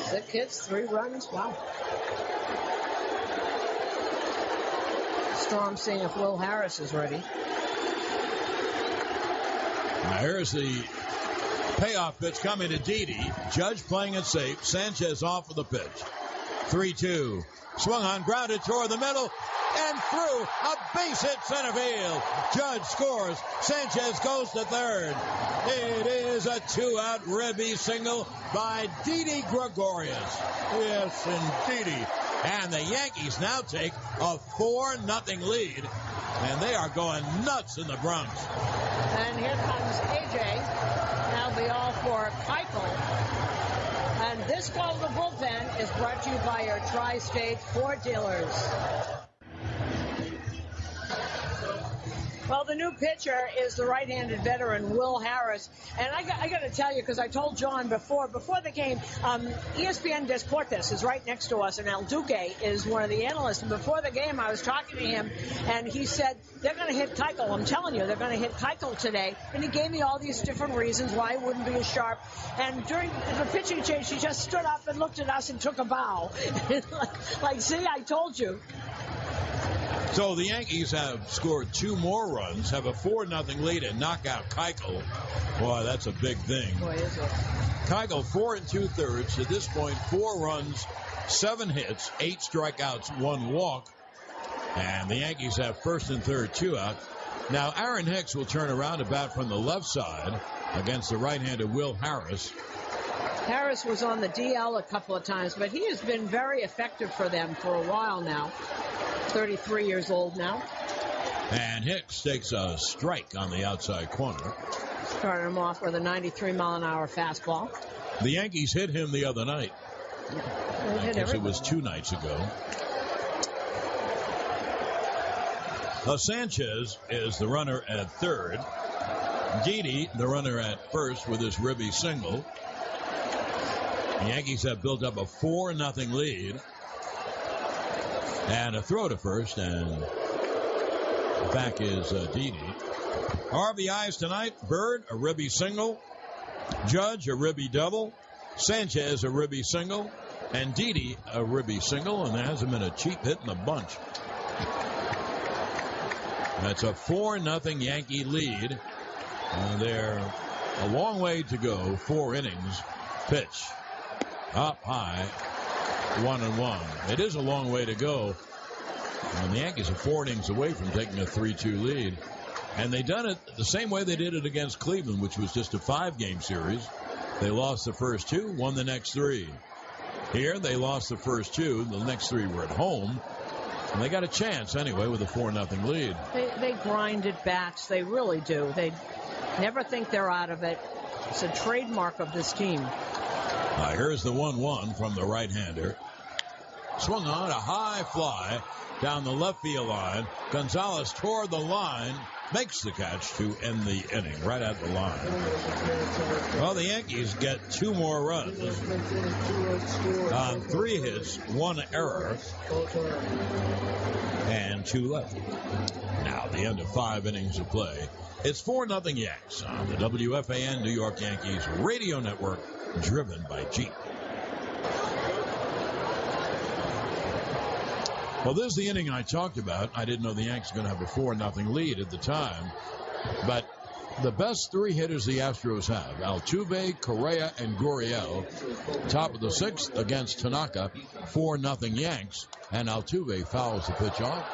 6 hits, 3 runs. Wow. Storm seeing if Will Harris is ready. Now here's the payoff pitch coming to Didi. Judge playing it safe. Sanchez off of the pitch. 3-2. Swung on, grounded toward the middle, and through a base hit center field. Judge scores. Sanchez goes to third. It is a 2-out ribby single by Didi Gregorius. Yes, indeedy. And the Yankees now take a 4-0 lead, and they are going nuts in the Bronx. And here comes AJ. That'll be all for Keuchel. And this call to the bullpen is brought to you by your Tri-State Ford dealers. Well, the new pitcher is the right-handed veteran Will Harris, and I got to tell you, because I told John before the game, ESPN Deportes is right next to us, and El Duque is one of the analysts. And before the game, I was talking to him, and he said they're going to hit Keuchel. I'm telling you, they're going to hit Keuchel today, and he gave me all these different reasons why he wouldn't be as sharp. And during the pitching change, he just stood up and looked at us and took a bow, like, see, I told you. So the Yankees have scored 2 more runs, have a 4-0 lead, and knock out Keuchel. Boy, that's a big thing. Boy, is it. Keuchel, 4 2/3. At this point, 4 runs, 7 hits, 8 strikeouts, 1 walk. And the Yankees have first and third, 2 out. Now, Aaron Hicks will turn around to bat from the left side against the right-hander Will Harris. Harris was on the DL a couple of times, but he has been very effective for them for a while now. 33 years old now. And Hicks takes a strike on the outside corner. Started him off with a 93-mile-an-hour fastball. The Yankees hit him the other night. Yeah, I guess it was 2 nights ago. Sanchez is the runner at third. Didi, the runner at first, with his ribby single. The Yankees have built up a 4-0 lead. And a throw to first, and back is Didi. RBIs tonight: Bird, a ribby single; Judge, a ribby double; Sanchez, a ribby single; and Didi, a ribby single. And there hasn't been a cheap hit in the bunch. That's a 4-0 Yankee lead. And they're a long way to go. 4 innings. Pitch. Up high. 1-1. It is a long way to go. And the Yankees are 4 innings away from taking a 3-2 lead. And they done it the same way they did it against Cleveland, which was just a 5-game series. They lost the first 2, won the next 3. Here, they lost the first 2. The next 3 were at home. And they got a chance anyway with a 4-0 lead. They grind at bats. They really do. They never think they're out of it. It's a trademark of this team. Here's the 1-1 from the right-hander. Swung on a high fly down the left field line. Gonzalez toward the line, makes the catch to end the inning right at the line. Well, the Yankees get 2 more runs on 3 hits, 1 error, and 2 left. Now, the end of 5 innings of play. It's 4-0 Yanks on the WFAN New York Yankees radio network, driven by Jeep. Well, this is the inning I talked about. I didn't know the Yankees were going to have a 4-0 lead at the time. But the best 3 hitters the Astros have: Altuve, Correa, and Gurriel. Top of the 6th against Tanaka, 4-0 Yanks. And Altuve fouls the pitch off.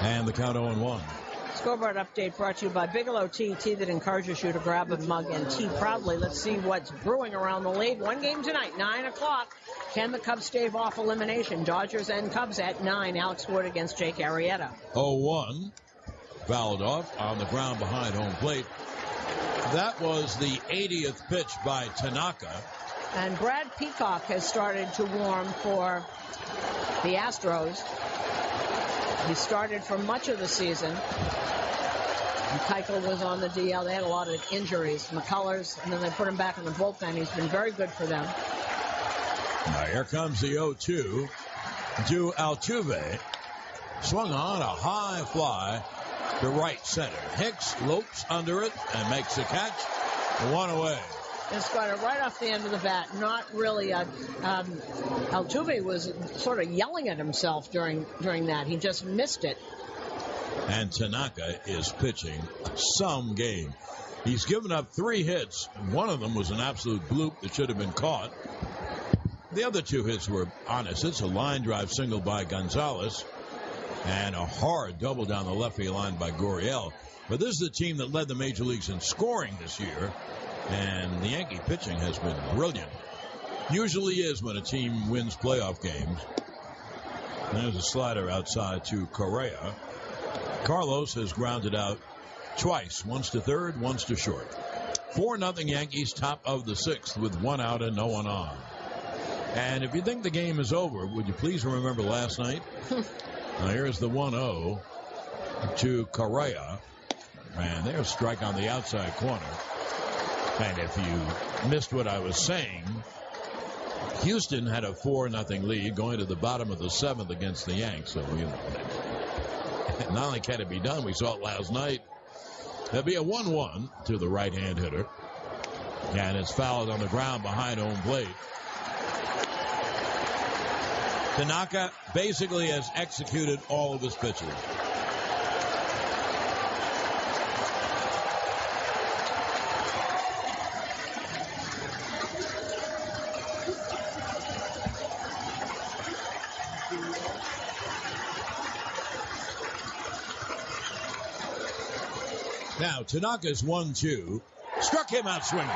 And the count 0-1. Scoreboard update brought to you by Bigelow Tea that encourages you to grab a mug and tea proudly. Let's see what's brewing around the league. 1 game tonight, 9 o'clock. Can the Cubs stave off elimination? Dodgers and Cubs at 9. Alex Wood against Jake Arrieta. 0-1. Fouled off on the ground behind home plate. That was the 80th pitch by Tanaka. And Brad Peacock has started to warm for the Astros. He started for much of the season. And Keuchel was on the DL. They had a lot of injuries. McCullers, and then they put him back in the bullpen. He's been very good for them. Now here comes the 0-2 to Altuve. Swung on a high fly to right center. Hicks lopes under it and makes the catch. 1 away. It's got it right off the end of the bat. Not really Altuve was sort of yelling at himself during that. He just missed it. And Tanaka is pitching some game. He's given up 3 hits. One of them was an absolute bloop that should have been caught. The other 2 hits were honest. It's a line drive single by Gonzalez and a hard double down the left field line by Gurriel. But this is the team that led the major leagues in scoring this year. And the Yankee pitching has been brilliant. Usually is when a team wins playoff games. There's a slider outside to Correa. Carlos has grounded out twice. Once to third, once to short. 4-0 Yankees, top of the 6th with 1 out and no one on. And if you think the game is over, would you please remember last night? Now here's the 1-0. to Correa. And there's a strike on the outside corner. And if you missed what I was saying, Houston had a 4-0 lead going to the bottom of the 7th against the Yanks. So, not only can it be done, we saw it last night. There'll be a 1-1 to the right-hand hitter. And it's fouled on the ground behind home plate. Tanaka basically has executed all of his pitches. Now, Tanaka's 1-2. Struck him out swinging.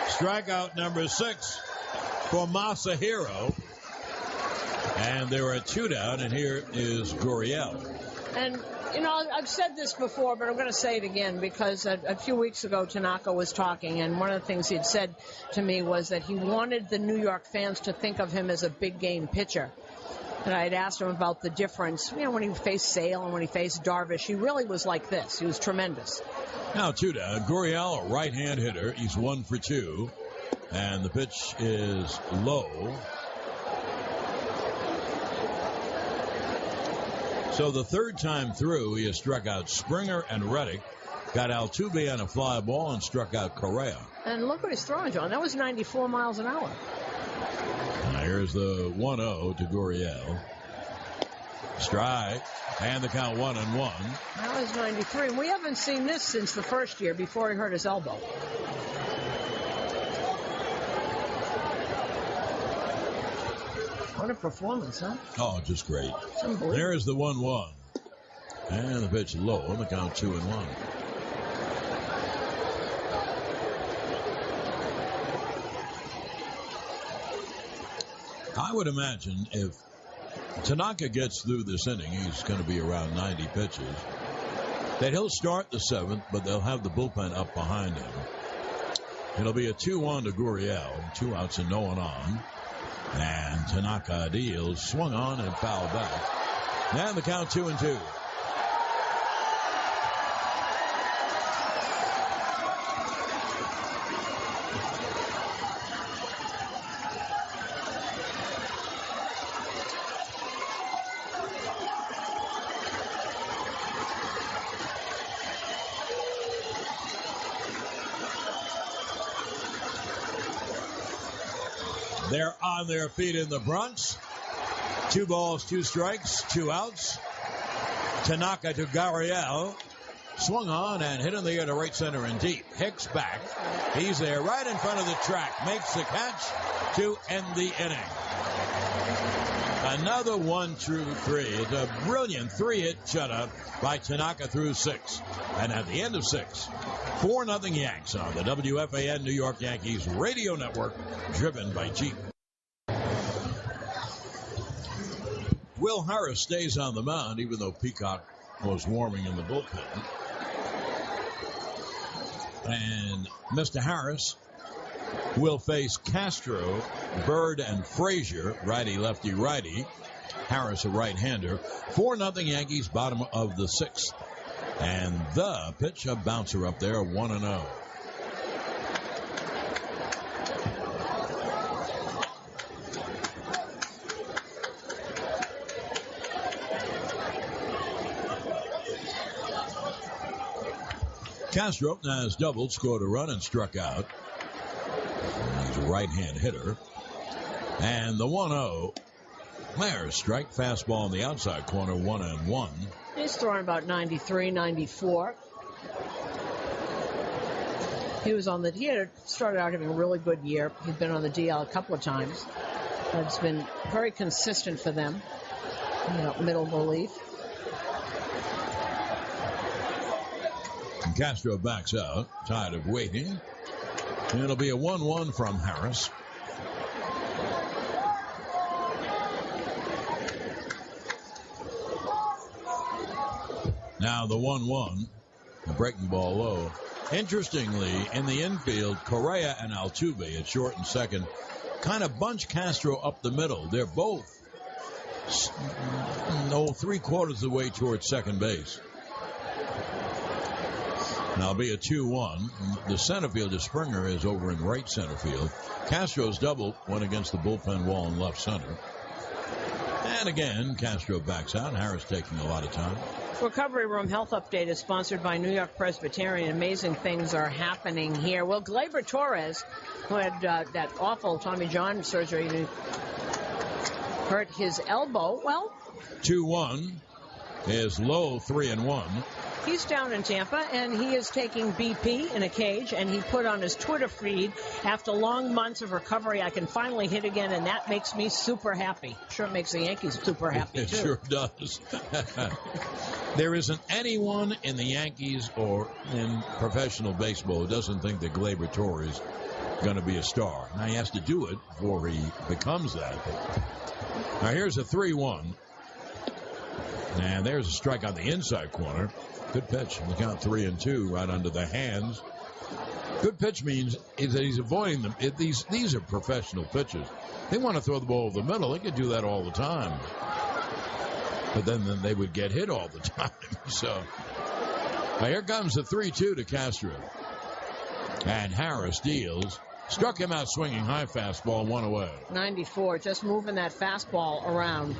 Strikeout number 6 for Masahiro. And there are 2 down, and here is Gurriel. And, I've said this before, but I'm going to say it again because a few weeks ago, Tanaka was talking, and one of the things he'd said to me was that he wanted the New York fans to think of him as a big-game pitcher. And I had asked him about the difference, when he faced Sale and when he faced Darvish. He really was like this. He was tremendous. Now 2 down. Gurriel, a right-hand hitter. He's 1 for 2. And the pitch is low. So the third time through, he has struck out Springer and Reddick. Got Altuve on a fly ball and struck out Correa. And look what he's throwing, John. That was 94 miles an hour. Here's the 1-0 to Gurriel. Strike. And the count 1-1. That was 93. And we haven't seen this since the first year before he hurt his elbow. What a performance, huh? Oh, just great. There's the 1-1. And the pitch low on the count 2-1. I would imagine if Tanaka gets through this inning, he's going to be around 90 pitches, that he'll start the 7th, but they'll have the bullpen up behind him. It'll be a 2-1 to Gurriel, 2 outs and no one on. And Tanaka deals, swung on and fouled back. And the count 2-2. They're on their feet in the Bronx. 2 balls, 2 strikes, 2 outs. Tanaka to Gurriel. Swung on and hit in the air to right center and deep. Hicks back. He's there right in front of the track. Makes the catch to end the inning. Another 1-3. It's a brilliant 3-hit shutout by Tanaka through 6. And at the end of 6, 4-0 Yanks on the WFAN New York Yankees radio network, driven by Jeep. Will Harris stays on the mound, even though Peacock was warming in the bullpen. And Mr. Harris will face Castro, Bird, and Frazier, righty, lefty, righty. Harris, a right-hander. 4-0 Yankees, bottom of the 6th. And the pitch, a bouncer up there, 1-0. Castro has doubled, scored a run, and struck out. He's a right-hand hitter. And the 1-0. There's strike, fastball on the outside corner, 1-1. He's throwing about 93, 94. He had started out having a really good year. He'd been on the DL a couple of times. It's been very consistent for them. Middle relief. And Castro backs out, tired of waiting. And it'll be a 1-1 from Harris. Now the 1-1, the breaking ball low. Interestingly, in the infield, Correa and Altuve at short and second kind of bunch Castro up the middle. They're both 3/4 of the way towards second base. Now it'll be a 2-1. The center fielder, Springer, is over in right center field. Castro's double went against the bullpen wall in left center. And again, Castro backs out. Harris taking a lot of time. Recovery Room Health Update is sponsored by New York Presbyterian. Amazing things are happening here. Well, Gleyber Torres, who had that awful Tommy John surgery, hurt his elbow. Well, 2-1 is low 3-1. He's down in Tampa, and he is taking BP in a cage, and he put on his Twitter feed, after long months of recovery, I can finally hit again, and that makes me super happy. Sure, it makes the Yankees super happy, too. It sure does. There isn't anyone in the Yankees or in professional baseball who doesn't think that Gleyber Torres is going to be a star. Now, he has to do it before he becomes that. Now, here's a 3-1. And there's a strike on the inside corner. Good pitch. The count 3-2 right under the hands. Good pitch means that he's avoiding them. These are professional pitchers. They want to throw the ball over the middle. They could do that all the time. But then they would get hit all the time. So now here comes the 3-2 to Castro. And Harris deals. Struck him out swinging high fastball, 1 away. 94, just moving that fastball around.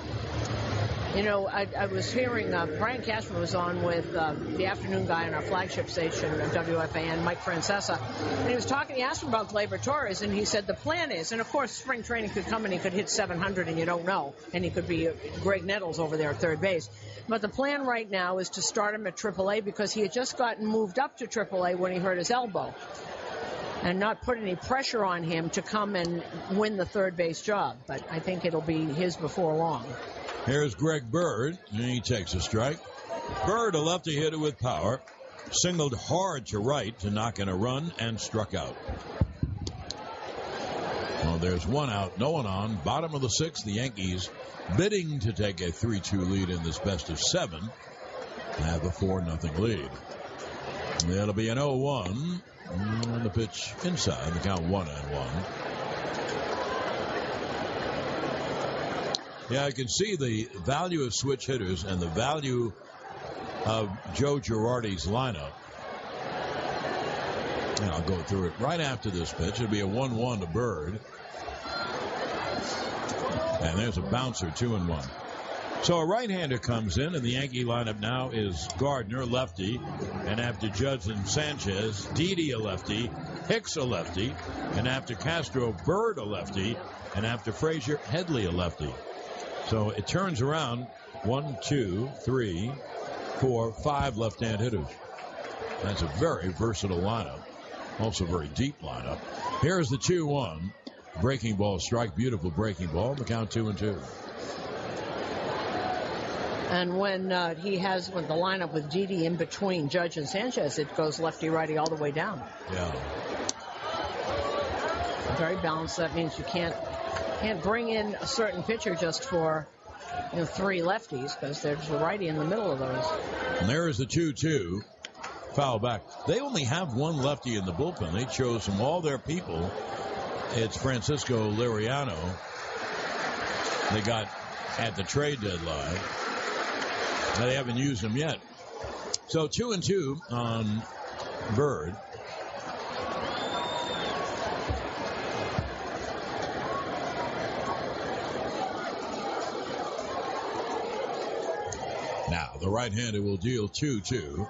You know, I was hearing Brian Cashman was on with the afternoon guy on our flagship station, WFAN, Mike Francesa, and he was talking. He asked him about Gleyber Torres, and he said the plan is, and of course spring training could come and he could hit 700 and you don't know, and he could be Greg Nettles over there at third base. But the plan right now is to start him at AAA because he had just gotten moved up to AAA when he hurt his elbow, and not put any pressure on him to come and win the third base job. But I think it'll be his before long. Here's Greg Bird, and he takes a strike. Bird, a lefty hitter with power, singled hard to right to knock in a run and struck out. Well, there's one out, no one on. Bottom of the sixth, the Yankees bidding to take a 3-2 lead in this best of 7. Have a 4-0 lead. It'll be an 0-1. And the pitch inside, the count 1-1. Yeah, I can see the value of switch hitters and the value of Joe Girardi's lineup. And I'll go through it right after this pitch. It'll be a 1-1 to Bird. And there's a bouncer, 2-1. So a right-hander comes in, and the Yankee lineup now is Gardner, lefty, and after Judge and Sanchez, Didi, a lefty, Hicks, a lefty, and after Castro, Bird, a lefty, and after Frazier, Headley, a lefty. So it turns around 1, 2, 3, 4, 5 left-hand hitters. That's a very versatile lineup. Also a very deep lineup. Here's the 2-1. Breaking ball strike. Beautiful breaking ball. The count 2-2. And when he has the lineup with Didi in between Judge and Sanchez, it goes lefty-righty all the way down. Yeah. Very balanced. That means you can't bring in a certain pitcher just for 3 lefties, because there's a righty in the middle of those. And there is the 2-2. Foul back. They only have one lefty in the bullpen. They chose from all their people. It's Francisco Liriano. They got at the trade deadline. They haven't used him yet. So 2-2 on Bird. Now the right-hander will deal 2-2.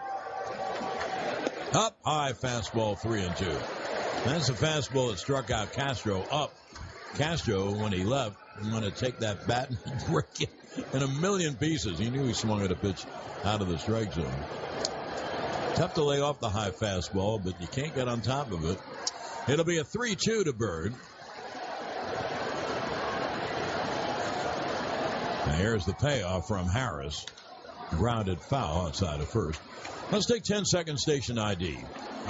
Up high fastball, 3-2. That's a fastball that struck out Castro. Up. Castro, when he left, going to take that bat and break it in a million pieces. He knew he swung at a pitch out of the strike zone. Tough to lay off the high fastball, but you can't get on top of it. It'll be a 3-2 to Bird. Now here's the payoff from Harris. Grounded foul outside of first. Let's take 10-second station ID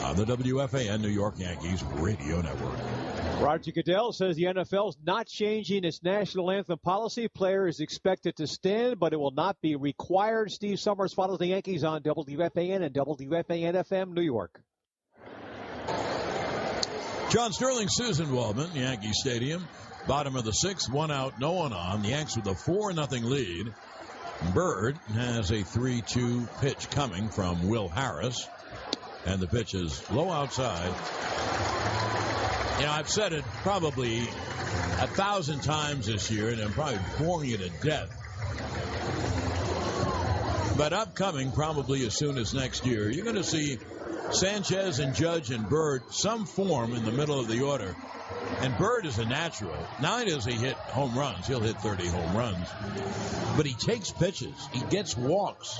on the WFAN New York Yankees radio network. Roger Goodell says the NFL's not changing its national anthem policy. Players expected to stand, but it will not be required. Steve Summers follows the Yankees on WFAN and WFAN FM New York. John Sterling, Suzyn Waldman, Yankee Stadium. Bottom of the 6th, 1 out, no one on. The Yanks with a 4-0 lead. Bird has a 3-2 pitch coming from Will Harris. And the pitch is low outside. You know, I've said it probably 1,000 times this year, and I'm probably boring you to death. But upcoming, probably as soon as next year, you're going to see Sanchez and Judge and Bird some form in the middle of the order. And Bird is a natural. Not only does he hit home runs, he'll hit 30 home runs, but he takes pitches. He gets walks.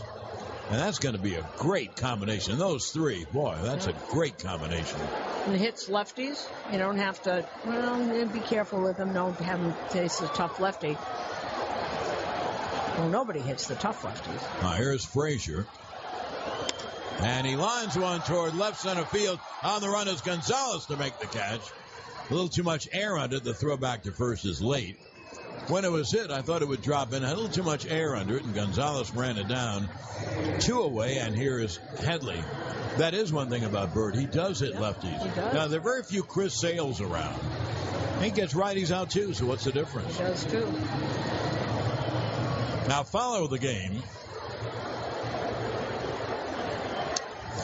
And that's going to be a great combination. Those three, boy, that's a great combination. And hits lefties. You don't have to, well, be careful with him. Don't have him taste the tough lefty. Well, nobody hits the tough lefties. Now, here's Frazier. And he lines one toward left center field. On the run is Gonzalez to make the catch. A little too much air under it. The throw back to first is late. When it was hit, I thought it would drop in. Had a little too much air under it, and Gonzalez ran it down. 2 away, and here is Headley. That is one thing about Bird. He does hit lefties. He does. Now, there are very few Chris Sales around. He gets righties out, too, so what's the difference? He does, too. Now, follow the game.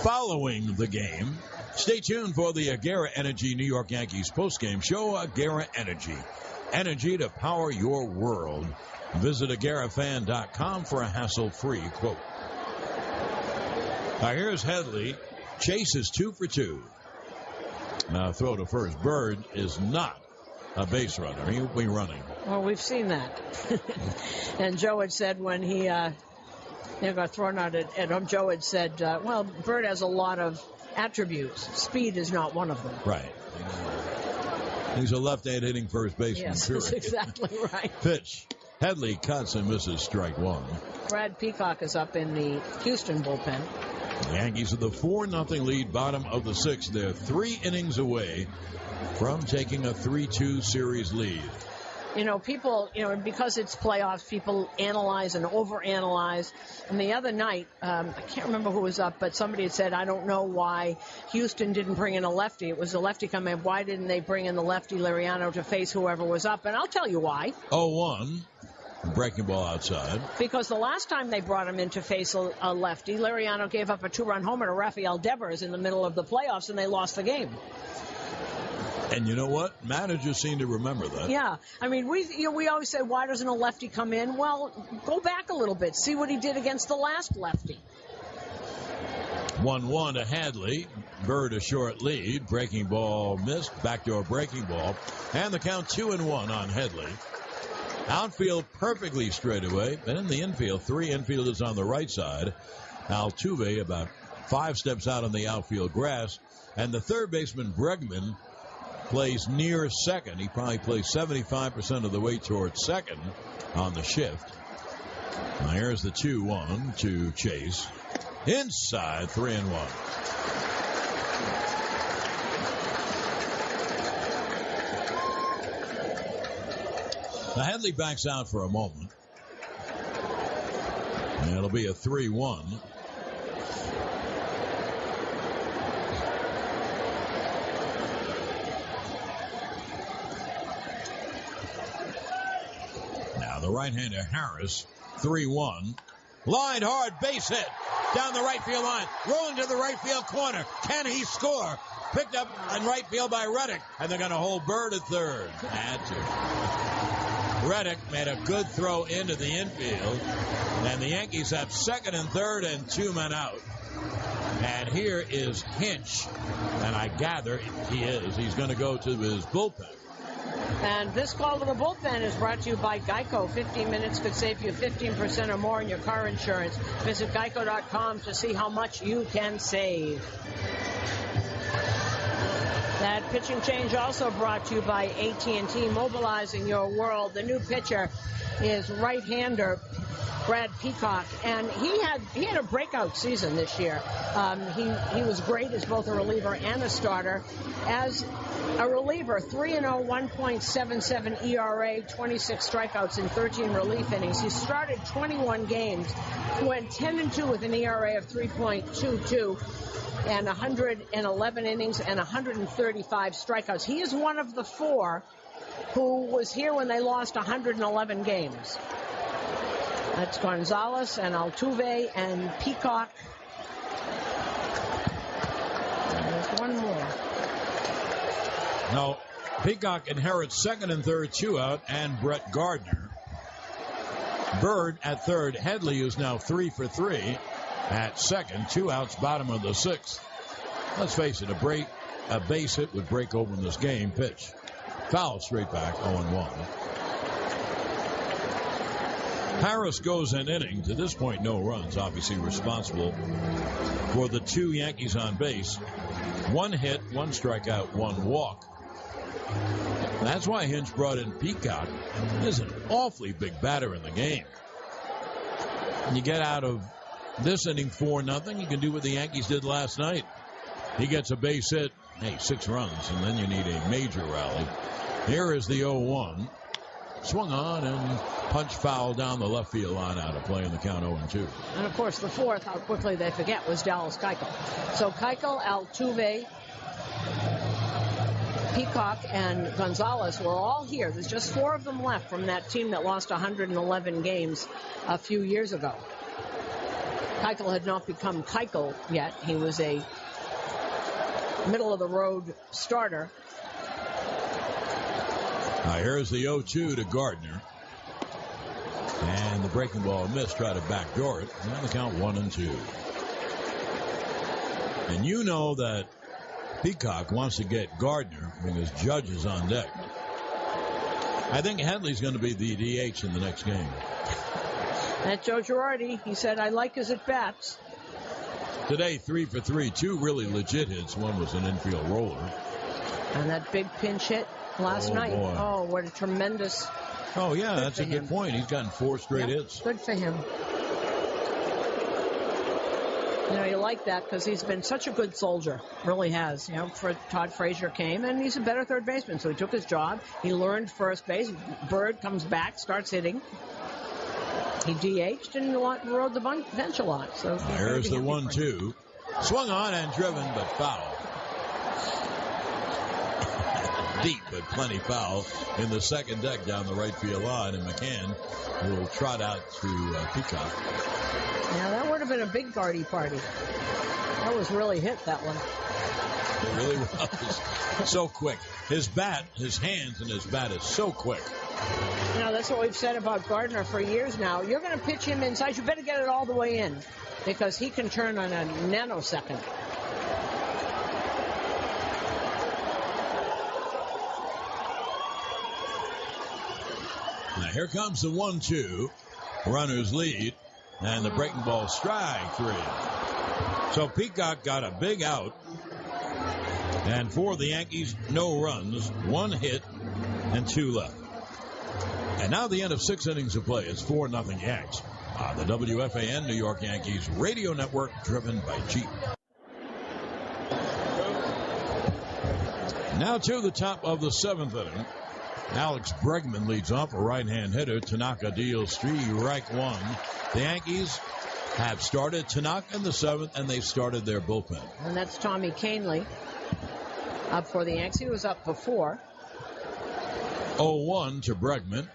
Following the game, stay tuned for the Agera Energy New York Yankees postgame show. Agera Energy. Energy to power your world. Visit AgeraFan.com for a hassle-free quote. Now here's Headley. Chase is 2 for 2. Now throw to first. Bird is not a base runner. He'll be running. Well, we've seen that. And Joe had said when he got thrown out at home, Joe had said, well, Bird has a lot of attributes. Speed is not one of them. Right. He's a left-hand hitting first baseman. Yes, that's exactly right. Pitch. Headley cuts and misses strike 1. Brad Peacock is up in the Houston bullpen. The Yankees with a 4-0 lead, bottom of the 6th. They're 3 innings away from taking a 3-2 series lead. You know, people, because it's playoffs, people analyze and overanalyze. And the other night, I can't remember who was up, but somebody had said, I don't know why Houston didn't bring in a lefty. It was a lefty coming in. Why didn't they bring in the lefty Liriano to face whoever was up? And I'll tell you why. 0-1. Breaking ball outside. Because the last time they brought him in to face a lefty, Liriano gave up a 2-run homer to Rafael Devers in the middle of the playoffs, and they lost the game. And you know what? Managers seem to remember that. Yeah. I mean, we always say, why doesn't a lefty come in? Well, go back a little bit. See what he did against the last lefty. 1-1 to Hadley. Bird a short lead. Breaking ball missed. Backdoor breaking ball. And the count 2-1 on Headley. Outfield perfectly straight away. And in the infield, 3 infielders on the right side. Altuve about 5 steps out on the outfield grass. And the third baseman, Bregman, plays near second. He probably plays 75% of the way towards second on the shift. Now here's the 2-1 to Chase. Inside, 3-1. Now Headley backs out for a moment. And it'll be a 3-1. The right-hander Harris, 3-1. Line hard, base hit. Down the right field line. Rolling to the right field corner. Can he score? Picked up in right field by Reddick. And they're going to hold Bird at third. Had to. Reddick made a good throw into the infield. And the Yankees have second and third and 2 men out. And here is Hinch. And I gather he is. He's going to go to his bullpen. And this call to the bullpen is brought to you by Geico. 15 minutes could save you 15% or more in your car insurance. Visit geico.com to see how much you can save. That pitching change also brought to you by AT&T, mobilizing your world. The new pitcher is right-hander Brad Peacock, and he had a breakout season this year. He was great as both a reliever and a starter. As a reliever, 3-0, 1.77 ERA, 26 strikeouts in 13 relief innings. He started 21 games, went 10-2 with an ERA of 3.22. And 111 innings and 135 strikeouts. He is one of the 4 who was here when they lost 111 games. That's Gonzalez and Altuve and Peacock. And there's one more. No, Peacock inherits second and third, 2 out, and Brett Gardner. Bird at third. Headley, who's now 3 for 3 at second, 2 outs, bottom of the 6th. Let's face it, a base hit would break open this game. Pitch. Foul straight back, 0-1. Harris goes an inning. To this point, no runs. Obviously responsible for the 2 Yankees on base. 1 hit, 1 strikeout, 1 walk. That's why Hinch brought in Peacock. He's an awfully big batter in the game. And you get out of this inning 4-0, you can do what the Yankees did last night. He gets a base hit, 6 runs, and then you need a major rally. Here is the 0-1. Swung on and punch foul down the left field line out of play in the count 0-2. And of course the fourth, how quickly they forget, was Dallas Keuchel. So Keuchel, Altuve, Peacock, and Gonzalez were all here. There's just 4 of them left from that team that lost 111 games a few years ago. Keuchel had not become Keuchel yet. He was a middle-of-the-road starter. Now here's the 0-2 to Gardner. And the breaking ball missed. Try to backdoor it. And the count 1-2. And you know that Peacock wants to get Gardner because Judge is on deck. I think Headley's going to be the DH in the next game. That's Joe Girardi. He said, I like his at-bats. Today, 3 for 3. 2 really legit hits. One was an infield roller. And that big pinch hit last night. Boy. Oh, what a tremendous. Oh, yeah, that's a good point. He's gotten 4 straight hits. Good for him. You know, you like that because he's been such a good soldier. Really has. You know, Todd Frazier came, and he's a better third baseman. So he took his job. He learned first base. Bird comes back, starts hitting. He DH'd and rode the bench a lot. So there's the 1-2. Swung on and driven, but foul. Deep, but plenty foul in the second deck down the right field line, and McCann will trot out to Peacock. Yeah, that would have been a big party. That was really hit, that one. It really was. So quick. His hands and his bat is so quick. You know, that's what we've said about Gardner for years now. You're going to pitch him inside. You better get it all the way in because he can turn on a nanosecond. Now here comes the 1-2. Runners lead. And the breaking ball, strike 3. So Peacock got a big out. And for the Yankees, no runs, 1 hit, and 2 left. And now the end of 6 innings of play. It's 4-0 Yanks on the WFAN New York Yankees radio network, driven by Jeep. Now to the top of the 7th inning. Alex Bregman leads off, a right-hand hitter. Tanaka deals strike 1. The Yankees have started Tanaka in the 7th, and they've started their bullpen. And that's Tommy Kahnle up for the Yanks. He was up before. 0-1 to Bregman.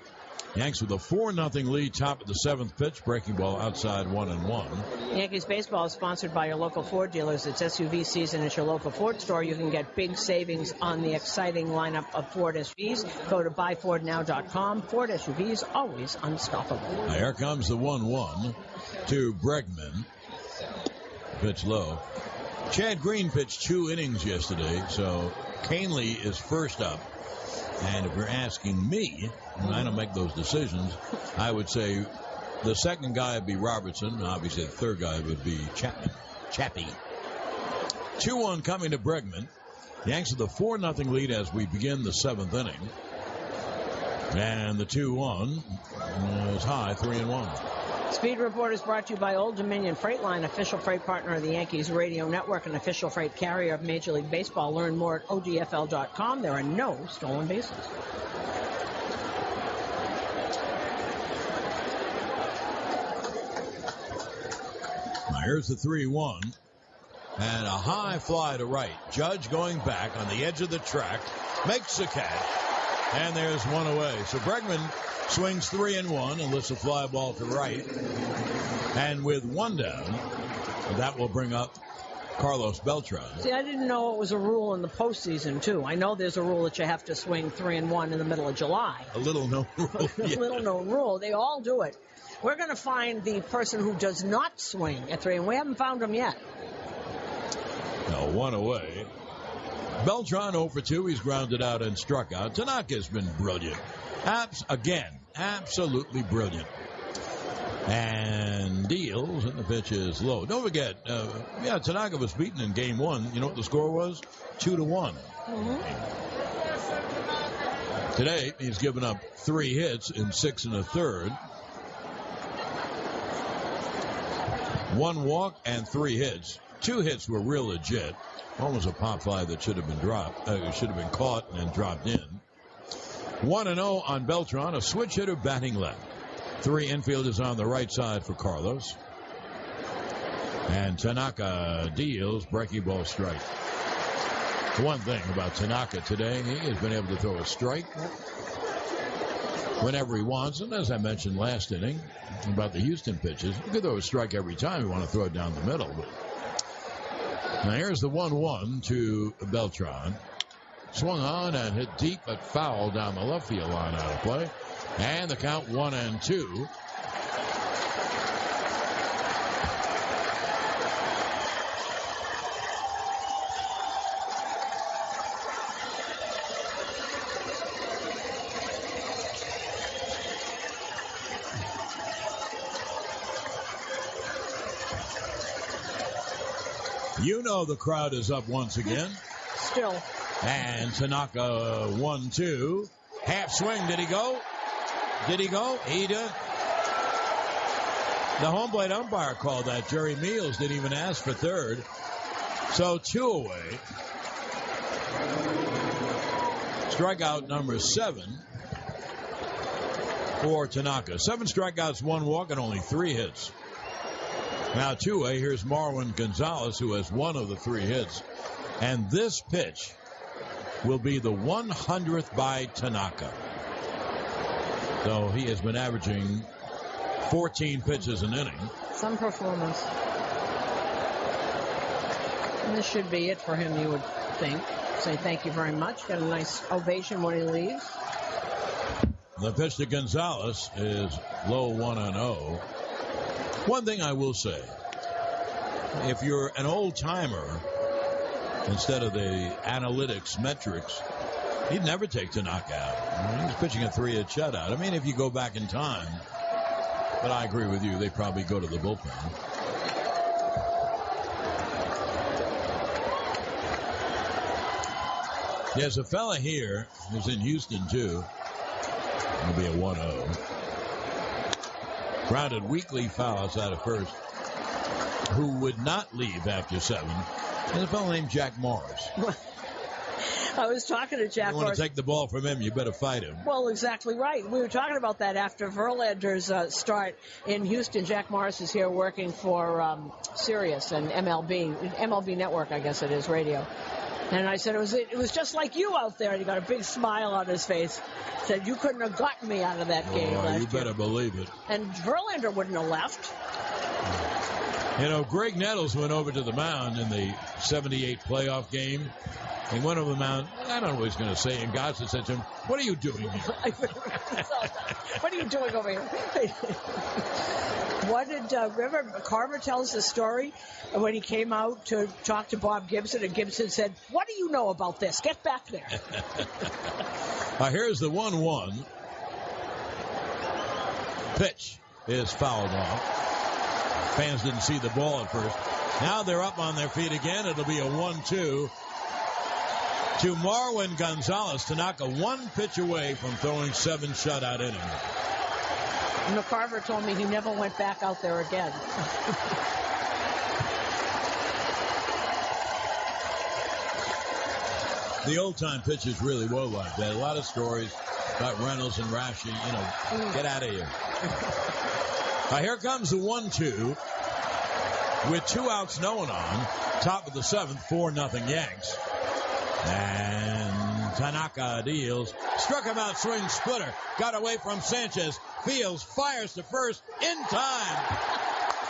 Yanks with a 4-0 lead, top of the 7th pitch. Breaking ball outside 1-1. Yankees baseball is sponsored by your local Ford dealers. It's SUV season at your local Ford store. You can get big savings on the exciting lineup of Ford SUVs. Go to buyfordnow.com. Ford SUVs, always unstoppable. Now here comes the 1-1 to Bregman. Pitch low. Chad Green pitched 2 innings yesterday, so Kahnle is first up. And if you're asking me, and I don't make those decisions, I would say the second guy would be Robertson. Obviously, the third guy would be Chappie. 2-1 coming to Bregman. Yanks with a 4-0 lead as we begin the 7th inning. And the 2-1 is high, 3-1. Speed Report is brought to you by Old Dominion Freight Line, official freight partner of the Yankees radio network and official freight carrier of Major League Baseball. Learn more at odfl.com. There are no stolen bases. Now here's the 3-1. And a high fly to right. Judge going back on the edge of the track. Makes the catch. And there's one away. So Bregman swings 3-1 and lifts a fly ball to right. And with one down, that will bring up Carlos Beltran. See, I didn't know it was a rule in the postseason, too. I know there's a rule that you have to swing 3-1 in the middle of July. A little-known rule. A little-known rule. They all do it. We're going to find the person who does not swing at 3, and we haven't found him yet. Now, one away. Beltran 0 for 2. He's grounded out and struck out. Tanaka's been brilliant. Absolutely brilliant. And deals, and the pitch is low. Don't forget, Tanaka was beaten in game 1. You know what the score was? 2-1. Mm-hmm. Today, he's given up 3 hits in 6 1/3. 1 walk and 3 hits. 2 hits were real legit. One was a pop fly that should have been caught and then dropped in. 1-0 on Beltran, a switch hitter batting left. 3 infielders on the right side for Carlos. And Tanaka deals, breaking ball strike. One thing about Tanaka today, he has been able to throw a strike whenever he wants. And as I mentioned last inning about the Houston pitches, you can throw a strike every time you want to throw it down the middle. But now here's the 1-1 to Beltran. Swung on and hit deep but foul down the left field line out of play. And the count 1-2. You know the crowd is up once again. Still. And Tanaka 1-2. Half swing. Did he go? He did. The home plate umpire called that. Jerry Meals didn't even ask for third. So 2 away. Strikeout number 7 for Tanaka. 7 strikeouts, 1 walk, and only 3 hits. Now 2 away. Here's Marwin Gonzalez, who has 1 of the 3 hits. And this pitch will be the 100th by Tanaka. So he has been averaging 14 pitches an inning. Some performance. And this should be it for him, you would think. Say thank you very much. Got a nice ovation when he leaves. The pitch to Gonzalez is low 1-0. One thing I will say, if you're an old-timer, instead of the analytics metrics, he'd never take Tanaka out. He's pitching a 3-hit shutout. I mean, if you go back in time, but I agree with you, they probably go to the bullpen. There's a fella here who's in Houston, too. It'll be a 1-0. Grounded weakly foul outside of first, who would not leave after 7. There's a fellow named Jack Morris. I was talking to Jack Morris. You want to take the ball from him, you better fight him. Well, exactly right. We were talking about that after Verlander's start in Houston. Jack Morris is here working for Sirius and MLB Network, I guess it is, radio. And I said, it was just like you out there. And he got a big smile on his face. Said, you couldn't have gotten me out of that game last year. You better believe it. And Verlander wouldn't have left. You know, Greg Nettles went over to the mound in the 78 playoff game. He went over the mound. I don't know what he's going to say. And Gossett said to him, what are you doing here? What are you doing over here? What did, remember, Carver tells the story when he came out to talk to Bob Gibson, and Gibson said, what do you know about this? Get back there. Here's the 1-1. Pitch is fouled off. Fans didn't see the ball at first. Now they're up on their feet again. It'll be a 1-2 to Marwin Gonzalez. Tanaka 1 pitch away from throwing 7 shutout innings. McCarver told me he never went back out there again. The old-time pitchers really were like that. A lot of stories about Reynolds and Rashi. Get out of here. Here comes the 1-2 with 2 outs, no one on. Top of the 7th, 4-0 Yanks. And Tanaka deals. Struck him out, swing splitter. Got away from Sanchez. Fields fires to first in time.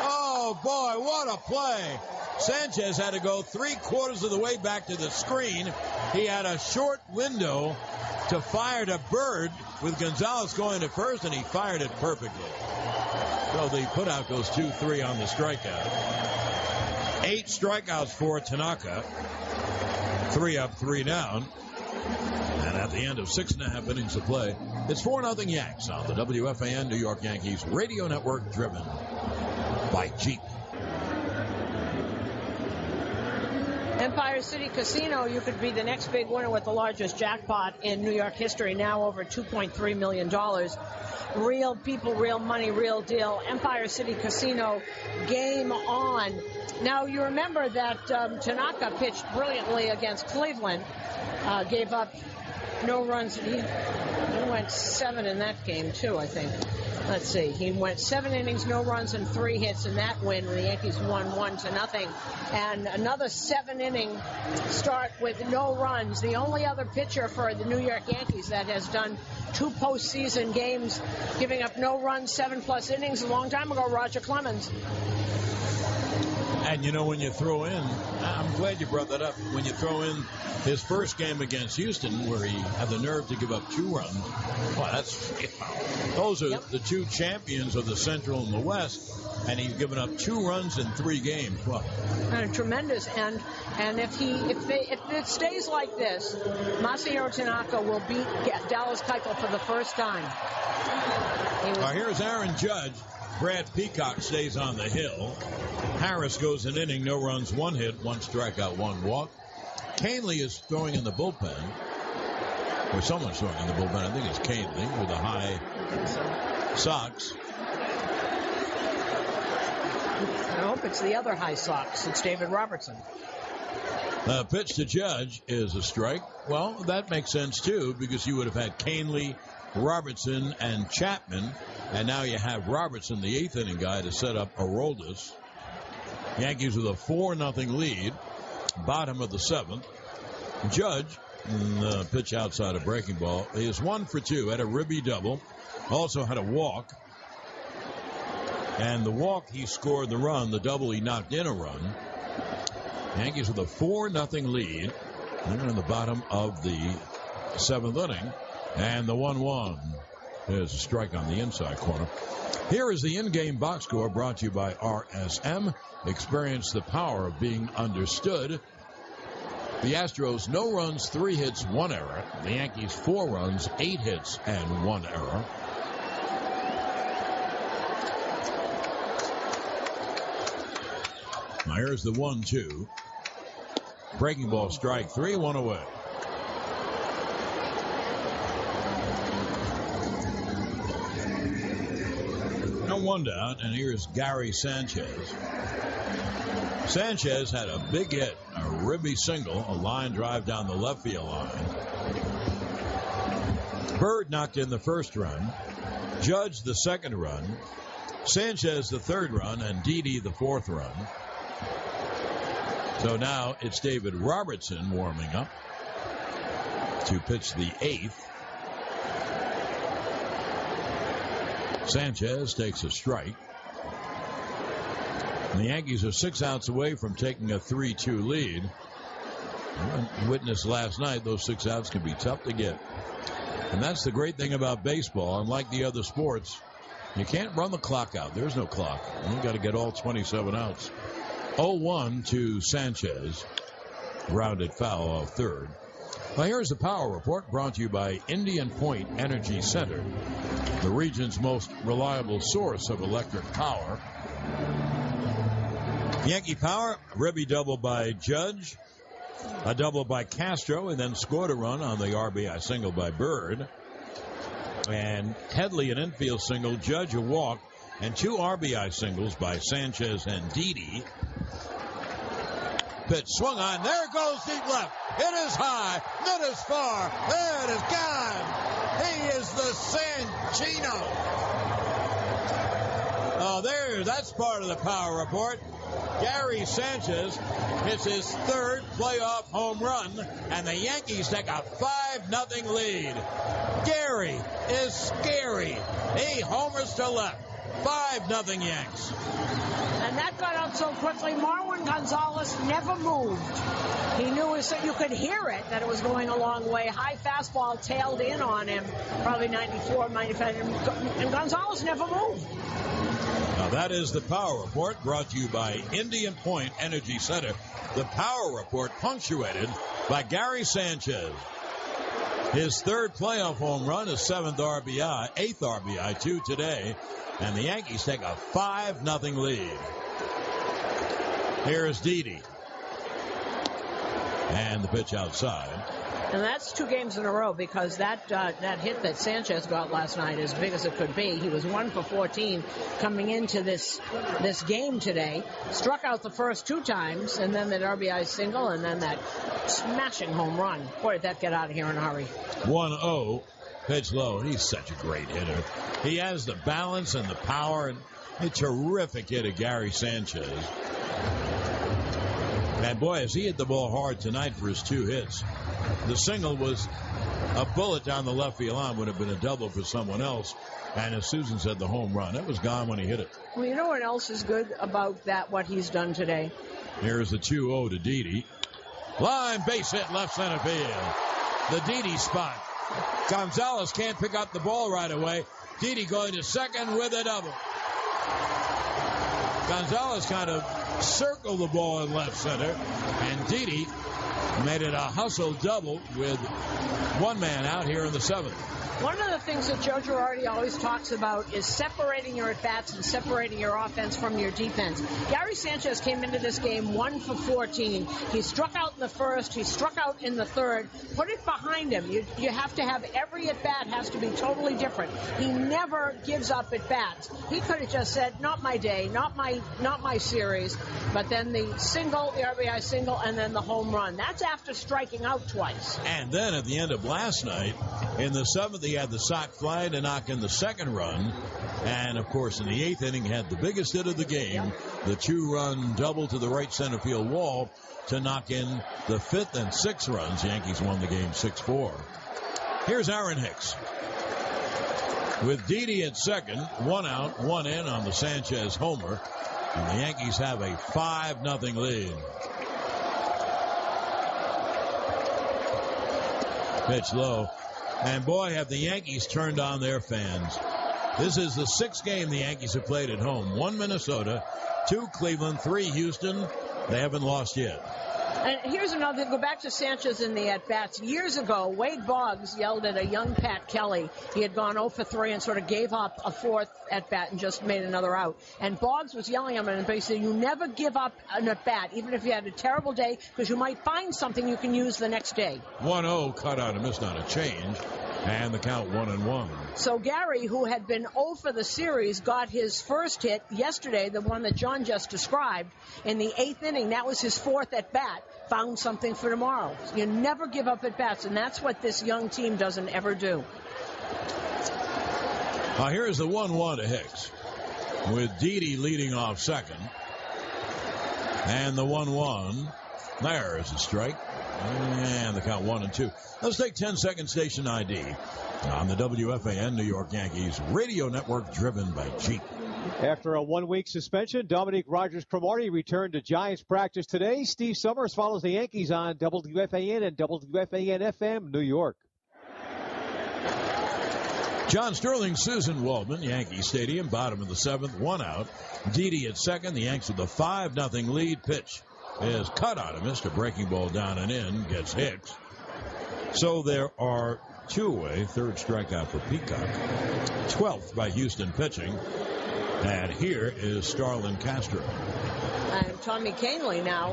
Oh, boy, what a play. Sanchez had to go 3/4 of the way back to the screen. He had a short window to fire to Bird with Gonzalez going to first, and he fired it perfectly. So the putout goes 2-3 on the strikeout. 8 strikeouts for Tanaka. 3 up, 3 down. And at the end of 6.5 innings of play, it's 4-0 Yanks on the WFAN New York Yankees radio network, driven by Jeep. Empire City Casino, you could be the next big winner with the largest jackpot in New York history, now over $2.3 million. Real people, real money, real deal. Empire City Casino, game on. Now, you remember that Tanaka pitched brilliantly against Cleveland, gave up no runs. He went 7 in that game, too, I think. Let's see. He went 7 innings, no runs, and 3 hits in that win. The Yankees won 1-0. And another 7-inning start with no runs. The only other pitcher for the New York Yankees that has done 2 postseason games, giving up no runs, 7+ innings, a long time ago, Roger Clemens. And, you know, when you throw in, I'm glad you brought that up, when you throw in his first game against Houston where he had the nerve to give up 2 runs, well, those are the 2 champions of the Central and the West, and he's given up 2 runs in 3 games. Well, tremendous. And if it stays like this, Masahiro Tanaka will beat Dallas Keuchel for the first time. Here's Aaron Judge. Brad Peacock stays on the hill. Harris goes an inning, no runs, 1 hit, 1 strikeout, 1 walk. Canely is throwing in the bullpen. Or someone's throwing in the bullpen. I think it's Canely with the high Sox. I hope it's the other high Sox. It's David Robertson. Pitch to Judge is a strike. Well, that makes sense, too, because you would have had Canely, Robertson, and Chapman. And now you have Robertson, the 8th inning guy, to set up Aroldis. Yankees with a 4-0 lead. Bottom of the 7th. Judge, the pitch outside a breaking ball, is 1 for 2. Had a ribby double. Also had a walk. And the walk, he scored the run. The double, he knocked in a run. Yankees with a 4-0 lead. They're in the bottom of the 7th inning. And the 1-1. There's a strike on the inside corner. Here is the in-game box score brought to you by RSM. Experience the power of being understood. The Astros, no runs, 3 hits, 1 error. The Yankees, 4 runs, 8 hits, and 1 error. Now here's the 1-2. Breaking ball, strike 3, 1 away. No 1 down, and here's Gary Sanchez. Sanchez had a big hit, a ribby single, a line drive down the left field line. Bird knocked in the first run, Judge the second run, Sanchez the third run, and Didi the 4th run. So now it's David Robertson warming up to pitch the 8th. Sanchez takes a strike. And the Yankees are 6 outs away from taking a 3-2 lead. Witnessed last night, those 6 outs can be tough to get. And that's the great thing about baseball. Unlike the other sports, you can't run the clock out. There's no clock. You've got to get all 27 outs. 0-1 to Sanchez. Grounded foul off third. Well, here's the Power Report brought to you by Indian Point Energy Center, the region's most reliable source of electric power. Yankee Power, ribby double by Judge, a double by Castro, and then scored a run on the RBI single by Bird. And Headley, an infield single, Judge a walk, and 2 RBI singles by Sanchez and Didi. Pitch swung on. There goes deep left. It is high. It is far. There it is gone. He is the Sanchino. Oh, that's part of the Power Report. Gary Sanchez hits his third playoff home run, and the Yankees take a 5-0 lead. Gary is scary. He homers to left. 5-0 Yanks. And that got out so quickly, Marwin Gonzalez never moved. He knew you could hear it, that it was going a long way. High fastball tailed in on him, probably 94, 95, and Gonzalez never moved. Now that is the Power Report, brought to you by Indian Point Energy Center. The Power Report punctuated by Gary Sanchez. His third playoff home run, his 8th RBI, 2 today. And the Yankees take a 5-0 lead. Here's Didi. And the pitch outside. And that's 2 games in a row, because that hit that Sanchez got last night, as big as it could be. He was 1 for 14 coming into this game today. Struck out the first 2 times, and then that RBI single, and then that smashing home run. Boy, did that get out of here in a hurry. 1-0. Pitch low, and he's such a great hitter. He has the balance and the power, and a terrific hit of Gary Sanchez. And boy, as he hit the ball hard tonight for his 2 hits. The single was a bullet down the left field line, would have been a double for someone else. And as Susan said, the home run, it was gone when he hit it. Well, you know what else is good about that, what he's done today? Here's the 2-0 to Didi. Line base hit left center field. The Didi spot. Gonzalez can't pick up the ball right away. Didi going to second with a double. Gonzalez kind of circled the ball in left center, and Didi made it a hustle double with 1 man out here in the 7th. One of the things that Joe Girardi always talks about is separating your at-bats and separating your offense from your defense. Gary Sanchez came into this game 1 for 14. He struck out in the first. He struck out in the third. Put it behind him. You have to have every at-bat has to be totally different. He never gives up at-bats. He could have just said, not my day, not my series. But then the single, the RBI single, and then the home run. That's after striking out twice. And then at the end of last night, in the 7th, he had the sock fly to knock in the 2nd run. And, of course, in the 8th inning, had the biggest hit of the game, the 2-run double to the right center field wall to knock in the 5th and 6th runs. Yankees won the game 6-4. Here's Aaron Hicks. With Didi at second, 1 out, 1 in on the Sanchez homer. And the Yankees have a 5-0 lead. Pitch low. And boy, have the Yankees turned on their fans. This is the 6th game the Yankees have played at home. 1 Minnesota, 2 Cleveland, 3 Houston. They haven't lost yet. And here's another, go back to Sanchez in the at-bats. Years ago, Wade Boggs yelled at a young Pat Kelly. He had gone 0 for 3 and sort of gave up a 4th at-bat and just made another out. And Boggs was yelling at him, and he said, you never give up an at-bat, even if you had a terrible day, because you might find something you can use the next day. 1-0, cut out and missed on a change. And the count 1-1. So Gary, who had been 0 for the series, got his first hit yesterday, the one that John just described, in the 8th inning. That was his 4th at-bat. Found something for tomorrow. You never give up at-bats, and that's what this young team doesn't ever do. Now here's the 1-1 to Hicks, with Didi leading off second. And the 1-1. There is a strike. And the count 1-2. Let's take 10-second station ID on the WFAN New York Yankees radio network, driven by Jeep. After a 1-week suspension, Dominique Rogers-Cromartie returned to Giants practice today. Steve Summers follows the Yankees on WFAN and WFAN-FM New York. John Sterling, Suzyn Waldman, Yankee Stadium, bottom of the 7th, 1 out. Didi at second. The Yanks with a 5-0 lead. Pitch is cut out of Mr. Breaking ball down and in, gets Hicks. So there are 2 away. 3rd strikeout for Peacock. 12th by Houston pitching. And here is Starlin Castro. And Tommy Kahnle now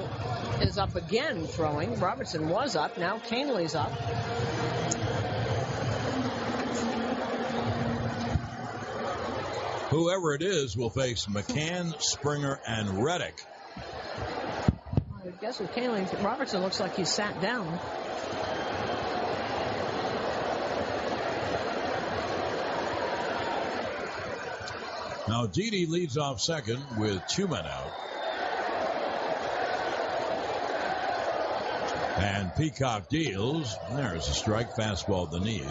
is up again throwing. Robertson was up. Now Kahnle's up. Whoever it is will face McCann, Springer, and Reddick. I guess with Kahnle, Robertson looks like he's sat down. Now Didi leads off second with 2 men out. And Peacock deals. There's a strike, fastball at the knees.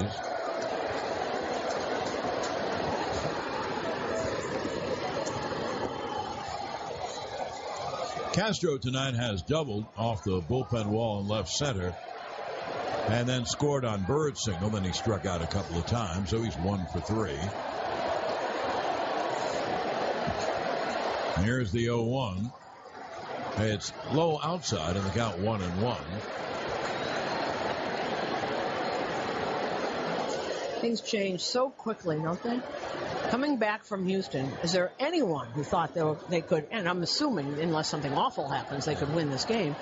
Castro tonight has doubled off the bullpen wall in left center and then scored on Bird's single. Then he struck out a couple of times, so he's 1 for 3. Here's the 0-1. It's low outside and the count 1-1. Things change so quickly, don't they? Coming back from Houston, is there anyone who thought they could, and I'm assuming unless something awful happens, they could win this game,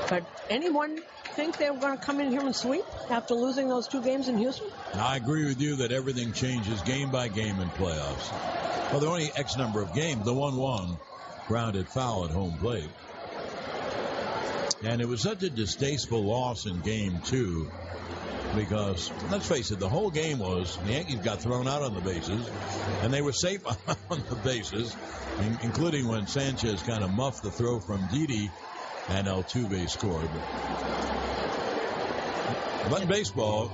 but anyone think they were going to come in here and sweep after losing those 2 games in Houston? I agree with you that everything changes game by game in playoffs. Well, there are only X number of games. The 1-1 grounded foul at home plate. And it was such a distasteful loss in game 2 because, let's face it, the whole game was the Yankees got thrown out on the bases, and they were safe on the bases, including when Sanchez kind of muffed the throw from Didi and Altuve scored. But in baseball,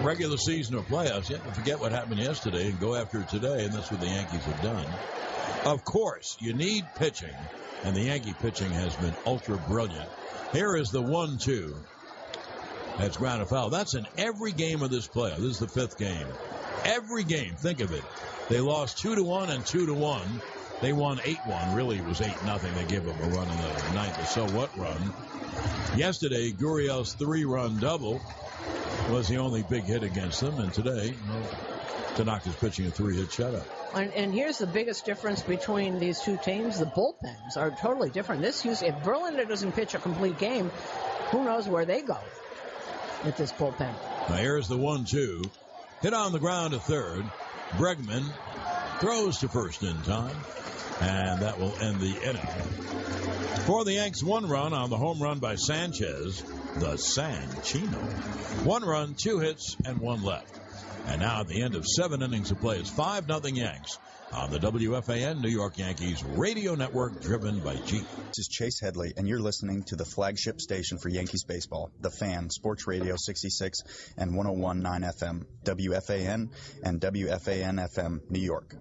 regular season or playoffs, you have to forget what happened yesterday and go after it today, and that's what the Yankees have done. Of course, you need pitching, and the Yankee pitching has been ultra brilliant. Here is the 1-2. That's ground foul. That's in every game of this playoff. This is the 5th game. Every game, think of it. They lost 2-1 and 2-1. They won 8-1. Really, it was 8-0. They gave up a run in the 9th so what run. Yesterday, Gurriel's 3-run double was the only big hit against them. And today, Tanaka's pitching a 3-hit shutout. And here's the biggest difference between these two teams. The bullpens are totally different. If Verlander doesn't pitch a complete game, who knows where they go with this bullpen. Now here's the 1-2. Hit on the ground to third. Bregman throws to first in time. And that will end the inning. For the Yanks, 1 run on the home run by Sanchez, the Sanchino. 1 run, 2 hits, and 1 left. And now at the end of 7 innings of play, it's 5-0 Yanks on the WFAN New York Yankees radio network driven by Jeep. This is Chase Headley, and you're listening to the flagship station for Yankees baseball, The Fan, Sports Radio 66 and 101.9 FM, WFAN and WFAN FM, New York.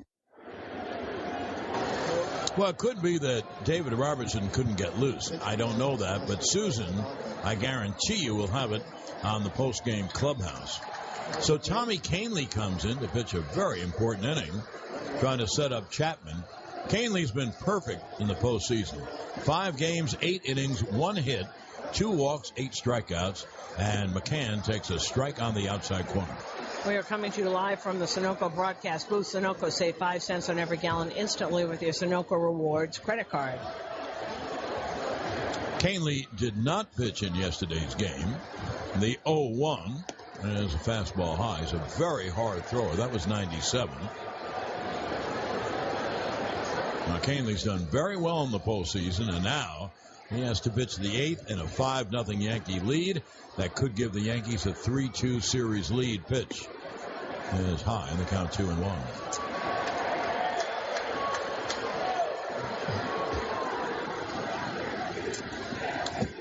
Well, it could be that David Robertson couldn't get loose. I don't know that, but Suzyn, I guarantee you, will have it on the post-game clubhouse. So Tommy Kahnle comes in to pitch a very important inning, trying to set up Chapman. Kahnle's been perfect in the postseason. 5 games, 8 innings, 1 hit, 2 walks, 8 strikeouts, and McCann takes a strike on the outside corner. We are coming to you live from the Sunoco broadcast booth. Sunoco, save 5 cents on every gallon instantly with your Sunoco Rewards credit card. Kahnle did not pitch in yesterday's game. The 0-1 is a fastball high. He's a very hard thrower. That was 97. Now, Kahnle's done very well in the postseason, and now he has to pitch the 8th in a 5-0 Yankee lead. That could give the Yankees a 3-2 series lead. Pitch is high in the count 2-1.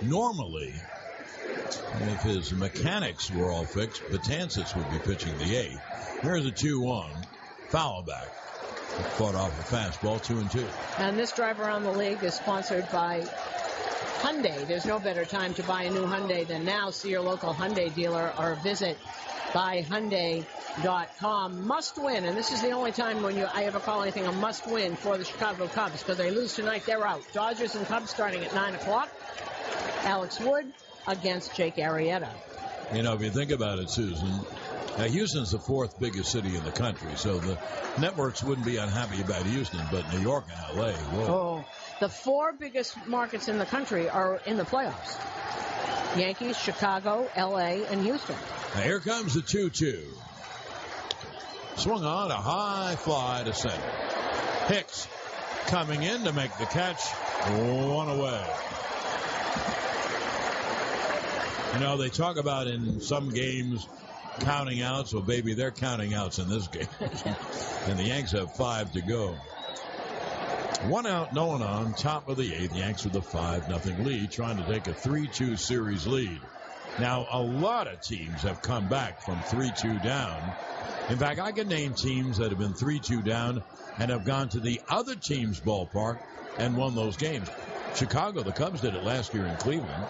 Normally, if his mechanics were all fixed, Betances would be pitching the 8th. Here's a 2-1. Foul back. Fought off a fastball, 2-2. And this drive around the league is sponsored by Hyundai. There's no better time to buy a new Hyundai than now. See your local Hyundai dealer or visit buyhyundai.com. Must win, and this is the only time when I ever call anything a must win for the Chicago Cubs, because they lose tonight, they're out. Dodgers and Cubs starting at 9 o'clock. Alex Wood against Jake Arrieta. You know, if you think about it, Suzyn, Houston's the 4th biggest city in the country, so the networks wouldn't be unhappy about Houston, but New York and L.A., whoa. Oh, the 4 biggest markets in the country are in the playoffs. Yankees, Chicago, L.A., and Houston. Now here comes the 2-2. Swung on a high fly to center. Hicks coming in to make the catch. 1 away. You know, they talk about in some games counting outs. Well, baby, they're counting outs in this game. And the Yanks have 5 to go. 1 out, no one on, top of the 8th. Yanks with a 5-0 lead, trying to take a 3-2 series lead. Now, a lot of teams have come back from 3-2 down. In fact, I can name teams that have been 3-2 down and have gone to the other team's ballpark and won those games. Chicago, the Cubs did it last year in Cleveland.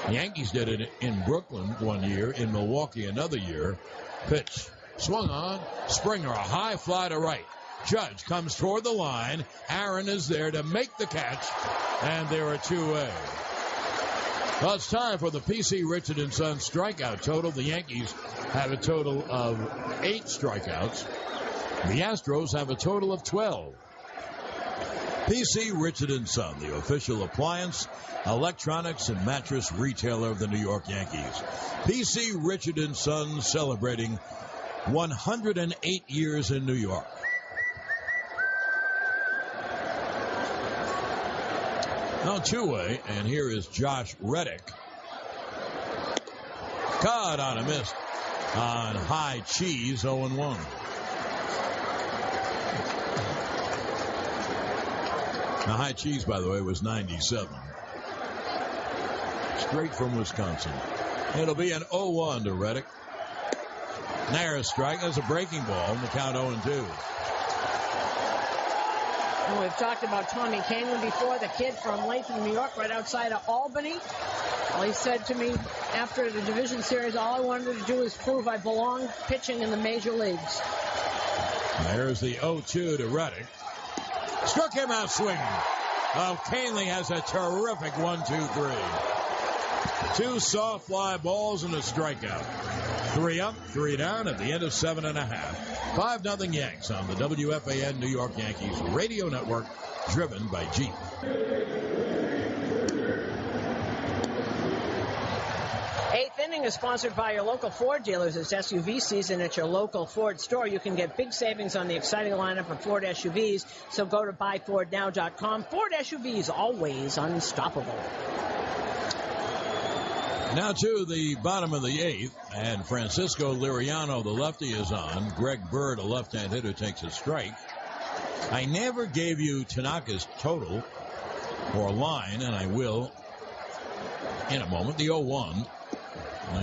The Yankees did it in Brooklyn one year, in Milwaukee another year. Pitch swung on, Springer, a high fly to right. Judge comes toward the line. Aaron is there to make the catch, and they're a 2-way. Well, it's time for the P.C. Richard & Son strikeout total. The Yankees have a total of 8 strikeouts. The Astros have a total of 12. P.C. Richard & Son, the official appliance, electronics, and mattress retailer of the New York Yankees. P.C. Richard & Son celebrating 108 years in New York. Now 2-way, and here is Josh Reddick. Caught on a miss on high cheese, 0-1. Now, high cheese, by the way, was 97. Straight from Wisconsin. It'll be an 0-1 to Reddick. There's a strike. There's a breaking ball in the count 0-2. And we've talked about Tommy Canyon before, the kid from Latham, New York, right outside of Albany. Well, he said to me after the division series, all I wanted to do is prove I belong pitching in the major leagues. There's the 0-2 to Reddick. Struck him out swinging. Oh, Canley has a terrific 1-2-3. 2 soft fly balls and a strikeout. 3 up, 3 down at the end of 7.5. 5-0 Yanks on the WFAN New York Yankees radio network, driven by Jeep. Eighth inning is sponsored by your local Ford dealers. It's SUV season at your local Ford store. You can get big savings on the exciting lineup of Ford SUVs. So go to buyfordnow.com. Ford SUVs, always unstoppable. Now to the bottom of the 8th, and Francisco Liriano, the lefty, is on. Greg Bird, a left-hand hitter, takes a strike. I never gave you Tanaka's total or line, and I will in a moment. The 0-1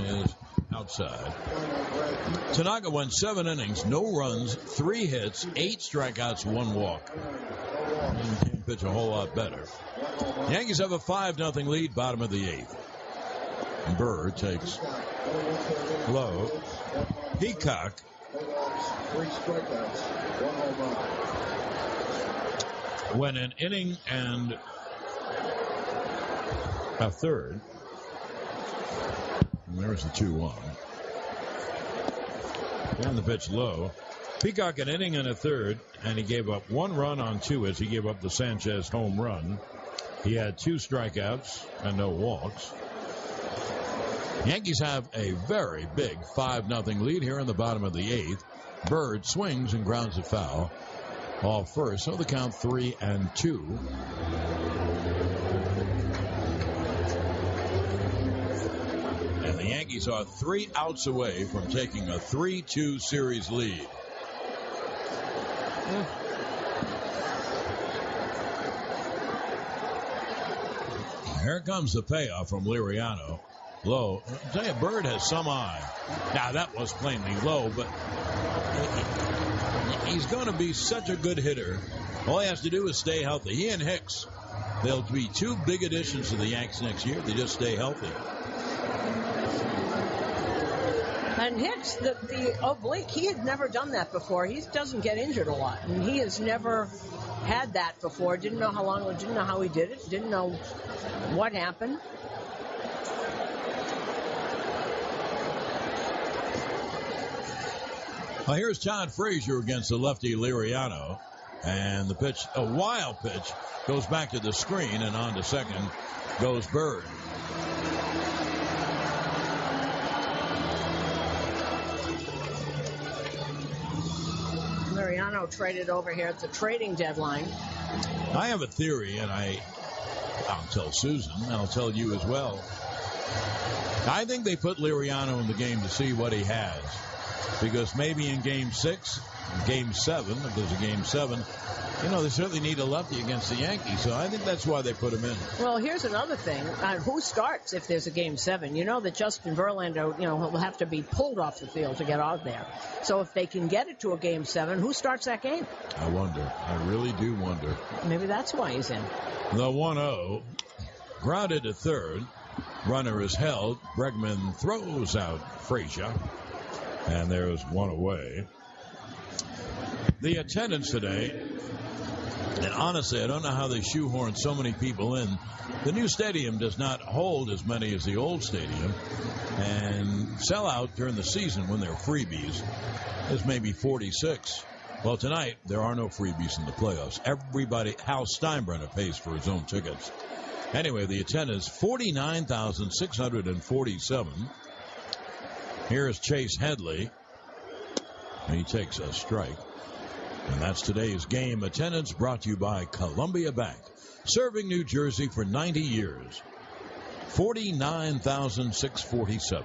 is outside. Tanaka went 7 innings, no runs, 3 hits, 8 strikeouts, 1 walk. He can pitch a whole lot better. The Yankees have a 5-0 lead, bottom of the 8th. Bird takes low. Peacock. 3 strikeouts, 1 home run. Went an inning and a third. And there's the 2-1. Down the pitch low. Peacock an inning and a third, and he gave up 1 run on 2 as he gave up the Sanchez home run. He had 2 strikeouts and no walks. Yankees have a very big 5-0 lead here in the bottom of the 8th. Bird swings and grounds a foul off first, so the count 3-2. And the Yankees are 3 outs away from taking a 3-2 series lead. Here comes the payoff from Liriano. Low. I'll tell you, Bird has some eye. Now, that was plainly low, but he's going to be such a good hitter. All he has to do is stay healthy. He and Hicks, they'll be 2 big additions to the Yanks next year. They just stay healthy. And Hicks, the oblique, he had never done that before. He doesn't get injured a lot, and he has never had that before. Didn't know how long, didn't know how he did it, didn't know what happened. Well, here's Todd Frazier against the lefty Liriano. And the pitch, a wild pitch, goes back to the screen, and on to second goes Bird. Liriano traded over here at the trading deadline. I have a theory, and I'll tell Susan, and I'll tell you as well. I think they put Liriano in the game to see what he has. Because maybe in Game 6, Game 7, if there's a Game 7, They certainly need a lefty against the Yankees, so I think that's why they put him in. Well, here's another thing. Who starts if there's a Game 7? You know that Justin Verlander, will have to be pulled off the field to get out there. So if they can get it to a Game 7, who starts that game? I wonder. I really do wonder. Maybe that's why he's in. The 1-0. Grounded to third. Runner is held. Bregman throws out Frazier. And there's one away. The attendance today, and honestly, I don't know how they shoehorn so many people in. The new stadium does not hold as many as the old stadium. And sellout during the season when there are freebies is maybe 46. Well, tonight, there are no freebies in the playoffs. Everybody, Hal Steinbrenner pays for his own tickets. Anyway, the attendance, 49,647. Here's Chase Headley. He takes a strike. And that's today's game attendance, brought to you by Columbia Bank, serving New Jersey for 90 years. 49,647.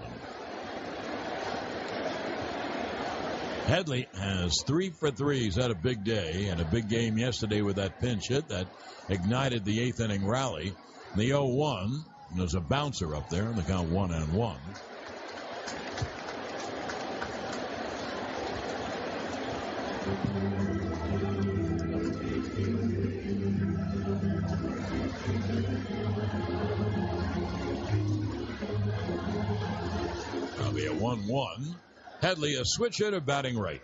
Headley has 3 for 3. He's had a big day and a big game yesterday with that pinch hit that ignited the 8th inning rally. The 0-1, there's a bouncer up there, and they count 1-1. That'll be a 1-1. Headley, a switch hitter, batting right.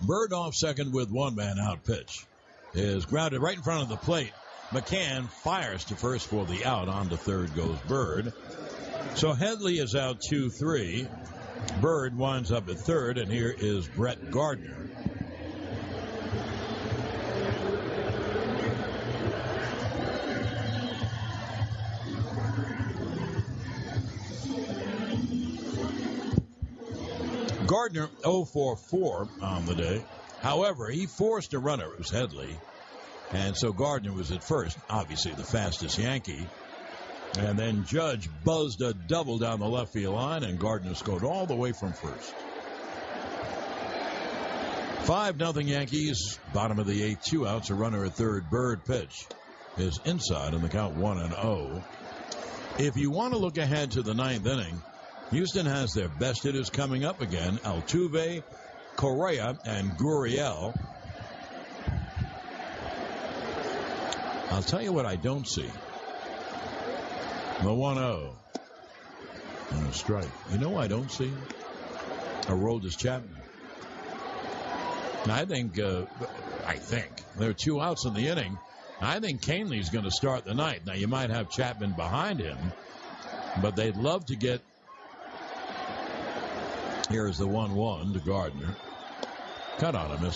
Bird off second with one man out. Pitch is grounded right in front of the plate. McCann fires to first for the out. On to third goes Bird. So Headley is out 2-3. Bird winds up at third, and here is Brett Gardner. Gardner 0-for-4 on the day. However, he forced a runner. It was Headley. And so Gardner was at first, obviously the fastest Yankee. And then Judge buzzed a double down the left field line, and Gardner scored all the way from first. 5-0 Yankees. Bottom of the 8th, 2 outs. A runner at third. Bird pitch is inside on the count 1-0. If you want to look ahead to the 9th inning, Houston has their best hitters coming up again. Altuve, Correa, and Gurriel. I'll tell you what I don't see. The 1-0. And a strike. You know I don't see? Aroldis Chapman. I think there are 2 outs in the inning. I think Canley's going to start the ninth. Now, you might have Chapman behind him, but they'd love to get. Here's the 1-1 to Gardner. Cut on him.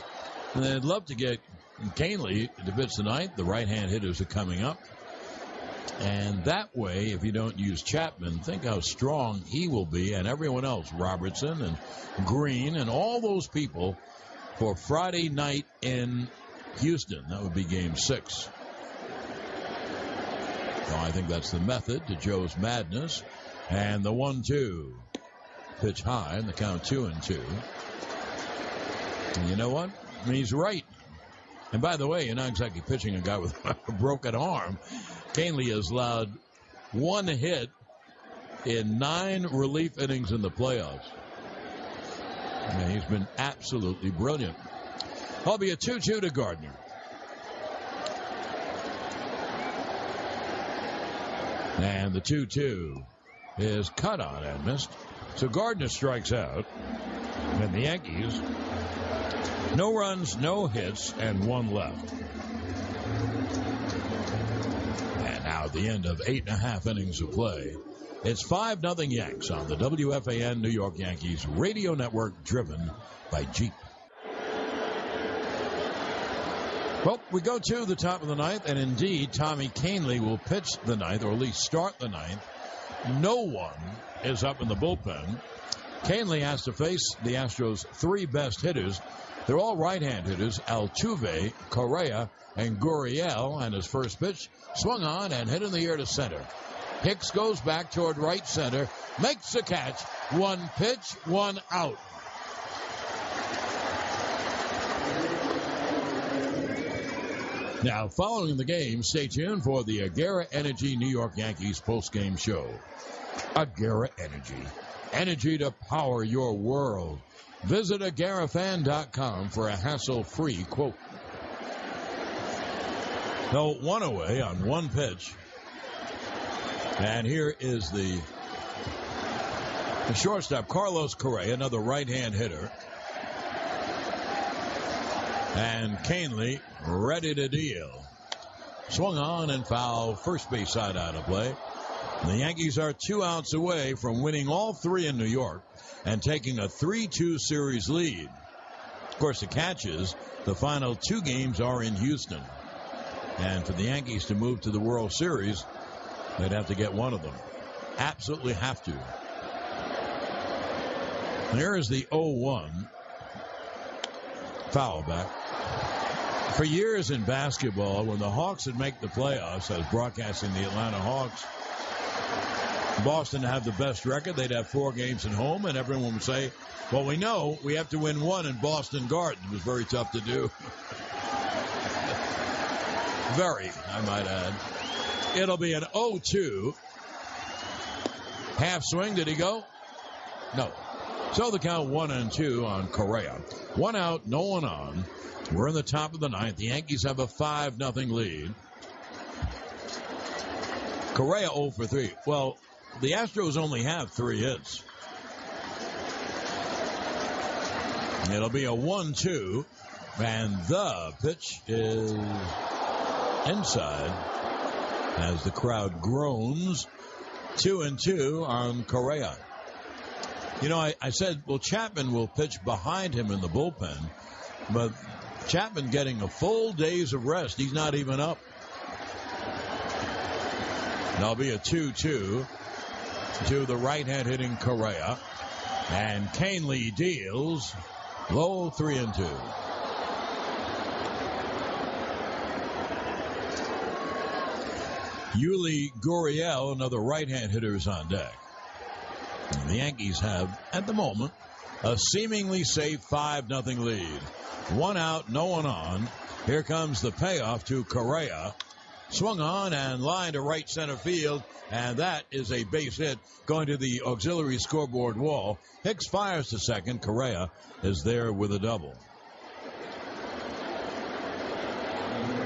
And they'd love to get Canley to pitch the ninth. The right-hand hitters are coming up. And that way, if you don't use Chapman, think how strong he will be, and everyone else, Robertson and Green and all those people, for Friday night in Houston. That would be Game 6. So I think that's the method to Joe's madness. And the 1-2. Pitch high, and the count 2-2. And you know what? I mean, he's right. And by the way, you're not exactly pitching a guy with a broken arm. Canley has allowed 1 hit in 9 relief innings in the playoffs. And he's been absolutely brilliant. I'll be a 2-2 to Gardner. And the 2-2 is cut on and missed. So Gardner strikes out. And the Yankees, no runs, no hits, and 1 left. And now at the end of 8.5 innings of play, it's 5-0 Yanks on the WFAN New York Yankees radio network, driven by Jeep. Well, we go to the top of the 9th, and indeed, Tommy Canley will pitch the 9th, or at least start the 9th. No one is up in the bullpen. Canley has to face the Astros' 3 best hitters. They're all right-hand hitters: Altuve, Correa, and Gurriel. And his first pitch swung on and hit in the air to center. Hicks goes back toward right center, makes the catch, 1 pitch, 1 out. Now, following the game, stay tuned for the Agera Energy New York Yankees postgame show. Agera Energy. Energy to power your world. Visit AgeraFan.com for a hassle-free quote. So 1 away on 1 pitch. And here is the shortstop, Carlos Correa, another right-hand hitter. And Canely ready to deal. Swung on and foul, first base side out of play. The Yankees are 2 outs away from winning all 3 in New York and taking a 3-2 series lead. Of course, the catch is the final 2 games are in Houston. And for the Yankees to move to the World Series, they'd have to get one of them. Absolutely have to. Here is the 0-1 foul back. For years in basketball, when the Hawks would make the playoffs, I was broadcasting the Atlanta Hawks, Boston have the best record. They'd have 4 games at home, and everyone would say, well, we know we have to win 1 in Boston Garden. It was very tough to do. Very, I might add. It'll be an 0-2. Half swing. Did he go? No. So the count 1-2 on Correa. 1 out, no one on. We're in the top of the 9th. The Yankees have a 5-0 lead. Correa 0 for 3. Well, the Astros only have 3 hits. It'll be a 1-2. And the pitch is inside as the crowd groans. 2-2 on Correa. You know, I said, well, Chapman will pitch behind him in the bullpen, but Chapman getting a full days of rest. He's not even up. There'll be a 2-2 to the right-hand hitting Correa. And Canely deals low 3-2. Yuli Gurriel, another right-hand hitter, is on deck. And the Yankees have, at the moment, a seemingly safe 5-0 lead. 1 out, no one on. Here comes the payoff to Correa. Swung on and lined to right center field, and that is a base hit going to the auxiliary scoreboard wall. Hicks fires to second. Correa is there with a double.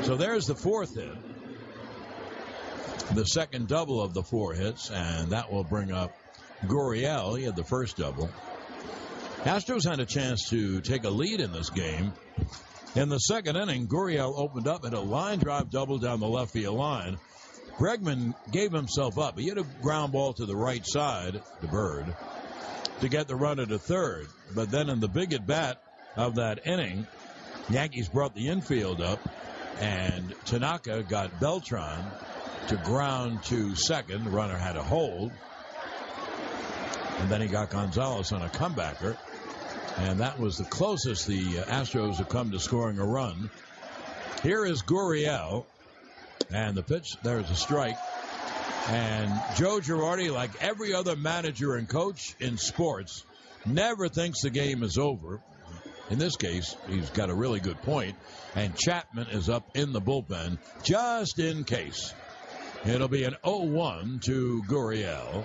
So there's the 4th hit. The second double of the 4 hits, and that will bring up Gurriel. He had the first double. Astros had a chance to take a lead in this game. In the second inning, Gurriel opened up at a line drive double down the left field line. Bregman gave himself up. He hit a ground ball to the right side, to Bird, to get the runner to third. But then in the big at bat of that inning, Yankees brought the infield up, and Tanaka got Beltran to ground to second. The runner had a hold. And then he got Gonzalez on a comebacker. And that was the closest the Astros have come to scoring a run. Here is Gurriel. And the pitch, there's a strike. And Joe Girardi, like every other manager and coach in sports, never thinks the game is over. In this case, he's got a really good point. And Chapman is up in the bullpen just in case. It'll be an 0-1 to Gurriel.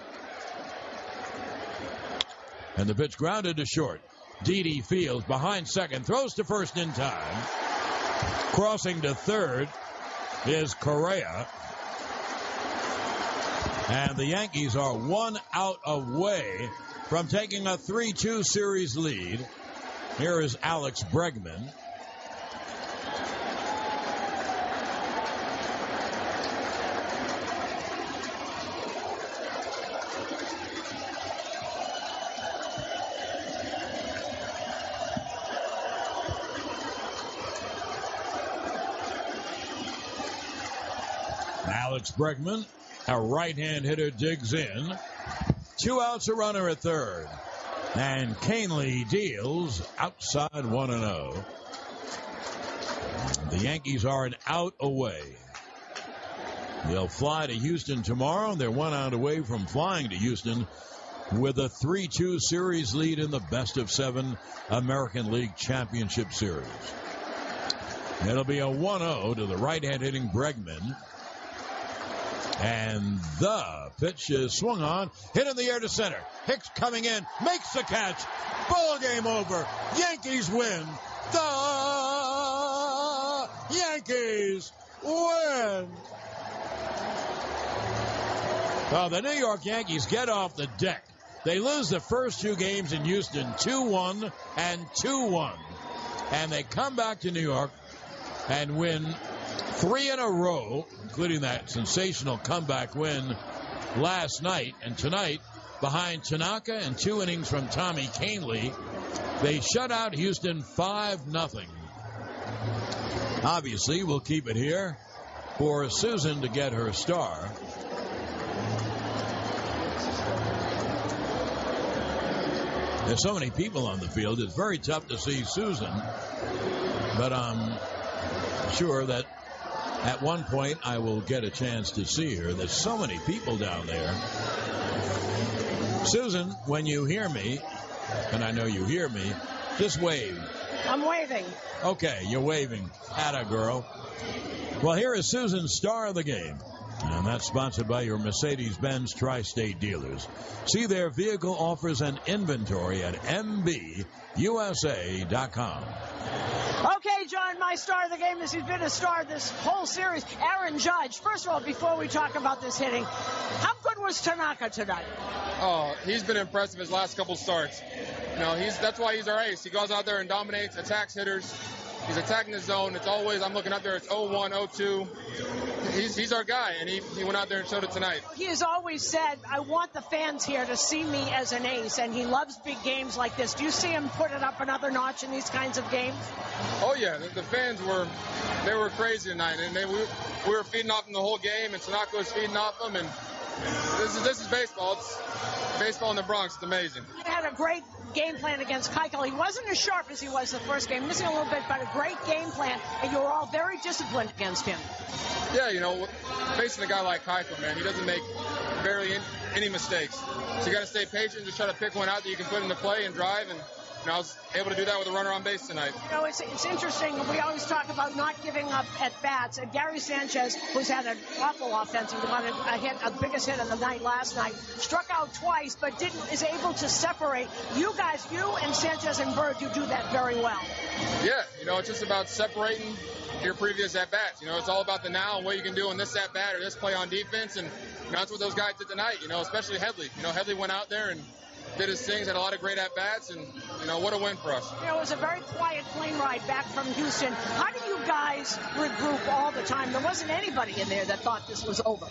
And the pitch grounded to short. Didi fields behind second, throws to first in time. Crossing to third is Correa. And the Yankees are 1 out away from taking a 3-2 series lead. Here is Alex Bregman. Alex Bregman, a right-hand hitter, digs in. 2 outs, a runner at third. And Canely deals outside 1-0. The Yankees are an out away. They'll fly to Houston tomorrow. They're 1 out away from flying to Houston with a 3-2 series lead in the best-of-7 American League Championship Series. It'll be a 1-0 to the right-hand hitting Bregman. And the pitch is swung on, hit in the air to center. Hicks coming in, makes the catch. Ball game over. Yankees win. The Yankees win. Well, the New York Yankees get off the deck. They lose the first 2 games in Houston, 2-1 and 2-1. And they come back to New York and win 3 in a row, including that sensational comeback win last night. And tonight, behind Tanaka and 2 innings from Tommy Kahnle, they shut out Houston 5-0. Obviously, we'll keep it here for Suzyn to get her star. There's so many people on the field, it's very tough to see Suzyn. But I'm sure that at one point I will get a chance to see her. There's so many people down there. Suzyn, when you hear me, and I know you hear me, just wave. I'm waving. Okay, you're waving. Atta girl. Well, here is Suzyn's star of the game. And that's sponsored by your Mercedes-Benz Tri-State dealers. See their vehicle offers and inventory at MBUSA.com. Okay, John, my star of the game is he's been a star this whole series. Aaron Judge. First of all, before we talk about this hitting, how good was Tanaka tonight? Oh, he's been impressive his last couple starts. You know, that's why he's our ace. He goes out there and dominates, attacks hitters. He's attacking the zone. It's always, I'm looking up there, it's 0-1, 0-2. He's our guy, and he went out there and showed it tonight. He has always said, I want the fans here to see me as an ace, and he loves big games like this. Do you see him put it up another notch in these kinds of games? Oh, yeah. The fans were crazy tonight, and we were feeding off them the whole game, and Tanaka was feeding off them, and this is baseball. It's baseball in the Bronx. It's amazing. He had a great game plan against Keuchel. He wasn't as sharp as he was the first game, missing a little bit, but a great game plan, and you were all very disciplined against him. Yeah, you know, facing a guy like Keuchel, man, he doesn't make barely any mistakes. So you got to stay patient, just try to pick one out that you can put into play and drive, and I was able to do that with a runner on base tonight. You know, it's interesting. We always talk about not giving up at bats. And Gary Sanchez, who's had an awful offensive run, a biggest hit of the night last night, struck out twice, but is able to separate. You guys, you and Sanchez and Bird, you do that very well. Yeah, you know, it's just about separating your previous at-bats. You know, it's all about the now and what you can do in this at-bat or this play on defense, and you know, that's what those guys did tonight, you know, especially Headley. You know, Headley went out there and did his things, had a lot of great at-bats, and, you know, what a win for us. You know, it was a very quiet plane ride back from Houston. How do you guys regroup all the time? There wasn't anybody in there that thought this was over.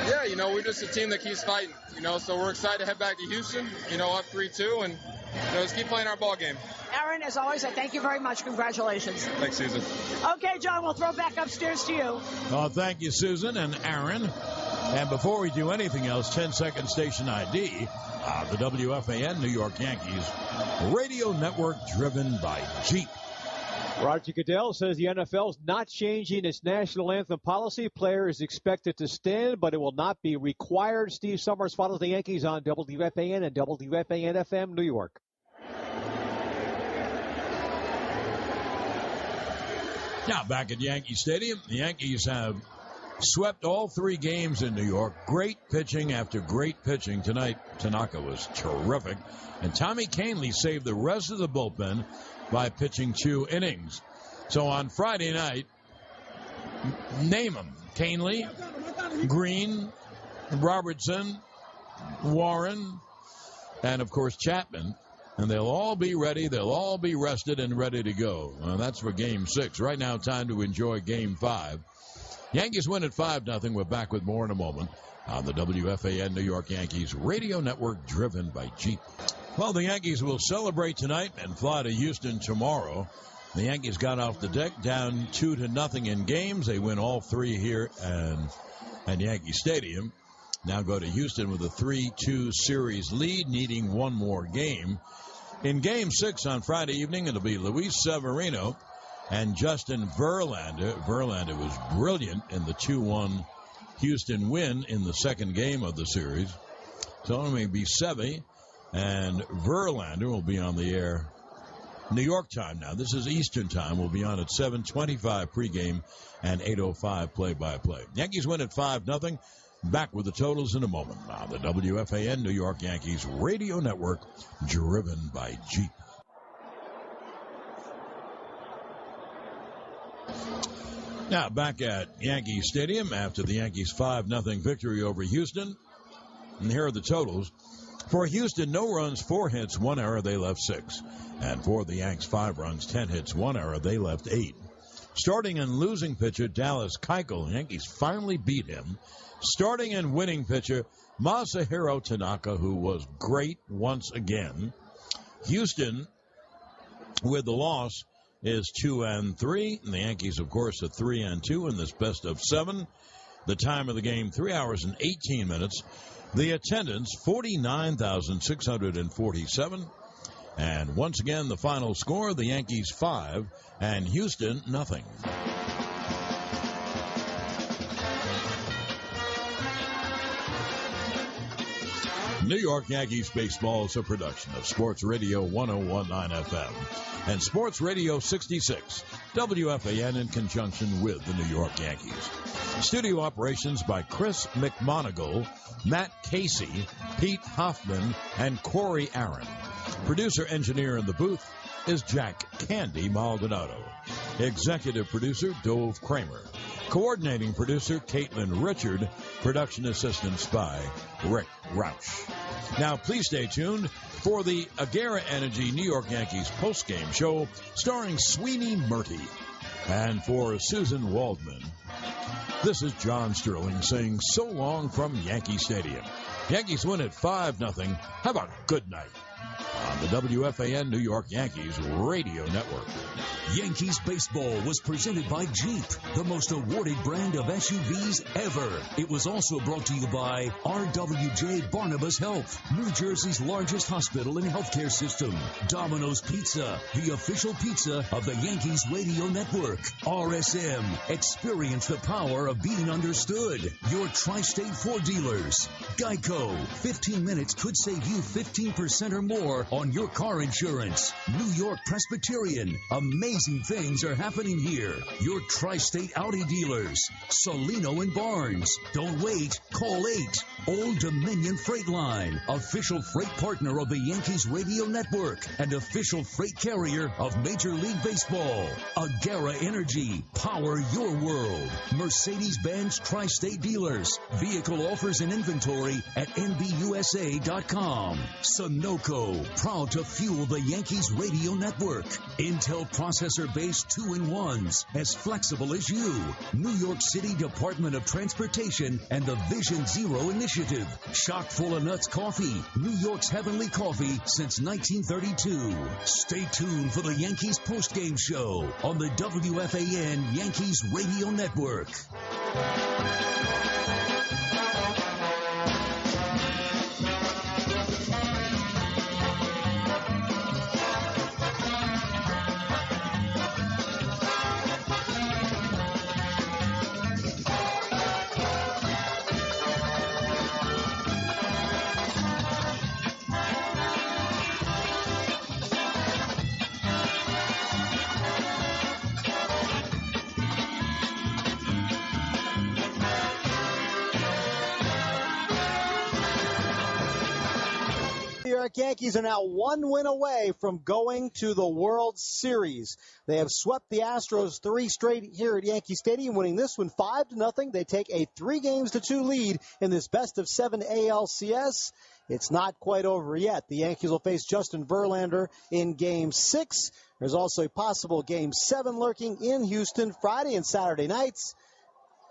Yeah, you know, we're just a team that keeps fighting, you know, so we're excited to head back to Houston, you know, up 3-2, and, you know, let's keep playing our ball game. Aaron, as always, I thank you very much. Congratulations. Thanks, Susan. Okay, John, we'll throw back upstairs to you. Well, thank you, Suzyn and Aaron. And before we do anything else, 10-second station ID, the WFAN New York Yankees radio network driven by Jeep. Roger Goodell says the NFL is not changing its national anthem policy. Players expected to stand, but it will not be required. Steve Summers follows the Yankees on WFAN and WFAN FM New York. Now back at Yankee Stadium, the Yankees have swept all 3 games in New York. Great pitching after great pitching tonight. Tanaka was terrific. And Tommy Kahnle saved the rest of the bullpen by pitching 2 innings. So on Friday night, name them. Kahnle, Green, Robertson, Warren, and, of course, Chapman. And they'll all be ready. They'll all be rested and ready to go. Well, that's for Game 6. Right now, time to enjoy Game 5. Yankees win at 5-0. We're back with more in a moment on the WFAN New York Yankees radio network driven by Jeep. Well, the Yankees will celebrate tonight and fly to Houston tomorrow. The Yankees got off the deck down 2-0 in games. They win all 3 here at Yankee Stadium. Now go to Houston with a 3-2 series lead, needing one more game. In Game 6 on Friday evening, it'll be Luis Severino and Justin Verlander. Verlander was brilliant in the 2-1 Houston win in the second game of the series. So it may be Sevy and Verlander will be on the air. New York time now. This is Eastern time. We'll be on at 7:25 pregame and 8:05 play-by-play. Yankees win at 5-0. Back with the totals in a moment on the WFAN New York Yankees radio network, driven by Jeep. Now back at Yankee Stadium after the Yankees' 5-0 victory over Houston. And here are the totals. For Houston, no runs, 4 hits, 1 error, they left 6. And for the Yanks, 5 runs, 10 hits, 1 error, they left 8. Starting and losing pitcher Dallas Keuchel, Yankees finally beat him. Starting and winning pitcher Masahiro Tanaka, who was great once again. Houston, with the loss, is 2-3. And the Yankees, of course, are 3-2 in this best of 7. The time of the game, 3 hours and 18 minutes. The attendance, 49,647. And once again, the final score, the Yankees 5 and Houston 0. New York Yankees baseball is a production of Sports Radio 101.9 FM and Sports Radio 66, WFAN, in conjunction with the New York Yankees. Studio operations by Chris McMonigal, Matt Casey, Pete Hoffman, and Corey Aaron. Producer engineer in the booth is Jack Candy Maldonado. Executive producer Dove Kramer. Coordinating producer Caitlin Richard. Production assistance by Rick Roush. Now please stay tuned for the Agera Energy New York Yankees postgame show starring Sweeney Murty. And for Suzyn Waldman, this is John Sterling saying so long from Yankee Stadium. Yankees win at 5-0. Have a good night on the WFAN New York Yankees radio network. Yankees baseball was presented by Jeep, the most awarded brand of SUVs ever. It was also brought to you by RWJ Barnabas Health, New Jersey's largest hospital and healthcare system. Domino's Pizza, the official pizza of the Yankees radio network. RSM, experience the power of being understood. Your Tri-State Ford dealers. Geico, 15 minutes could save you 15% or more on your car insurance. New York Presbyterian, amazing things are happening here. Your Tri-State Audi dealers. Solino and Barnes. Don't wait. Call 8. Old Dominion Freight Line, official freight partner of the Yankees radio network and official freight carrier of Major League Baseball. Agera Energy, power your world. Mercedes-Benz Tri-State dealers. Vehicle offers and inventory at nbusa.com. Sunoco, proud to fuel the Yankees radio network. Intel processor-based 2-in-1s, as flexible as you. New York City Department of Transportation and the Vision Zero Initiative. Chock full of nuts coffee, New York's heavenly coffee since 1932. Stay tuned for the Yankees postgame show on the WFAN Yankees radio network. Yankees are now 1 win away from going to the World Series. They have swept the Astros 3 straight here at Yankee Stadium, winning this one 5-0. They take a 3-2 lead in this best of 7 ALCS. It's not quite over yet. The Yankees will face Justin Verlander in Game 6. There's also a possible Game 7 lurking in Houston Friday and Saturday nights.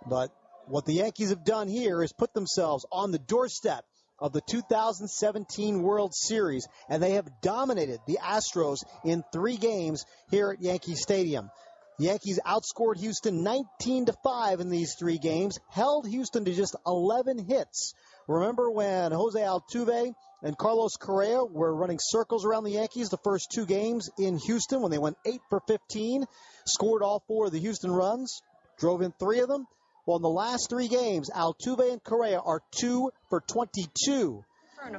But what the Yankees have done here is put themselves on the doorstep of the 2017 World Series, and they have dominated the Astros in 3 games here at Yankee Stadium. The Yankees outscored Houston 19-5 in these 3 games, held Houston to just 11 hits. Remember when Jose Altuve and Carlos Correa were running circles around the Yankees the first 2 games in Houston when they went 8 for 15, scored all 4 of the Houston runs, drove in 3 of them? Well, in the last 3 games, Altuve and Correa are 2 for 22.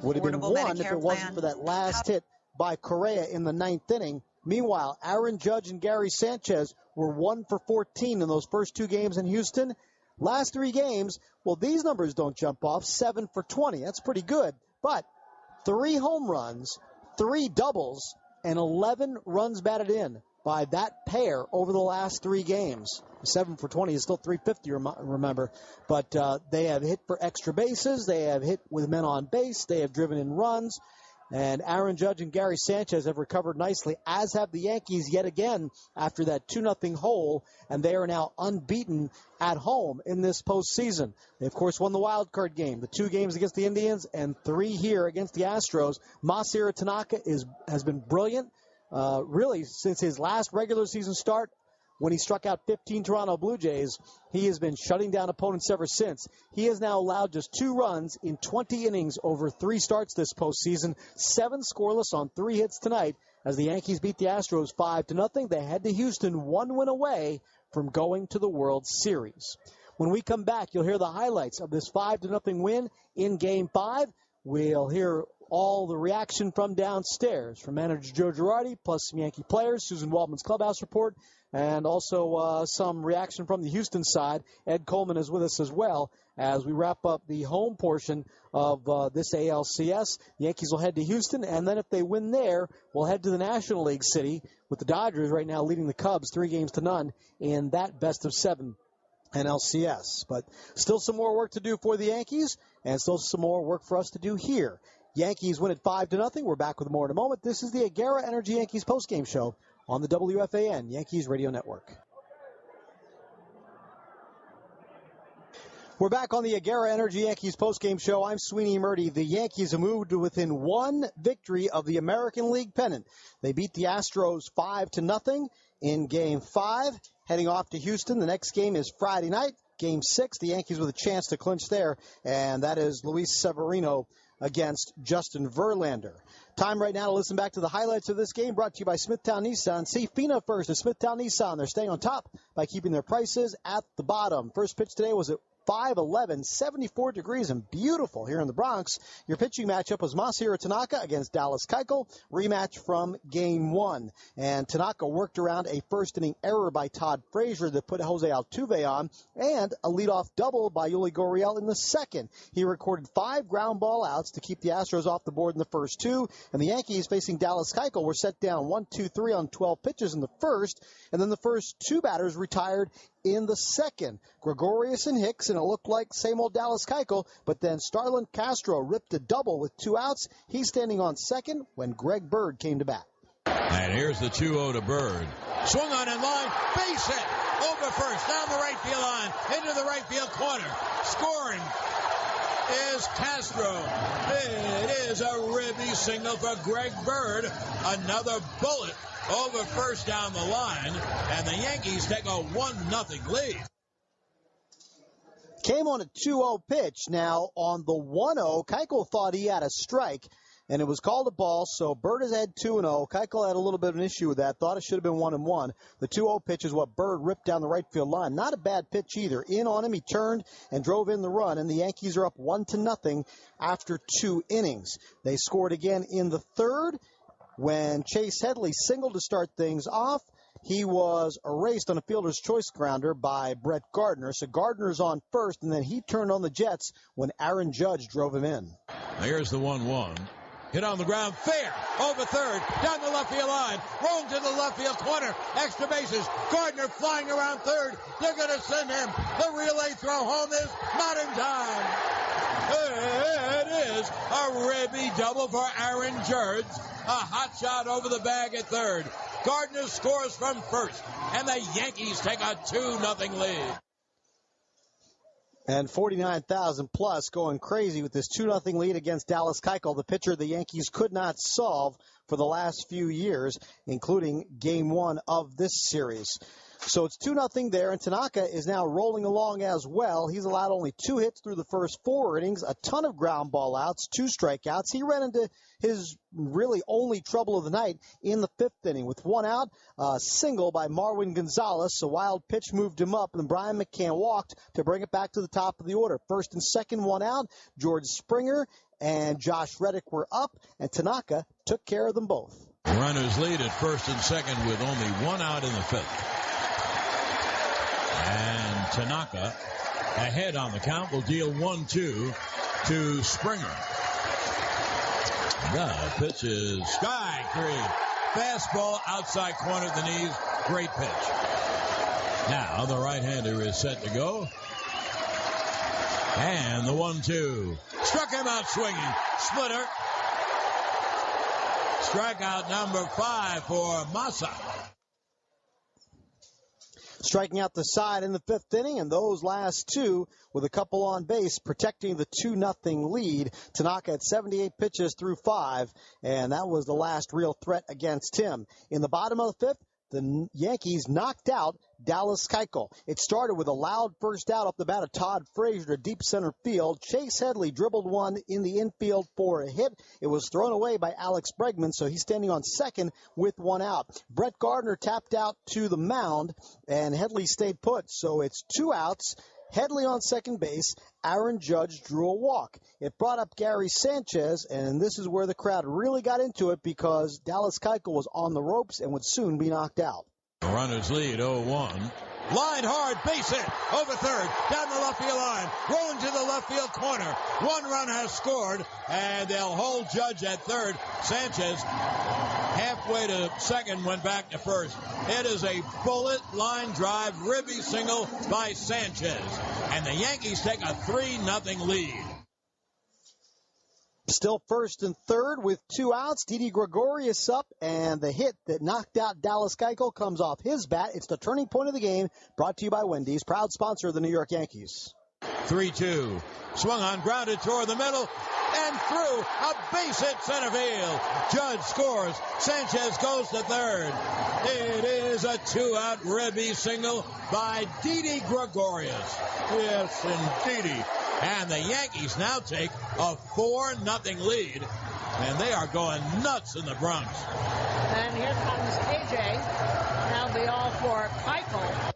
would have been one if it wasn't for that last hit by Correa in the ninth inning. Meanwhile, Aaron Judge and Gary Sanchez were 1 for 14 in those first two games in Houston. Last three games, well, these numbers don't jump off. 7 for 20. That's pretty good. But 3 home runs, 3 doubles, and 11 runs batted in by that pair over the last 3 games. 7 for 20 is still 350, remember. But they have hit for extra bases. They have hit with men on base. They have driven in runs. And Aaron Judge and Gary Sanchez have recovered nicely, as have the Yankees yet again after that 2-0 hole, and they are now unbeaten at home in this postseason. They, of course, won the wild card game, the 2 games against the Indians and 3 here against the Astros. Masahiro Tanaka has been brilliant, really, since his last regular season start. When he struck out 15 Toronto Blue Jays, he has been shutting down opponents ever since. He has now allowed just 2 runs in 20 innings over 3 starts this postseason, 7 scoreless on 3 hits tonight as the Yankees beat the Astros 5-0. They head to Houston 1 win away from going to the World Series. When we come back, you'll hear the highlights of this 5-0 win in Game 5. We'll hear all the reaction from downstairs from manager Joe Girardi, plus some Yankee players, Suzyn Waldman's clubhouse report, and also some reaction from the Houston side. Ed Coleman is with us as well as we wrap up the home portion of this ALCS. The Yankees will head to Houston, and then if they win there, we'll head to the National League city with the Dodgers right now leading the Cubs 3-0 in that best-of-7 NLCS. But still some more work to do for the Yankees, and still some more work for us to do here. Yankees win at 5-0. We're back with more in a moment. This is the Agera Energy Yankees postgame show on the WFAN Yankees Radio Network. We're back on the Agera Energy Yankees postgame show. I'm Sweeney Murdy. The Yankees have moved to within 1 victory of the American League pennant. They beat the Astros 5-0 in Game 5. Heading off to Houston. The next game is Friday night, Game 6. The Yankees with a chance to clinch there, and that is Luis Severino against Justin Verlander. Time right now to listen back to the highlights of this game, brought to you by Smithtown Nissan. See FINA first at Smithtown Nissan. They're staying on top by keeping their prices at the bottom. First pitch today was at 5-11, 74 degrees and beautiful here in the Bronx. Your pitching matchup was Masahiro Tanaka against Dallas Keuchel, rematch from Game 1. And Tanaka worked around a first-inning error by Todd Frazier that put Jose Altuve on, and a leadoff double by Yuli Gurriel in the second. He recorded 5 ground ball outs to keep the Astros off the board in the first 2, and the Yankees facing Dallas Keuchel were set down 1-2-3 on 12 pitches in the first, and then the first 2 batters retired in the second. Gregorius and Hicks, and it looked like same old Dallas Keuchel, but then Starlin Castro ripped a double with 2 outs. He's standing on second when Greg Bird came to bat. And here's the 2-0 to Bird. Swung on in line, base hit, over first, down the right field line, into the right field corner. Scoring is Castro. It is a ribby signal for Greg Bird. Another bullet over first down the line, and the Yankees take a 1-0 lead. Came on a 2-0 pitch. Now on the 1-0, Keuchel thought he had a strike, and it was called a ball, so Bird has had 2-0. Keuchel had a little bit of an issue with that, thought it should have been 1-1. The 2-0 pitch is what Bird ripped down the right field line. Not a bad pitch either. In on him, he turned and drove in the run, and the Yankees are up 1-0 after 2 innings. They scored again in the third when Chase Headley singled to start things off. He was erased on a fielder's choice grounder by Brett Gardner. So Gardner's on first, and then he turned on the Jets when Aaron Judge drove him in. Here's the 1-1. Hit on the ground, fair, over third, down the left field line, rolling to the left field corner, extra bases. Gardner flying around third. They're going to send him. The relay throw home is not in time. It is a ribby double for Aaron Judge. A hot shot over the bag at third. Gardner scores from first, and the Yankees take a 2-0 lead. And 49,000 plus going crazy with this 2-0 lead against Dallas Keuchel, the pitcher the Yankees could not solve for the last few years, including Game 1 of this series. So it's 2-0 there, and Tanaka is now rolling along as well. He's allowed only 2 hits through the first 4 innings, a ton of ground ball outs, 2 strikeouts. He ran into his really only trouble of the night in the 5th inning with 1 out, a single by Marwin Gonzalez. A wild pitch moved him up, and Brian McCann walked to bring it back to the top of the order. First and second, 1 out. George Springer and Josh Reddick were up, and Tanaka took care of them both. Runners lead at first and second with only one out in the fifth. And Tanaka ahead on the count will deal 1-2 to Springer. The pitch is strike three. Fastball outside corner of the knees. Great pitch. Now the right-hander is set to go. And the 1-2. Struck him out swinging. Splitter. Strikeout number 5 for Massa. Striking out the side in the fifth inning, and those last two with a couple on base protecting the 2-0 lead. Tanaka had 78 pitches through 5, and that was the last real threat against him. In the bottom of the fifth, the Yankees knocked out Dallas Keuchel. It started with a loud first out off the bat of Todd Frazier to deep center field. Chase Headley dribbled one in the infield for a hit. It was thrown away by Alex Bregman, so he's standing on second with one out. Brett Gardner tapped out to the mound, and Headley stayed put, so it's 2 outs. Headley on second base. Aaron Judge drew a walk. It brought up Gary Sanchez, and this is where the crowd really got into it because Dallas Keuchel was on the ropes and would soon be knocked out. The runners lead 0-1. Line hard, base hit, over third, down the left field line, rolling to the left field corner. One run has scored, and they'll hold Judge at third. Sanchez, halfway to second, went back to first. It is a bullet line drive, ribby single by Sanchez, and the Yankees take a 3-0 lead. Still first and third with 2 outs. Didi Gregorius up, and the hit that knocked out Dallas Keuchel comes off his bat. It's the turning point of the game, brought to you by Wendy's, proud sponsor of the New York Yankees. 3-2. Swung on, grounded toward the middle, and through a base hit center field. Judge scores. Sanchez goes to third. It is a 2-out ribby single by Didi Gregorius. Yes, indeedy. And the Yankees now take a 4-0 lead, and they are going nuts in the Bronx. And here comes AJ. Now be all for Keuchel.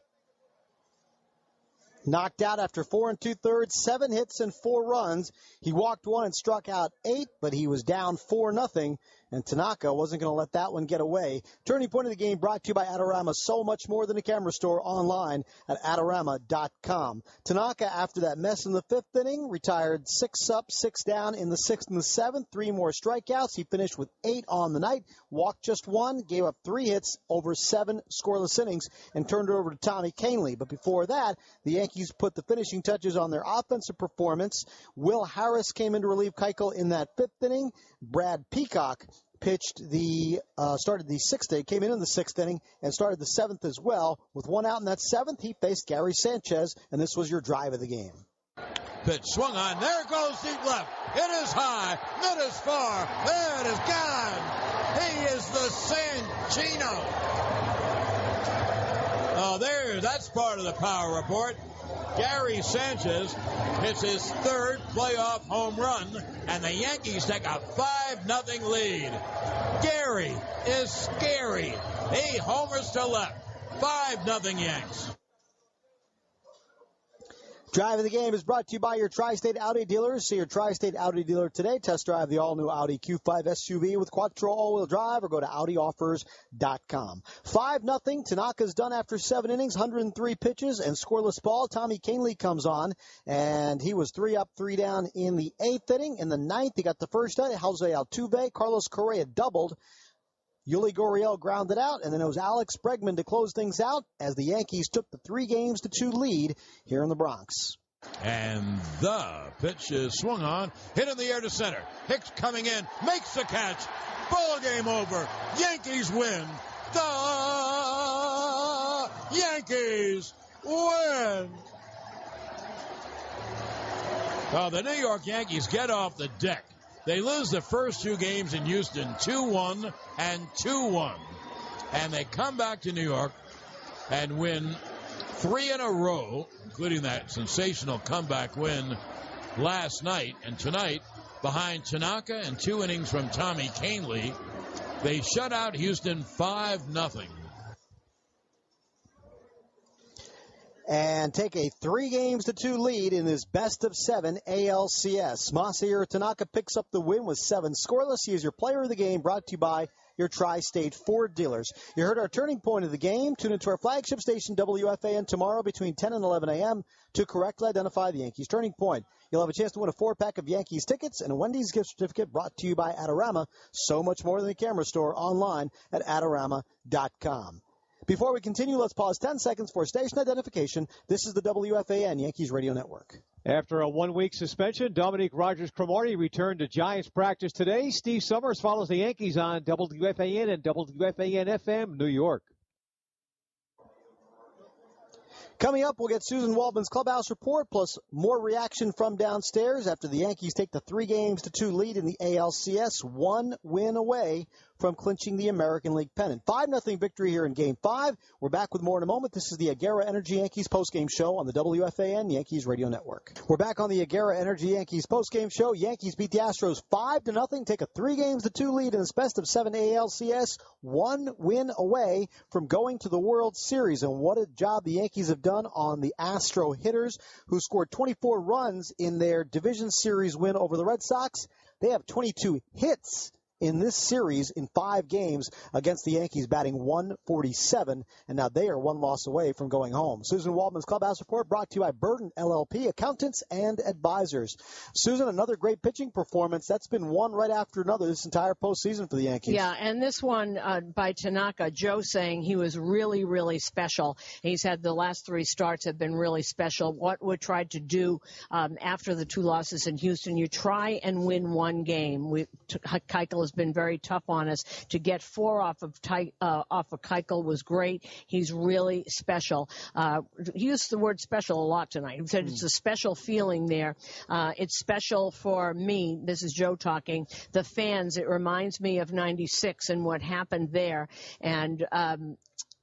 Knocked out after 4 2/3, 7 hits and 4 runs. He walked 1 and struck out 8, but he was down 4-0. And Tanaka wasn't going to let that one get away. Turning point of the game brought to you by Adorama. So much more than a camera store online at Adorama.com. Tanaka, after that mess in the fifth inning, retired 6 up, 6 down in the 6th and the 7th. 3 more strikeouts. He finished with 8 on the night. Walked just 1, gave up 3 hits over 7 scoreless innings, and turned it over to Tommy Kahnle. But before that, the Yankees put the finishing touches on their offensive performance. Will Harris came in to relieve Keuchel in that 5th inning. Brad Peacock started the 6th inning, came in the 6th inning, and started the 7th as well. With 1 out in that 7th, he faced Gary Sanchez, and this was your drive of the game. Pitch swung on. There goes deep left. It is high. It is far. There it is gone. He is the Sanchino. Oh, that's part of the power report. Gary Sanchez hits his 3rd playoff home run, and the Yankees take a 5-0 lead. Gary is scary. He homers to left. 5-0 Yanks. Drive of the game is brought to you by your Tri-State Audi dealers. See your Tri-State Audi dealer today. Test drive the all-new Audi Q5 SUV with Quattro all-wheel drive, or go to AudiOffers.com. 5-0. Tanaka's done after 7 innings, 103 pitches, and scoreless ball. Tommy Kahnle comes on, and he was 3 up, 3 down in the 8th inning. In the 9th, he got the first out. Jose Altuve, Carlos Correa doubled. Yuli Gurriel grounded out, and then it was Alex Bregman to close things out as the Yankees took the 3-2 lead here in the Bronx. And the pitch is swung on, hit in the air to center. Hicks coming in, makes the catch. Ball game over. Yankees win. The Yankees win. Oh, the New York Yankees get off the deck. They lose the first 2 games in Houston, 2-1 and 2-1. And they come back to New York and win 3 in a row, including that sensational comeback win last night. And tonight, behind Tanaka and 2 innings from Tommy Kahnle, they shut out Houston 5-0. and take a 3-2 lead in this best-of-7 ALCS. Masahiro Tanaka picks up the win with 7 scoreless. He is your player of the game, brought to you by your Tri-State Ford dealers. You heard our turning point of the game. Tune into our flagship station, WFAN, tomorrow between 10 and 11 a.m. to correctly identify the Yankees' turning point. You'll have a chance to win a 4-pack of Yankees tickets and a Wendy's gift certificate brought to you by Adorama. So much more than the camera store online at Adorama.com. Before we continue, let's pause 10 seconds for station identification. This is the WFAN Yankees Radio Network. After a 1-week suspension, Dominique Rogers-Cromartie returned to Giants practice today. Steve Summers follows the Yankees on WFAN and WFAN-FM New York. Coming up, we'll get Suzyn Waldman's clubhouse report, plus more reaction from downstairs after the Yankees take the 3-2 lead in the ALCS, 1 win away from clinching the American League pennant. 5-0 victory here in Game 5. We're back with more in a moment. This is the Agera Energy Yankees postgame show on the WFAN Yankees Radio Network. We're back on the Agera Energy Yankees postgame show. Yankees beat the Astros 5-0, take a 3-2 lead in this best-of-7 ALCS, 1 win away from going to the World Series. And what a job the Yankees have done on the Astro hitters, who scored 24 runs in their division series win over the Red Sox. They have 22 hits in this series in 5 games against the Yankees, batting 147, and now they are 1 loss away from going home. Suzyn Waldman's Clubhouse Report brought to you by Burden LLP, accountants and advisors. Suzyn, another great pitching performance. That's been one right after another this entire postseason for the Yankees. Yeah, and this one by Tanaka, Joe saying he was really, really special. He's had the last 3 starts have been really special. What we tried to do after the 2 losses in Houston, you try and win 1 game. Keuchel has been very tough on us. To get 4 off of Keuchel was great. He's really special. He used the word special a lot tonight. He said it's a special feeling there. It's special for me. This is Joe talking. The fans, it reminds me of 96 and what happened there.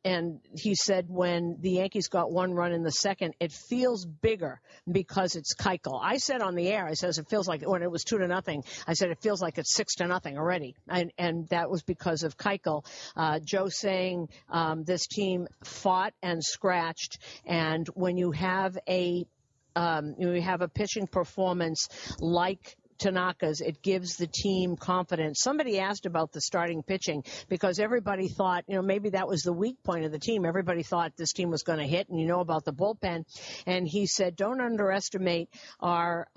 And he said when the Yankees got 1 run in the second, it feels bigger because it's Keuchel. I said on the air, I said it feels like when it was 2-0. I said it feels like it's 6-0 already, and that was because of Keuchel. Joe saying this team fought and scratched, and when you have a pitching performance like Tanaka's, it gives the team confidence. Somebody asked about the starting pitching because everybody thought, maybe that was the weak point of the team. Everybody thought this team was going to hit, and about the bullpen. And he said, don't underestimate our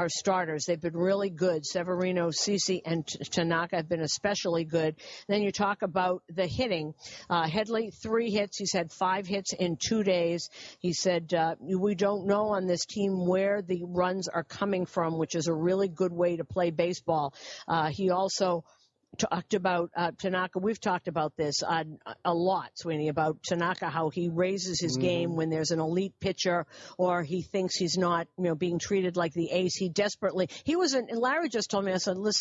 starters. They've been really good. Severino, Ceci, and Tanaka have been especially good. Then you talk about the hitting. Headley, 3 hits. He's had 5 hits in 2 days. He said, we don't know on this team where the runs are coming from, which is a really good way to play baseball. He also talked about Tanaka. We've talked about this a lot, Sweeney, about Tanaka, how he raises his game when there's an elite pitcher or he thinks he's not, being treated like the ace. He desperately, Larry just told me,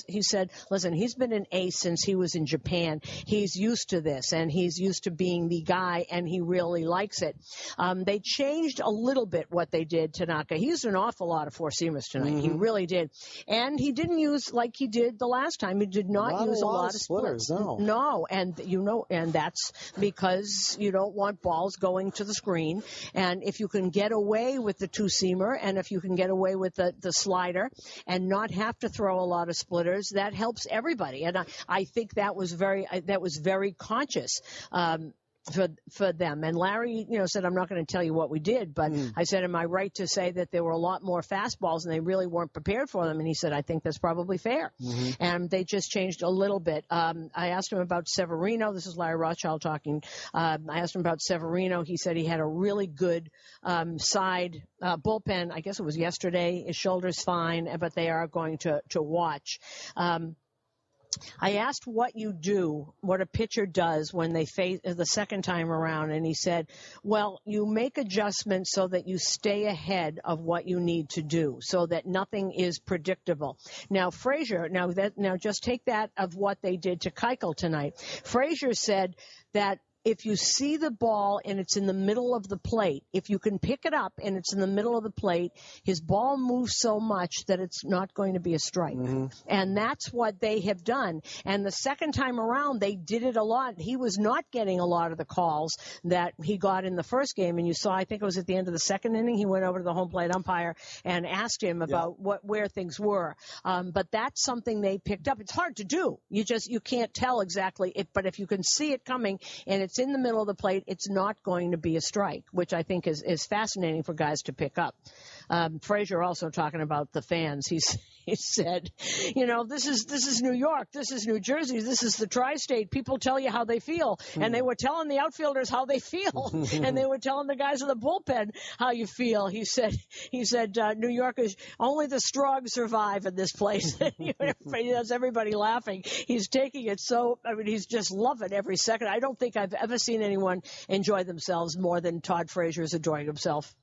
he said, listen, he's been an ace since he was in Japan. He's used to this, and he's used to being the guy, and he really likes it. They changed a little bit what they did, Tanaka. He used an awful lot of 4-seamers tonight. He really did. And he didn't use, like he did the last time, he did not use a lot of splitters. No, and that's because you don't want balls going to the screen. And if you can get away with the 2-seamer, and if you can get away with the slider, and not have to throw a lot of splitters, that helps everybody. And I think that was very conscious. For them. And Larry, said, I'm not going to tell you what we did, but I said, am I right to say that there were a lot more fastballs and they really weren't prepared for them? And he said, I think that's probably fair. And they just changed a little bit. I asked him about Severino. This is Larry Rothschild talking. I asked him about Severino. He said he had a really good side bullpen. I guess it was yesterday. His shoulder's fine, but they are going to watch. I asked what a pitcher does when they face the second time around, and he said, well, you make adjustments so that you stay ahead of what you need to do, so that nothing is predictable. Now, Frazier, just take that of what they did to Keuchel tonight. Frazier said that if you see the ball and it's in the middle of the plate, if you can pick it up and it's in the middle of the plate, his ball moves so much that it's not going to be a strike. And that's what they have done. And the second time around, they did it a lot. He was not getting a lot of the calls that he got in the first game. And you saw, I think it was at the end of the second inning, he went over to the home plate umpire and asked him about where things were. But that's something they picked up. It's hard to do. You can't tell exactly it, but if you can see it coming and it's in the middle of the plate, it's not going to be a strike, which I think is fascinating for guys to pick up. Frazier also talking about the fans. He said, this is New York, this is New Jersey, this is the tri-state. People tell you how they feel, and they were telling the outfielders how they feel, and they were telling the guys in the bullpen how you feel. He said, New Yorkers, only the strong survive in this place. That's everybody laughing. He's taking it he's just loving every second. I don't think I've ever seen anyone enjoy themselves more than Todd Frazier is enjoying himself.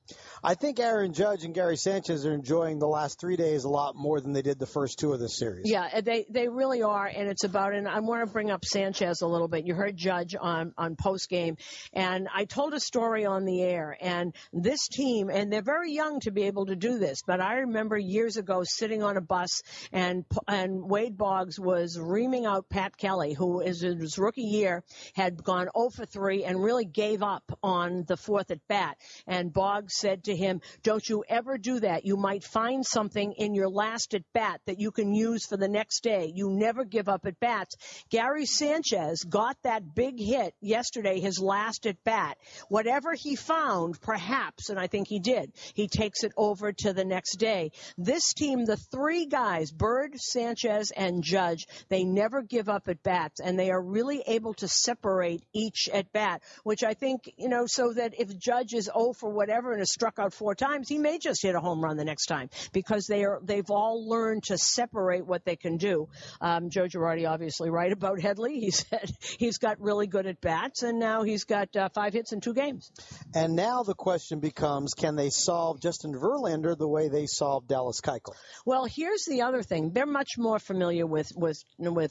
I think Aaron Judge and Gary Sanchez are enjoying the last 3 days a lot more than they did the first two of this series. Yeah, they really are, and it's about, and I want to bring up Sanchez a little bit. You heard Judge on post-game, and I told a story on the air, and this team, and they're very young to be able to do this, but I remember years ago sitting on a bus, and Wade Boggs was reaming out Pat Kelly, who in his rookie year had gone 0 for 3 and really gave up on the fourth at bat. And Boggs said to him, don't you ever do that. You might find something in your last at bat that you can use for the next day. You never give up at bats. Gary Sanchez got that big hit yesterday, his last at bat. Whatever he found, perhaps, and I think he did, he takes it over to the next day. This team, the three guys, Bird, Sanchez, and Judge, they never give up at bats, and they are really able to separate each at bat, which I think, so that if Judge is 0 for whatever and has struck out 4 times, he may just hit a home run the next time because they've all learned to separate what they can do. Joe Girardi obviously right about Headley. He said he's got really good at bats, and now he's got 5 hits in 2 games. And now the question becomes, can they solve Justin Verlander the way they solved Dallas Keuchel? Well, here's the other thing. They're much more familiar with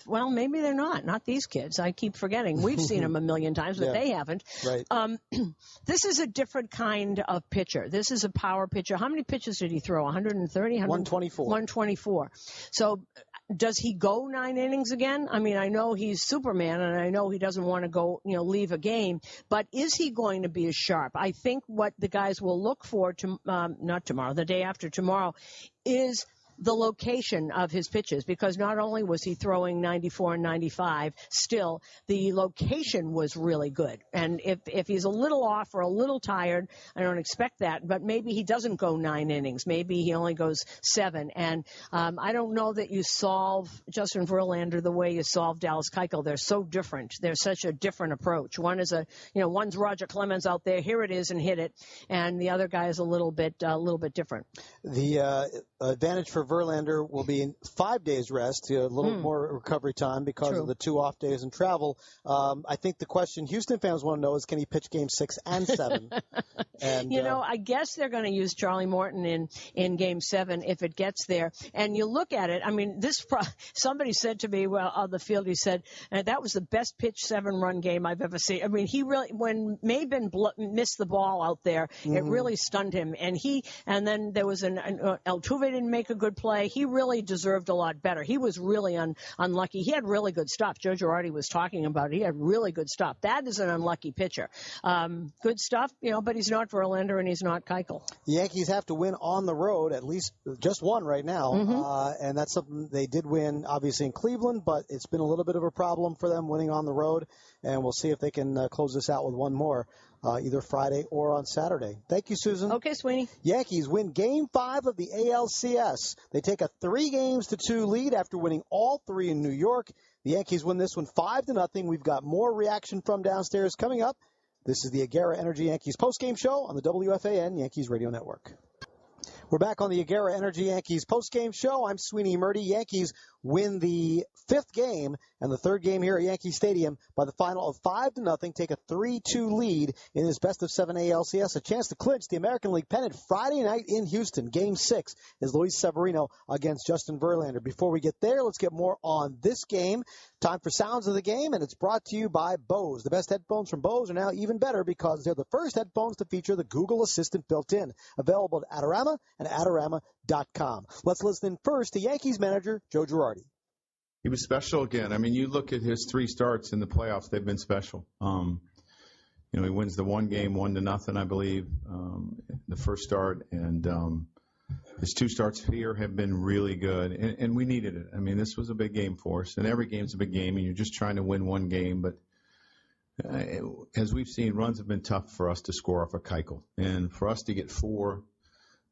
well, maybe they're not these kids. I keep forgetting. We've seen them a million times, but they haven't. Right. This is a different kind of pitcher. This is a power pitcher. How many pitches did he throw? 130? 124. 124. So does he go 9 innings again? I mean, I know he's Superman, and I know he doesn't want to go, leave a game, but is he going to be as sharp? I think what the guys will look for, not tomorrow, the day after tomorrow, is the location of his pitches, because not only was he throwing 94 and 95, still the location was really good. And if he's a little off or a little tired, I don't expect that, but maybe he doesn't go 9 innings. Maybe he only goes 7. And I don't know that you solve Justin Verlander the way you solve Dallas Keuchel. They're so different. They're such a different approach. One is one's Roger Clemens out there, here it is and hit it, and the other guy is a little bit different. The advantage for Verlander will be in 5 days rest, a little more recovery time because of the 2 off days and travel. I think the question Houston fans want to know is, can he pitch Game 6 and 7? And I guess they're going to use Charlie Morton in Game 7 if it gets there. And you look at it, I mean, somebody said to me, well, on the field, he said, that was the best pitch 7-run game I've ever seen. I mean, he really, when Maben missed the ball out there, it really stunned him. And then there was Altuve didn't make a good play. He really deserved a lot better. He was really unlucky. He had really good stuff. Joe Girardi was talking about it. He had really good stuff. That is an unlucky pitcher. Good stuff, but he's not Verlander and he's not Keuchel. The Yankees have to win on the road, at least just one right now. And that's something they did win, obviously, in Cleveland, but it's been a little bit of a problem for them winning on the road. And we'll see if they can close this out with one more. Either Friday or on Saturday. Thank you, Susan. Okay, Sweeney. Yankees win Game 5 of the ALCS. They take a 3-2 lead after winning all 3 in New York. The Yankees win this one 5-0. We've got more reaction from downstairs coming up. This is the Agera Energy Yankees postgame show on the WFAN Yankees Radio Network. We're back on the Agera Energy Yankees postgame show. I'm Sweeney Murdy. Yankees win the 5th game and the 3rd game here at Yankee Stadium by the final of 5-0, take a 3-2 lead in this best-of-7 ALCS. A chance to clinch the American League pennant Friday night in Houston. Game 6 is Luis Severino against Justin Verlander. Before we get there, let's get more on this game. Time for Sounds of the Game, and it's brought to you by Bose. The best headphones from Bose are now even better because they're the first headphones to feature the Google Assistant built in. Available at Adorama and Adorama.com. Let's listen in first to Yankees manager Joe Girardi. He was special again. I mean, you look at his 3 starts in the playoffs; they've been special. He wins the 1 game 1-0, I believe, the first start, and his 2 starts here have been really good, and we needed it. I mean, this was a big game for us, and every game's a big game, and you're just trying to win 1 game. But as we've seen, runs have been tough for us to score off a Keuchel, and for us to get 4,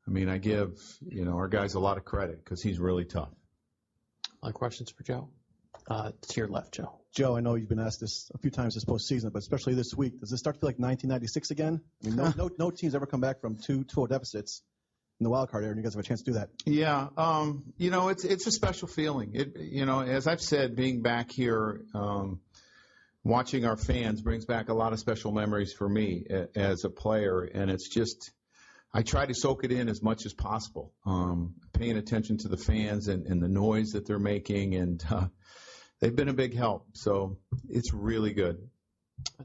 I mean, I give our guys a lot of credit because he's really tough. Questions for Joe? To your left, Joe. Joe, I know you've been asked this a few times this postseason, but especially this week, does this start to feel like 1996 again? I mean, no team's ever come back from 2-2 deficits in the wild card area, and you guys have a chance to do that. Yeah, it's a special feeling. As I've said, being back here, watching our fans brings back a lot of special memories for me as a player, and it's just I try to soak it in as much as possible, paying attention to the fans and the noise that they're making, and they've been a big help. So it's really good.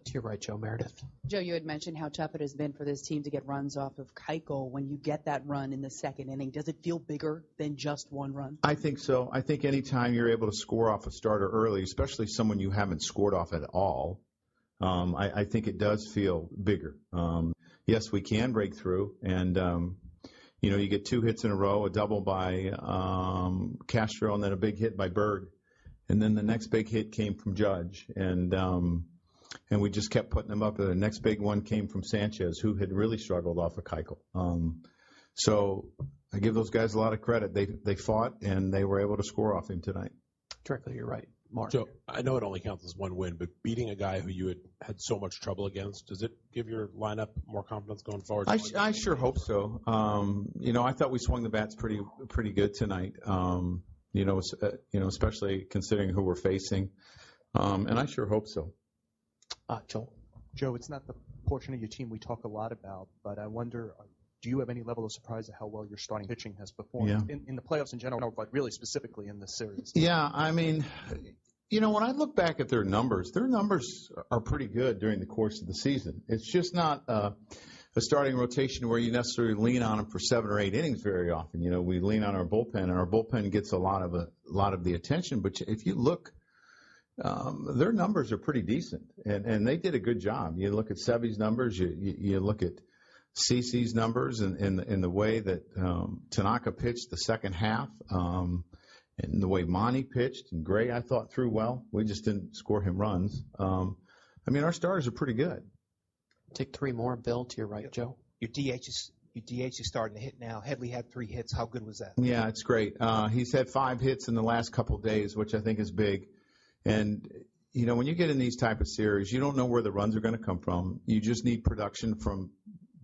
To your right, Joe Meredith. Joe, you had mentioned how tough it has been for this team to get runs off of Keuchel. When you get that run in the 2nd inning, does it feel bigger than just 1 run? I think so. I think anytime you're able to score off a starter early, especially someone you haven't scored off at all, I think it does feel bigger. Yes, we can break through, and you get 2 hits in a row, a double by Castro, and then a big hit by Berg, and then the next big hit came from Judge, and we just kept putting them up. The next big one came from Sanchez, who had really struggled off of Keuchel. So I give those guys a lot of credit. They fought, and they were able to score off him tonight. Directly to your right, Mark. Joe, I know it only counts as 1 win, but beating a guy who you had so much trouble against, does it give your lineup more confidence going forward? I sure hope so. I thought we swung the bats pretty good tonight. Especially considering who we're facing, and I sure hope so. Joe, it's not the portion of your team we talk a lot about, but I wonder, do you have any level of surprise at how well your starting pitching has performed in the playoffs in general, but really specifically in this series? Yeah, I mean, when I look back at their numbers are pretty good during the course of the season. It's just not a starting rotation where you necessarily lean on them for 7 or 8 innings very often. We lean on our bullpen, and our bullpen gets a lot of the attention. But if you look, their numbers are pretty decent, and they did a good job. You look at Sevy's numbers, you look at CeCe's numbers, and in the way that Tanaka pitched the second half, and the way Monty pitched, and Gray I thought threw well. We just didn't score him runs. Our starters are pretty good. Take 3 more. Bill, to your right, Joe. Your DH is starting to hit now. Headley had 3 hits. How good was that? Yeah, it's great. He's had 5 hits in the last couple of days, which I think is big. And, when you get in these type of series, you don't know where the runs are going to come from. You just need production from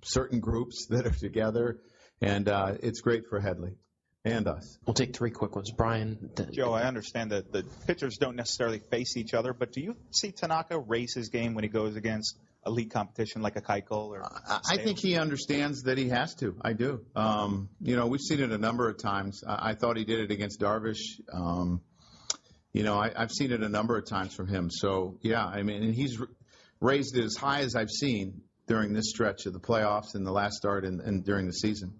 certain groups that are together, and it's great for Headley and us. We'll take 3 quick ones. Brian. Joe, I understand that the pitchers don't necessarily face each other, but do you see Tanaka raise his game when he goes against elite competition like a Keuchel? I think he understands that he has to. I do. We've seen it a number of times. I thought he did it against Darvish. I've seen it a number of times from him. So, yeah, and he's raised it as high as I've seen during this stretch of the playoffs and the last start and during the season.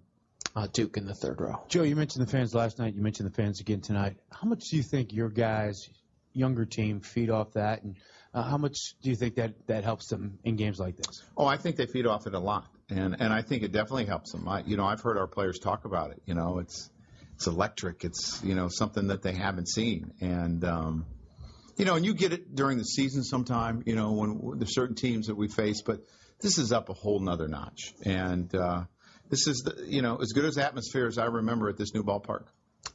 Duke in the 3rd row. Joe, you mentioned the fans last night. You mentioned the fans again tonight. How much do you think your guys, younger team, feed off that? And how much do you think that helps them in games like this? Oh, I think they feed off it a lot. And I think it definitely helps them. I've heard our players talk about it. It's electric. It's, something that they haven't seen. And, and you get it during the season sometime, when there's certain teams that we face. But this is up a whole nother notch. And this is, as good as atmosphere as I remember at this new ballpark.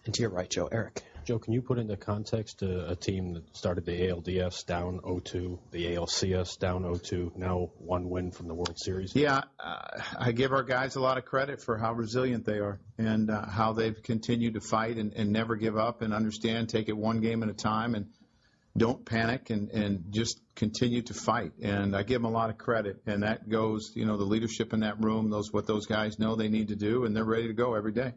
And to your right, Joe. Eric. Joe, can you put into context a team that started the ALDS down 0-2, the ALCS down 0-2, now one win from the World Series? Yeah, I give our guys a lot of credit for how resilient they are and how they've continued to fight and never give up and understand, take it one game at a time and don't panic and just continue to fight. And I give them a lot of credit, and that goes, the leadership in that room, what those guys know they need to do, and they're ready to go every day.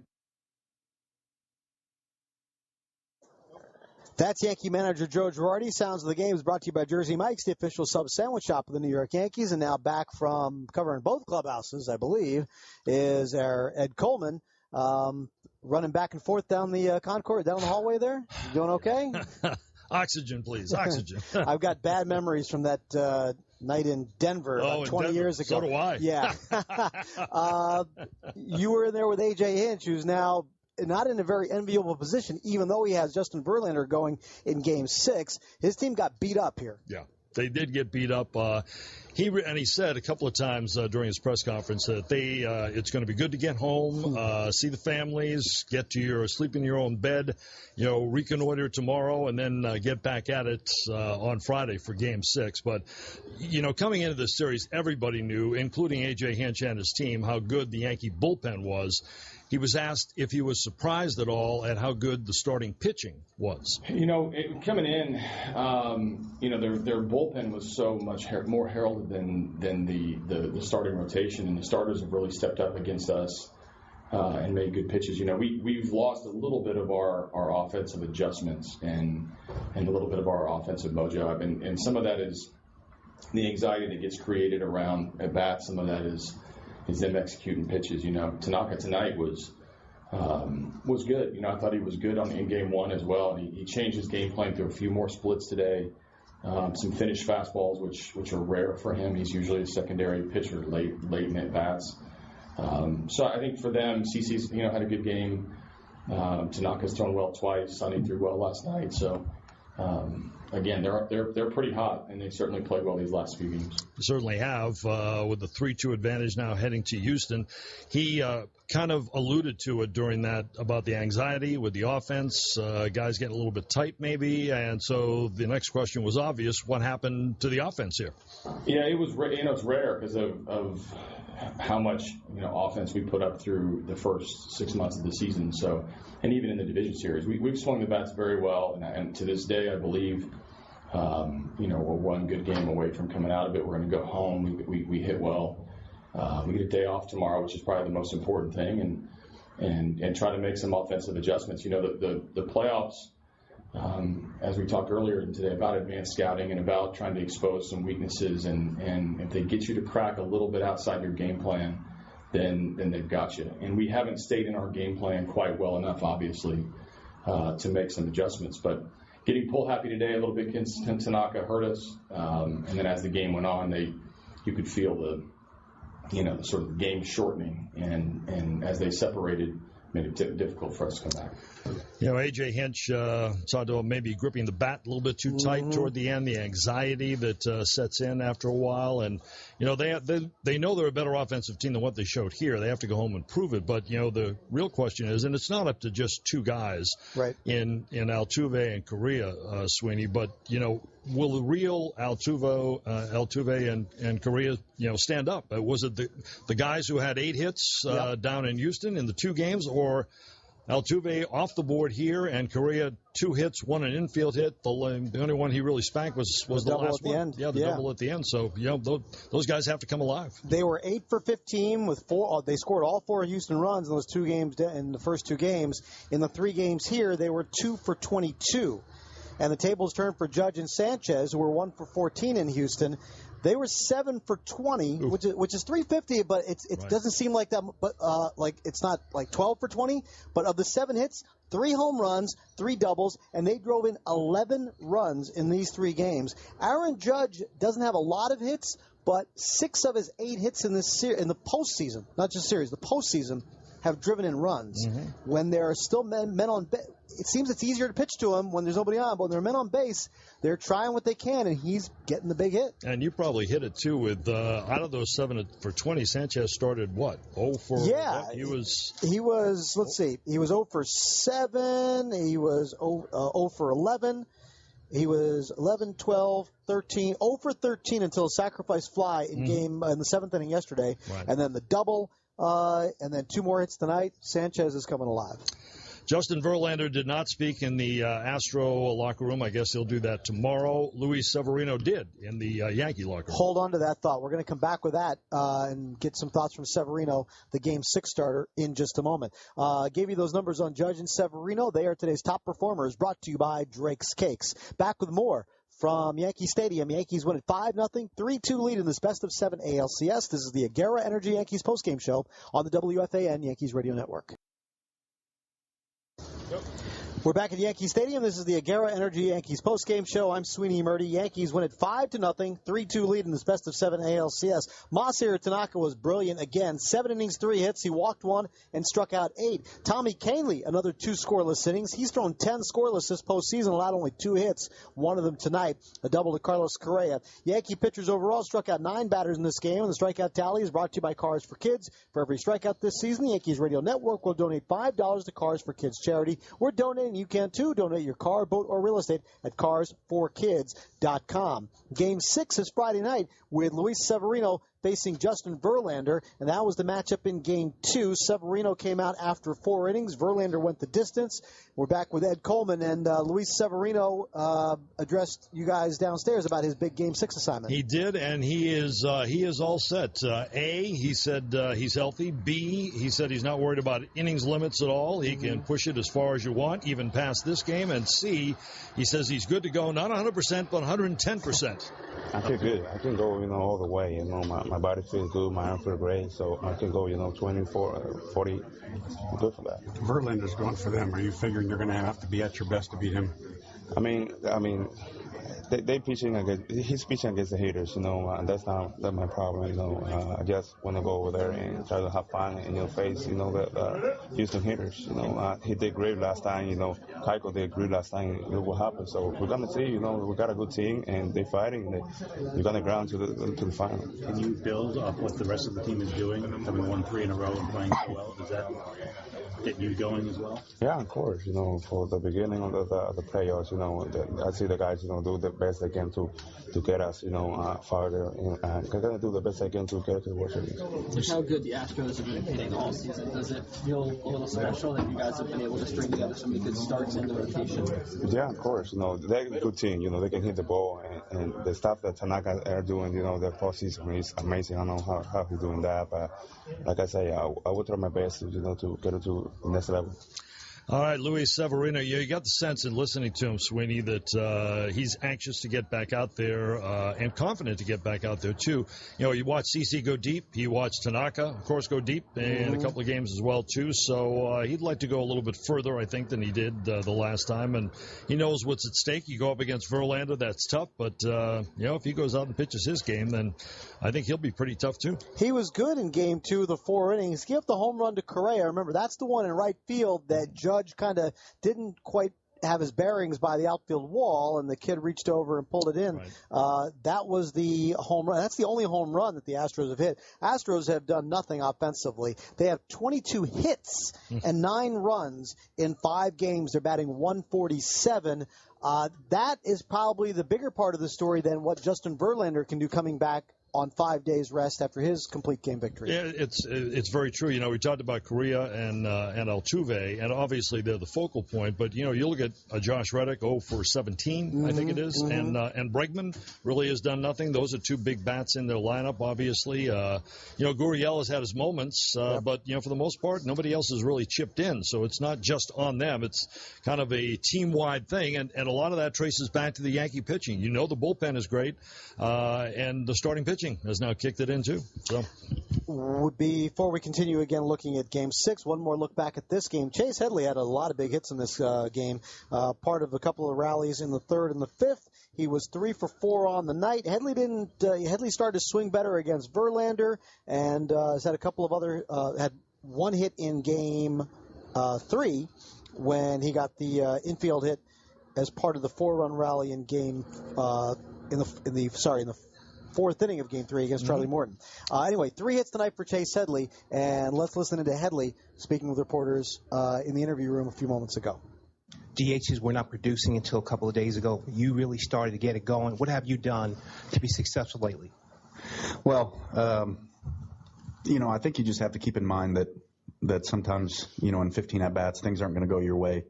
That's Yankee manager Joe Girardi. Sounds of the Game is brought to you by Jersey Mike's, the official sub sandwich shop of the New York Yankees. And now back from covering both clubhouses, I believe, is our Ed Coleman, running back and forth down the concourse, down the hallway there. You doing okay? Oxygen, please. Oxygen. I've got bad memories from that night in Denver about 20 years ago. So do I. Yeah. You were in there with A.J. Hinch, who's now not in a very enviable position, even though he has Justin Verlander going in Game 6. His team got beat up here. Yeah, they did get beat up. He said a couple of times during his press conference that it's going to be good to get home, see the families, sleep in your own bed, reconnoiter tomorrow, and then get back at it on Friday for Game 6. But, coming into this series, everybody knew, including A.J. Hinch and his team, how good the Yankee bullpen was. He was asked if he was surprised at all at how good the starting pitching was. Coming in, their bullpen was so much more heralded than the starting rotation, and the starters have really stepped up against us and made good pitches. We've lost a little bit of our offensive adjustments and a little bit of our offensive mojo, and some of that is the anxiety that gets created around at bat. Some of that is them executing pitches. Tanaka tonight was good. I thought he was good in Game 1 as well. And he changed his game plan through a few more splits today. Some finished fastballs, which are rare for him. He's usually a secondary pitcher late in at bats. So I think for them, CC's had a good game. Tanaka's thrown well twice. Sonny threw well last night. So. Again, they're pretty hot, and they certainly played well these last few games. Certainly have, with the 3-2 advantage now heading to Houston. He kind of alluded to it during that about the anxiety with the offense, guys getting a little bit tight maybe, and so the next question was obvious: what happened to the offense here? Yeah, it was it's rare because of how much offense we put up through the first 6 months of the season. So, and even in the division series, we've swung the bats very well, and to this day, I believe, we're one good game away from coming out of it. We're going to go home. We hit well. We get a day off tomorrow, which is probably the most important thing, and try to make some offensive adjustments. The playoffs. As we talked earlier today about advanced scouting and about trying to expose some weaknesses, and if they get you to crack a little bit outside your game plan, then they've got you. And we haven't stayed in our game plan quite well enough, obviously, to make some adjustments. But getting pull happy today a little bit against Tanaka hurt us, and then as the game went on, you could feel the sort of game shortening, and as they separated, made it difficult for us to come back. A.J. Hinch talked about maybe gripping the bat a little bit too tight toward the end, the anxiety that sets in after a while. And, they know they're a better offensive team than what they showed here. They have to go home and prove it. But, the real question is, and it's not up to just two guys in Altuve and Correa, Sweeney, but, will the real Altuve and Correa, stand up? Was it the guys who had 8 hits down in Houston in the 2 games, or Altuve off the board here and Correa 2 hits, 1 an infield hit? The only one he really spanked was the last one. End. Yeah, the double at the end. So, those guys have to come alive. They were 8 for 15 with 4. They scored all 4 Houston runs in those 2 games, in the first 2 games. In the 3 games here, they were 2 for 22. And the tables turned for Judge and Sanchez, who were 1 for 14 in Houston. They were 7 for 20, which is 350, but it doesn't seem like that. But it's not like 12 for 20. But of the 7 hits, 3 home runs, 3 doubles, and they drove in 11 runs in these 3 games. Aaron Judge doesn't have a lot of hits, but 6 of his 8 hits in the postseason, not just series, the postseason, have driven in runs. When there are still men on it seems it's easier to pitch to him when there's nobody on. But when there are men on base, they're trying what they can, and he's getting the big hit. And you probably hit it, too, with out of those 7 for 20, Sanchez started what? 0 for Yeah. What? He was, let's see, he was 0 for 7. He was 0 for 11. He was 11, 12, 13, 0 for 13 until a sacrifice fly in in the 7th inning yesterday. Right. And then the double, and then 2 more hits tonight. Sanchez is coming alive. Justin Verlander did not speak in the Astro locker room. I guess he'll do that tomorrow. Luis Severino did in the Yankee locker room. Hold on to that thought. We're going to come back with that and get some thoughts from Severino, the Game 6 starter, in just a moment. Gave you those numbers on Judge and Severino. They are today's top performers, brought to you by Drake's Cakes. Back with more from Yankee Stadium. Yankees win at 5-0, 3-2 lead in this best-of-7 ALCS. This is the Agera Energy Yankees postgame show on the WFAN Yankees Radio Network. We're back at Yankee Stadium. This is the Agera Energy Yankees postgame show. I'm Sweeney Murdy. Yankees win at 5-0, 3-2 lead in this best-of-7 ALCS. Masahiro Tanaka was brilliant again. 7 innings, 3 hits. He walked 1 and struck out 8. Tommy Kahnle, another 2 scoreless innings. He's thrown 10 scoreless this postseason, allowed only 2 hits, one of them tonight, a double to Carlos Correa. Yankee pitchers overall struck out 9 batters in this game, and the strikeout tally is brought to you by Cars for Kids. For every strikeout this season, the Yankees Radio Network will donate $5 to Cars for Kids charity. We're donating. You can, too. Donate your car, boat, or real estate at carsforkids.com. Game 6 is Friday night with Luis Severino facing Justin Verlander, and that was the matchup in Game 2. Severino came out after 4 innings. Verlander went the distance. We're back with Ed Coleman, and Luis Severino addressed you guys downstairs about his big Game 6 assignment. He did, and he is all set. A, he said he's healthy. B, he said he's not worried about innings limits at all. He can push it as far as you want, even past this game. And C, he says he's good to go, not 100%, but 110%. I feel good. I can go, all the way. My body feels good. My arm feels great. So I can go, 24, 40. I'm good for that. Verlander's going for them. Are you figuring you're going to have to be at your best to beat him? I mean, they pitching against. He's pitching against the hitters, and that's not my problem. I just want to go over there and try to have fun and face, the Houston hitters. He did great last time. Keiko did great last time. What happened? So we're gonna see. We got a good team, and they're fighting. They're gonna ground to the final. Can you build off what the rest of the team is doing? Having won 3 in a row and playing so well, does that get you going as well? Yeah, of course. For the beginning of the playoffs, I see the guys, do the best they can to get us, farther. And they're gonna do the best they can to get to the World Series. Just how good the Astros have been hitting all season. Does it feel a little special that you guys have been able to string together so many good starts in the rotation? Yeah, of course. They're a good team. They can hit the ball, and the stuff that Tanaka are doing, their postseason is amazing. I don't know how he's doing that, but like I say, I will try my best to get it to the next level. All right, Luis Severino, you got the sense in listening to him, Sweeney, that he's anxious to get back out there and confident to get back out there, too. You watch CC go deep. He watched Tanaka, of course, go deep in a couple of games as well, too. So he'd like to go a little bit further, I think, than he did the last time. And he knows what's at stake. You go up against Verlander, that's tough. But, if he goes out and pitches his game, then I think he'll be pretty tough, too. He was good in Game 2, the 4 innings. Give the home run to Correa. Remember, that's the one in right field that Judge kind of didn't quite have his bearings by the outfield wall, and the kid reached over and pulled it in. Right. That was the home run. That's the only home run that the Astros have hit. Astros have done nothing offensively. They have 22 hits and 9 runs in 5 games. They're batting .147. That is probably the bigger part of the story than what Justin Verlander can do coming back on 5 days rest after his complete game victory. Yeah, it's very true. We talked about Correa and Altuve, and obviously they're the focal point. But you look at Josh Reddick, 0 for 17, I think it is, and Bregman really has done nothing. Those are 2 big bats in their lineup. Obviously, Gurriel has had his moments, but for the most part, nobody else has really chipped in. So it's not just on them. It's kind of a team-wide thing, and a lot of that traces back to the Yankee pitching. The bullpen is great, and the starting pitching has now kicked it in, too. So, before we continue again looking at Game 6, one more look back at this game. Chase Headley had a lot of big hits in this game, part of a couple of rallies in the 3rd and the 5th. He was 3 for 4 on the night. Headley started to swing better against Verlander, and has had a couple of other, had 1 hit in Game 3. when he got the infield hit as part of the 4-run rally in game in the fourth inning of Game 3 against Charlie Morton. Anyway, 3 hits tonight for Chase Headley, and let's listen to Headley speaking with reporters in the interview room a few moments ago. DHs were not producing until a couple of days ago. You really started to get it going. What have you done to be successful lately? Well, I think you just have to keep in mind that sometimes, in 15 at-bats, things aren't going to go your way.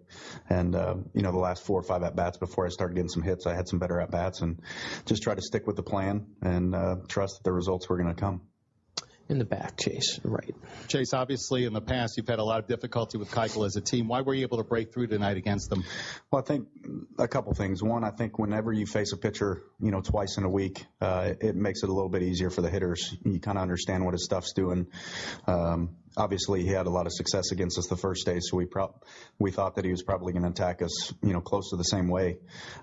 And, the last 4 or 5 at-bats before I started getting some hits, I had some better at-bats and just try to stick with the plan and trust that the results were going to come. In the back, Chase, right. Chase, obviously in the past you've had a lot of difficulty with Keuchel as a team. Why were you able to break through tonight against them? Well, I think a couple things. One, I think whenever you face a pitcher, twice in a week, it makes it a little bit easier for the hitters. You kind of understand what his stuff's doing. Obviously, he had a lot of success against us the first day, so we thought that he was probably going to attack us, close to the same way.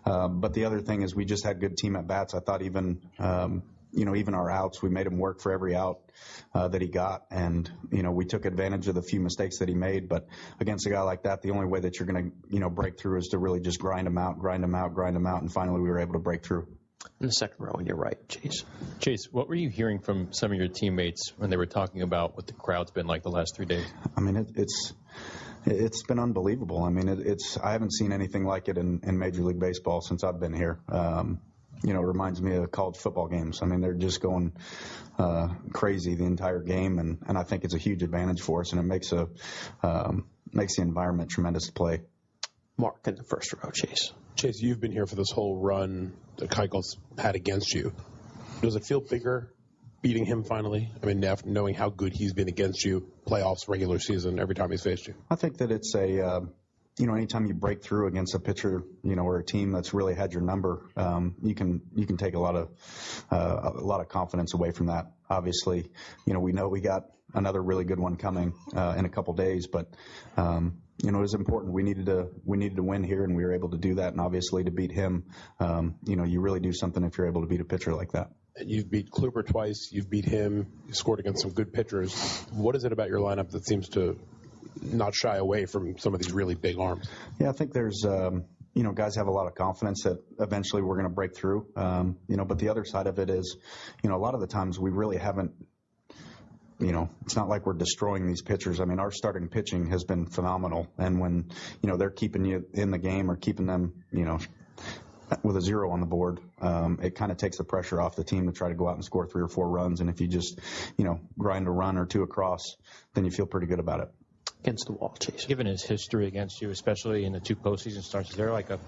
But the other thing is we just had good team at bats. I thought even our outs, we made him work for every out that he got. And, we took advantage of the few mistakes that he made. But against a guy like that, the only way that you're going to, break through is to really just grind him out. And finally we were able to break through. In the second row, on your right, Chase. Chase, what were you hearing from some of your teammates when they were talking about what the crowd's been like the last 3 days? I mean, it's been unbelievable. I mean, I haven't seen anything like it in Major League Baseball since I've been here. It reminds me of college football games. I mean, they're just going crazy the entire game, and I think it's a huge advantage for us, and it makes the environment tremendous to play. Mark in the first row, Chase. Chase, you've been here for this whole run that Keuchel's had against you. Does it feel bigger beating him finally? I mean, knowing how good he's been against you, playoffs, regular season, every time he's faced you. I think that it's anytime you break through against a pitcher, or a team that's really had your number, you can take a lot of confidence away from that. Obviously, we know we got another really good one coming in a couple days, but it was important. We needed to win here, and we were able to do that. And obviously, to beat him, you really do something if you're able to beat a pitcher like that. And you've beat Kluber twice. You've beat him. You scored against some good pitchers. What is it about your lineup that seems to not shy away from some of these really big arms? Yeah, I think there's, guys have a lot of confidence that eventually we're going to break through. But the other side of it is, a lot of the times we really haven't, it's not like we're destroying these pitchers. I mean, our starting pitching has been phenomenal. And when, they're keeping you in the game or keeping them, with a 0 on the board, it kind of takes the pressure off the team to try to go out and score 3 or 4 runs. And if you just, grind a run or 2 across, then you feel pretty good about it. Against the wall, Chase. Given his history against you, especially in the 2 postseason starts, is there like a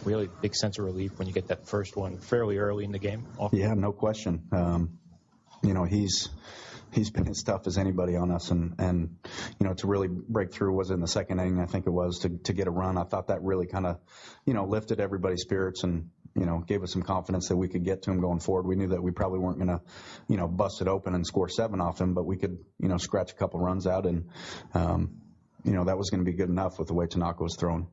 really big sense of relief when you get that first one fairly early in the game? Yeah, no question. He's been as tough as anybody on us, and to really break through was in the second inning, I think it was, to get a run. I thought that really kind of, lifted everybody's spirits and, gave us some confidence that we could get to him going forward. We knew that we probably weren't going to, bust it open and score 7 off him, but we could, scratch a couple runs out, and, that was going to be good enough with the way Tanaka was throwing.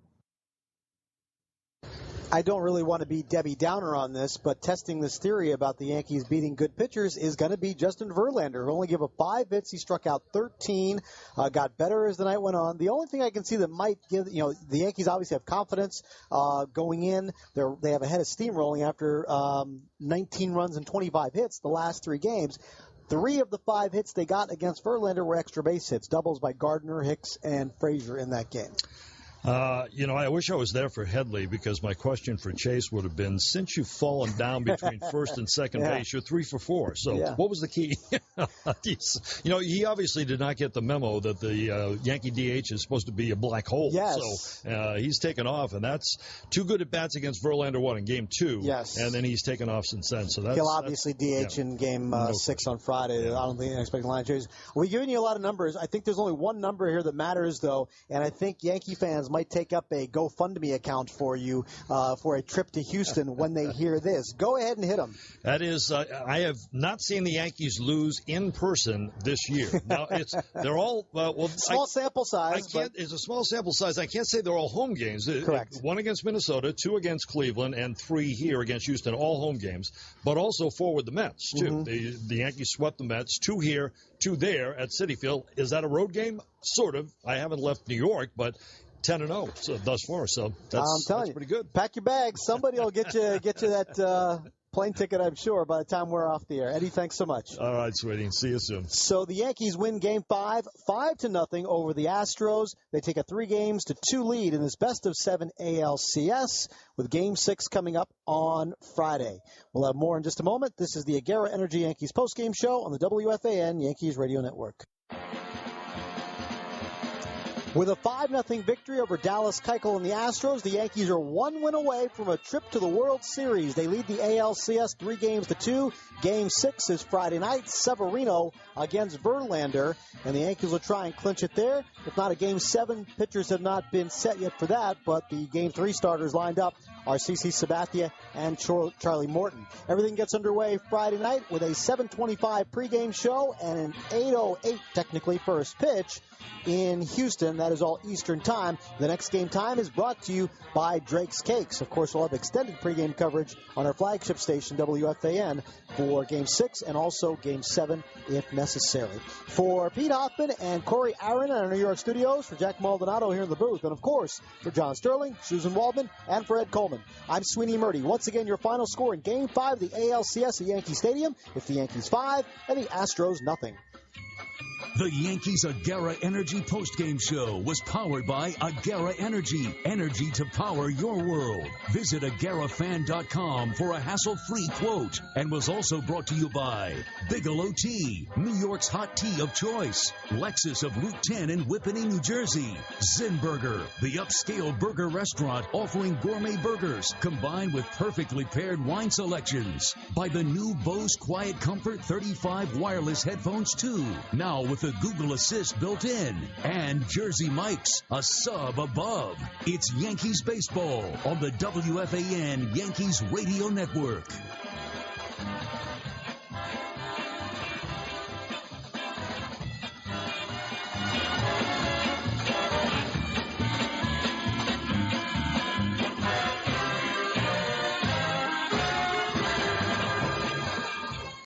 I don't really want to be Debbie Downer on this, but testing this theory about the Yankees beating good pitchers is going to be Justin Verlander, who only gave up 5 hits. He struck out 13, got better as the night went on. The only thing I can see that might give, the Yankees obviously have confidence going in. They have a head of steam rolling after 19 runs and 25 hits the last 3 games. 3 of the 5 hits they got against Verlander were extra base hits, doubles by Gardner, Hicks, and Frazier in that game. I wish I was there for Headley, because my question for Chase would have been, since you've fallen down between first and second base, you're 3 for 4. So what was the key? He obviously did not get the memo that the Yankee DH is supposed to be a black hole. Yes. So he's taken off, and that's 2 good at-bats against Verlander, in Game 2. Yes. And then he's taken off since then. So he'll obviously DH in Game 6 on Friday. I don't think they're expecting line changes. We're giving you a lot of numbers. I think there's only one number here that matters, though, and I think Yankee fans might take up a GoFundMe account for you for a trip to Houston when they hear this. Go ahead and hit them. That is, I have not seen the Yankees lose in person this year. Now, they're all small sample size. It's a small sample size. I can't say they're all home games. Correct. 1 against Minnesota, 2 against Cleveland, and 3 here against Houston, all home games. But also 4 with the Mets too. Mm-hmm. The Yankees swept the Mets, 2 here, 2 there at Citi Field. Is that a road game? Sort of. I haven't left New York, but 10-0 so, thus far. So that's pretty good. Pack your bags. Somebody will get you that plane ticket, I'm sure, by the time we're off the air. Eddie, thanks so much. All right, sweetie. See you soon. So the Yankees win Game 5, 5-0 over the Astros. They take a 3-2 lead in this best-of-7 ALCS, with Game 6 coming up on Friday. We'll have more in just a moment. This is the Agera Energy Yankees postgame show on the WFAN Yankees Radio Network. With a 5-0 victory over Dallas Keuchel and the Astros, the Yankees are 1 win away from a trip to the World Series. They lead the ALCS 3-2. Game 6 is Friday night, Severino against Verlander, and the Yankees will try and clinch it there. If not, a Game 7, pitchers have not been set yet for that, but the Game 3 starters lined up are CC Sabathia and Charlie Morton. Everything gets underway Friday night with a 7:25 pregame show and an 8:08 technically first pitch in Houston. That is all Eastern time. The next game time is brought to you by Drake's Cakes. Of course, we'll have extended pregame coverage on our flagship station, WFAN, for Game 6 and also Game 7 if necessary. For Pete Hoffman and Corey Aaron in our New York studios, for Jack Maldonado here in the booth, and of course, for John Sterling, Suzyn Waldman, and for Ed Coleman, I'm Sweeney Murdy. Once again, your final score in Game 5 of the ALCS at Yankee Stadium. It's the Yankees 5 and the Astros 0. The Yankees Agera Energy postgame show was powered by Agera Energy. Energy to power your world. Visit AgeraFan.com for a hassle-free quote. And was also brought to you by Bigelow Tea, New York's hot tea of choice. Lexus of Route 10 in Whippany, New Jersey. Zen Burger, the upscale burger restaurant offering gourmet burgers combined with perfectly paired wine selections. By the new Bose Quiet Comfort 35 wireless headphones 2. Now with a Google Assist built in. And Jersey Mike's, a sub above. It's Yankees baseball on the WFAN Yankees Radio Network.